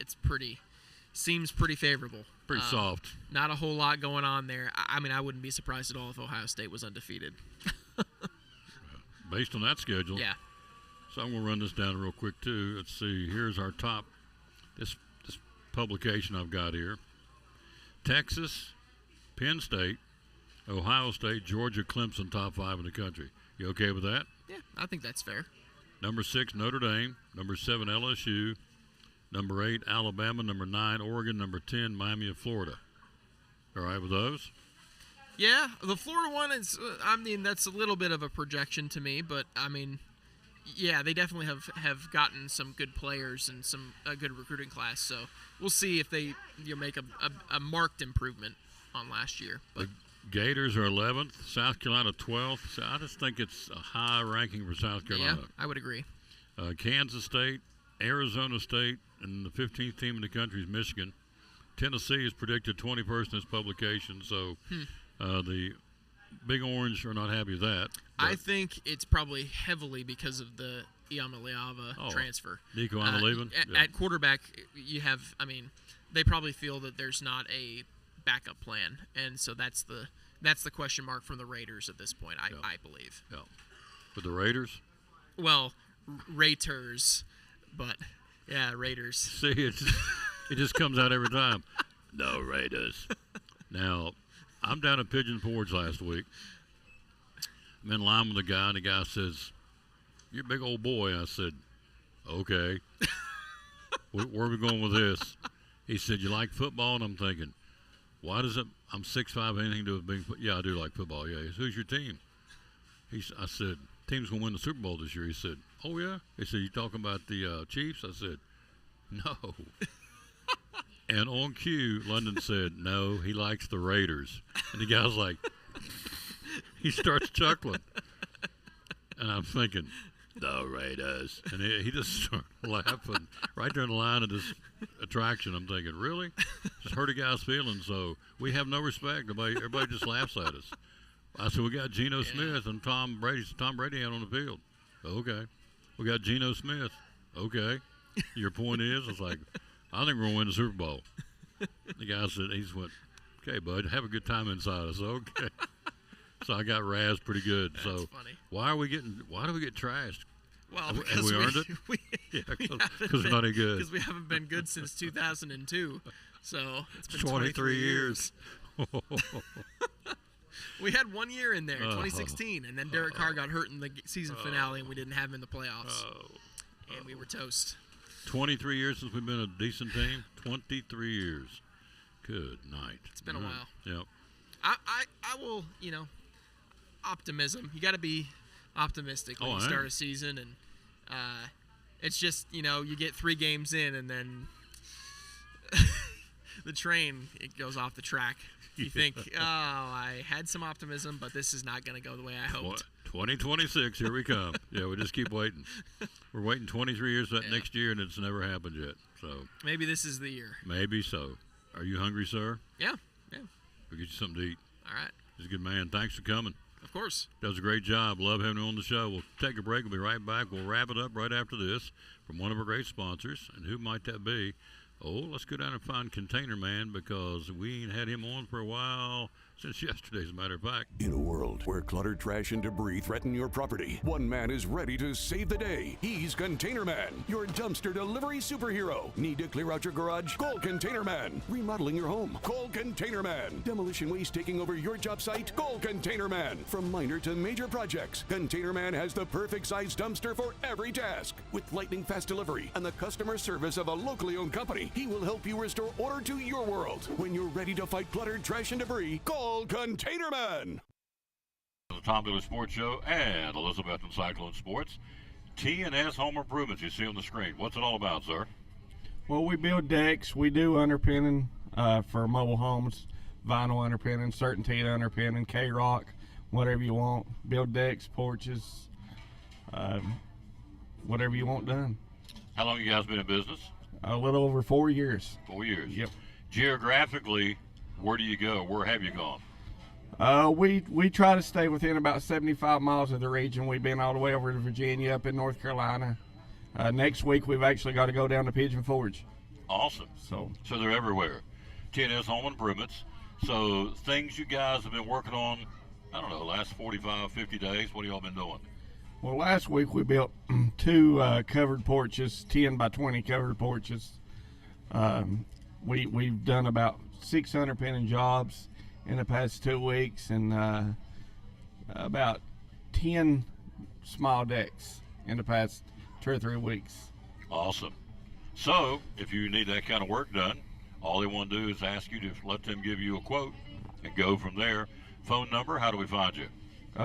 Seems pretty favorable. Pretty soft. Not a whole lot going on there. I mean, I wouldn't be surprised at all if Ohio State was undefeated. Based on that schedule. Yeah. So I'm going to run this down real quick, too. Let's see. Here's our top. This publication I've got here. Texas, Penn State, Ohio State, Georgia, Clemson, top 5 in the country. You okay with that? Yeah, I think that's fair. Number 6, Notre Dame. Number 7, LSU. Number 8, Alabama. Number 9, Oregon. Number 10, Miami of Florida. All right with those? Yeah, the Florida one is, that's a little bit of a projection to me, but, yeah, they definitely have gotten some good players and a good recruiting class, so we'll see if they make a marked improvement on last year. But the Gators are 11th, South Carolina 12th. So I just think it's a high ranking for South Carolina. Yeah, I would agree. Kansas State, Arizona State, and the 15th team in the country is Michigan. Tennessee is predicted 21st in this publication, so the Big Orange are not happy with that. I think it's probably heavily because of the Iamaleava transfer. Nico Ima leaving? At quarterback, they probably feel that there's not a backup plan, and so that's the question mark from the Raiders at this point, I believe. Yeah. For the Raiders? Well, Raiders, but yeah, Raiders. See, it just comes out every time. No Raiders. Now, I'm down at Pigeon Forge last week. I'm in line with a guy, and the guy says, "You're a big old boy." I said, "Okay." Where are we going with this? He said, "You like football?" And I'm thinking, why does it? I'm 6'5", anything to do with being. Yeah, I do like football. Yeah. He said, "Who's your team?" I said, "Team's gonna win the Super Bowl this year." He said, "Oh yeah." He said, "You talking about the Chiefs?" I said, "No." And on cue, London said, "No, he likes the Raiders." And the guy's like, he starts chuckling, and I'm thinking, "The Raiders," and he just started laughing right there in the line of this attraction. I'm thinking, really? Just hurt a guy's feelings. So we have no respect. Everybody just laughs at us. I said, "We got Geno Smith and Tom Brady out on the field." "Okay." "We got Geno Smith." "Okay." "Your point is?" I was like, "I think we're going to win the Super Bowl." The guy said, he just went, "Okay, bud, have a good time inside." I said, "Okay." So I got razzed pretty good. That's so funny. why do we get trashed? Well, Have because we earned it? Yeah, because we're not any good. Because we haven't been good since 2002. So it's been 23 years. We had 1 year in there, 2016, and then Derek Carr got hurt in the season finale, and we didn't have him in the playoffs. And we were toast. 23 years since we've been a decent team. 23 years. Good night. It's been a while. Yep. I will, optimism. You got to be optimistic when you start a season, and it's just, you get 3 games in, and then the train, it goes off the track. You think, oh, I had some optimism, but this is not going to go the way I hoped. 2026, here we come. Yeah, we just keep waiting. We're waiting 23 years for that next year, and it's never happened yet. So maybe this is the year. Maybe so. Are you hungry, sir? Yeah. We'll get you something to eat. All right. He's a good man. Thanks for coming. Of course. Does a great job. Love having him on the show. We'll take a break. We'll be right back. We'll wrap it up right after this from one of our great sponsors. And who might that be? Oh, let's go down and find Container Man, because we ain't had him on for a while, since yesterday, as a matter of fact. In a world where cluttered trash and debris threaten your property, one man is ready to save the day. He's Container Man, your dumpster delivery superhero. Need to clear out your garage? Call Container Man. Remodeling your home? Call Container Man. Demolition waste taking over your job site? Call Container Man. From minor to major projects, Container Man has the perfect size dumpster for every task. With lightning fast delivery and the customer service of a locally owned company, he will help you restore order to your world. When you're ready to fight cluttered trash and debris, call Container Man. The Tom Dillon Sports Show and Elizabeth and Cyclone Sports. T&S Home Improvements you see on the screen. What's it all about, sir? Well, we build decks. We do underpinning for mobile homes, vinyl underpinning, CertainTeed underpinning, K-Rock, whatever you want. Build decks, porches, whatever you want done. How long you guys been in business? A little over 4 years. 4 years. Yep. Geographically, where do you go? Where have you gone? We try to stay within about 75 miles of the region. We've been all the way over to Virginia, up in North Carolina. Next week, we've actually got to go down to Pigeon Forge. Awesome. So they're everywhere. T&S Home Improvements. So things you guys have been working on, I don't know, last 45, 50 days. What have y'all been doing? Well, last week we built 2 covered porches, 10 by 20 covered porches. We've done about 600 pinning jobs in the past 2 weeks, and about 10 small decks in the past 2 or 3 weeks. Awesome. So if you need that kind of work done, all they want to do is ask you to let them give you a quote and go from there. Phone number, how do we find you?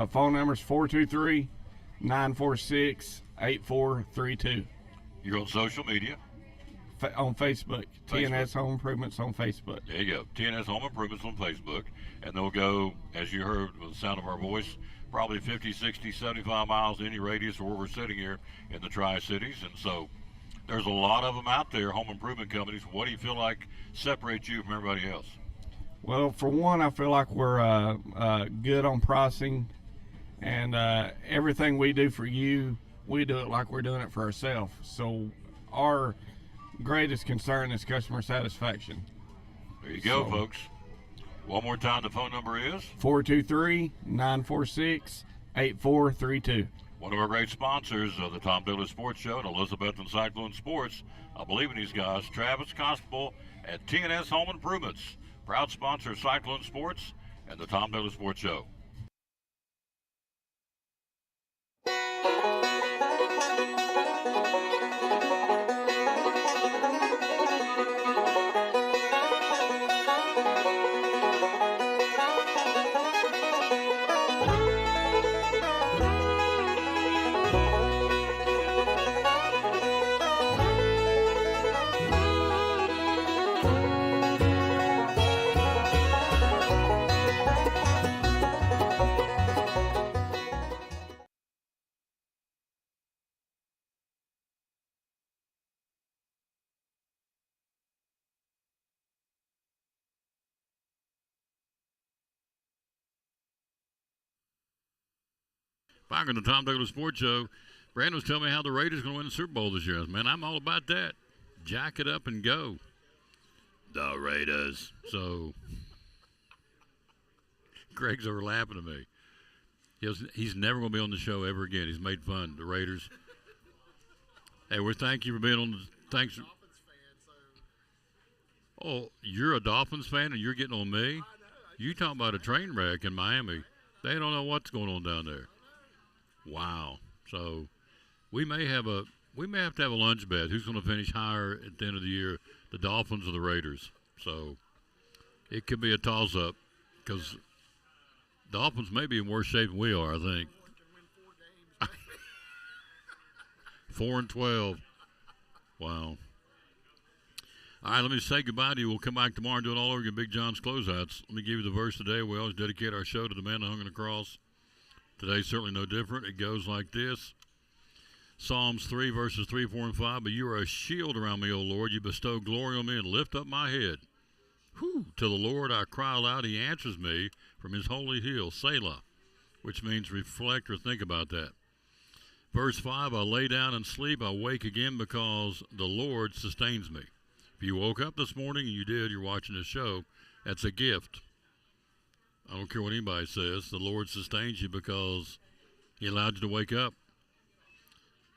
Phone number is 423-946-8432. You're on social media? On Facebook. T&S Home Improvements on Facebook. There you go. T&S Home Improvements on Facebook. And they'll go, as you heard with the sound of our voice, probably 50, 60, 75 miles in any radius of where we're sitting here in the Tri-Cities. And so there's a lot of them out there, home improvement companies. What do you feel like separates you from everybody else? Well, for one, I feel like we're good on pricing. And everything we do for you, we do it like we're doing it for ourselves. So our greatest concern is customer satisfaction. There you go, folks. One more time, the phone number is? 423-946-8432. One of our great sponsors of the Tom Dillon Sports Show and Elizabeth and Cyclone Sports. I believe in these guys. Travis Constable at T&S Home Improvements. Proud sponsor of Cyclone Sports and the Tom Dillon Sports Show. Back on the Tom Douglas Sports Show, Brandon was telling me how the Raiders going to win the Super Bowl this year. I was, man, I'm all about that. Jack it up and go. The Raiders. So, Greg's over laughing at me. He's never going to be on the show ever again. He's made fun. The Raiders. Hey, we thank you for being on. Thanks. Oh, you're a Dolphins fan and you're getting on me? You talking about a train wreck in Miami. They don't know what's going on down there. Wow. So we may have to have a lunch bet. Who's going to finish higher at the end of the year, the Dolphins or the Raiders? So it could be a toss-up because Dolphins may be in worse shape than we are, I think. 4-12. Wow. All right, let me say goodbye to you. We'll come back tomorrow and do it all over again. Big John's Closeouts. Let me give you the verse today. We always dedicate our show to the man that hung on the cross. Today's certainly no different. It goes like this. Psalms 3, verses 3, 4, and 5. But you are a shield around me, O Lord. You bestow glory on me and lift up my head. Whew. To the Lord I cry aloud. He answers me from his holy hill, Selah, which means reflect or think about that. Verse 5, I lay down and sleep. I wake again because the Lord sustains me. If you woke up this morning, and you did, you're watching this show, that's a gift. I don't care what anybody says. The Lord sustains you because he allowed you to wake up.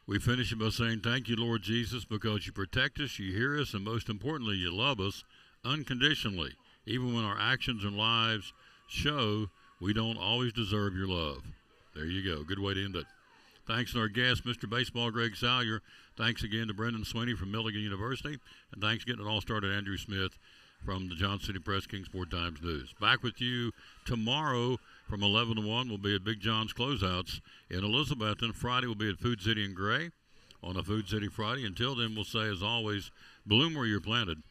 We finish it by saying, thank you, Lord Jesus, because you protect us, you hear us, and most importantly, you love us unconditionally, even when our actions and lives show we don't always deserve your love. There you go. Good way to end it. Thanks to our guest, Mr. Baseball, Greg Salyer. Thanks again to Brendan Sweeney from Milligan University. And thanks getting it all started, Andrew Smith from the Johnson City Press, Kingsport Times News. Back with you tomorrow from 11 to 1. We'll be at Big John's Closeouts in Elizabethton. Friday we'll be at Food City and Gray on a Food City Friday. Until then, we'll say, as always, bloom where you're planted.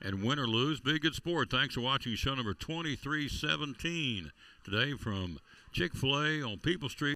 And win or lose, be a good sport. Thanks for watching show number 2317 today from Chick-fil-A on People Street.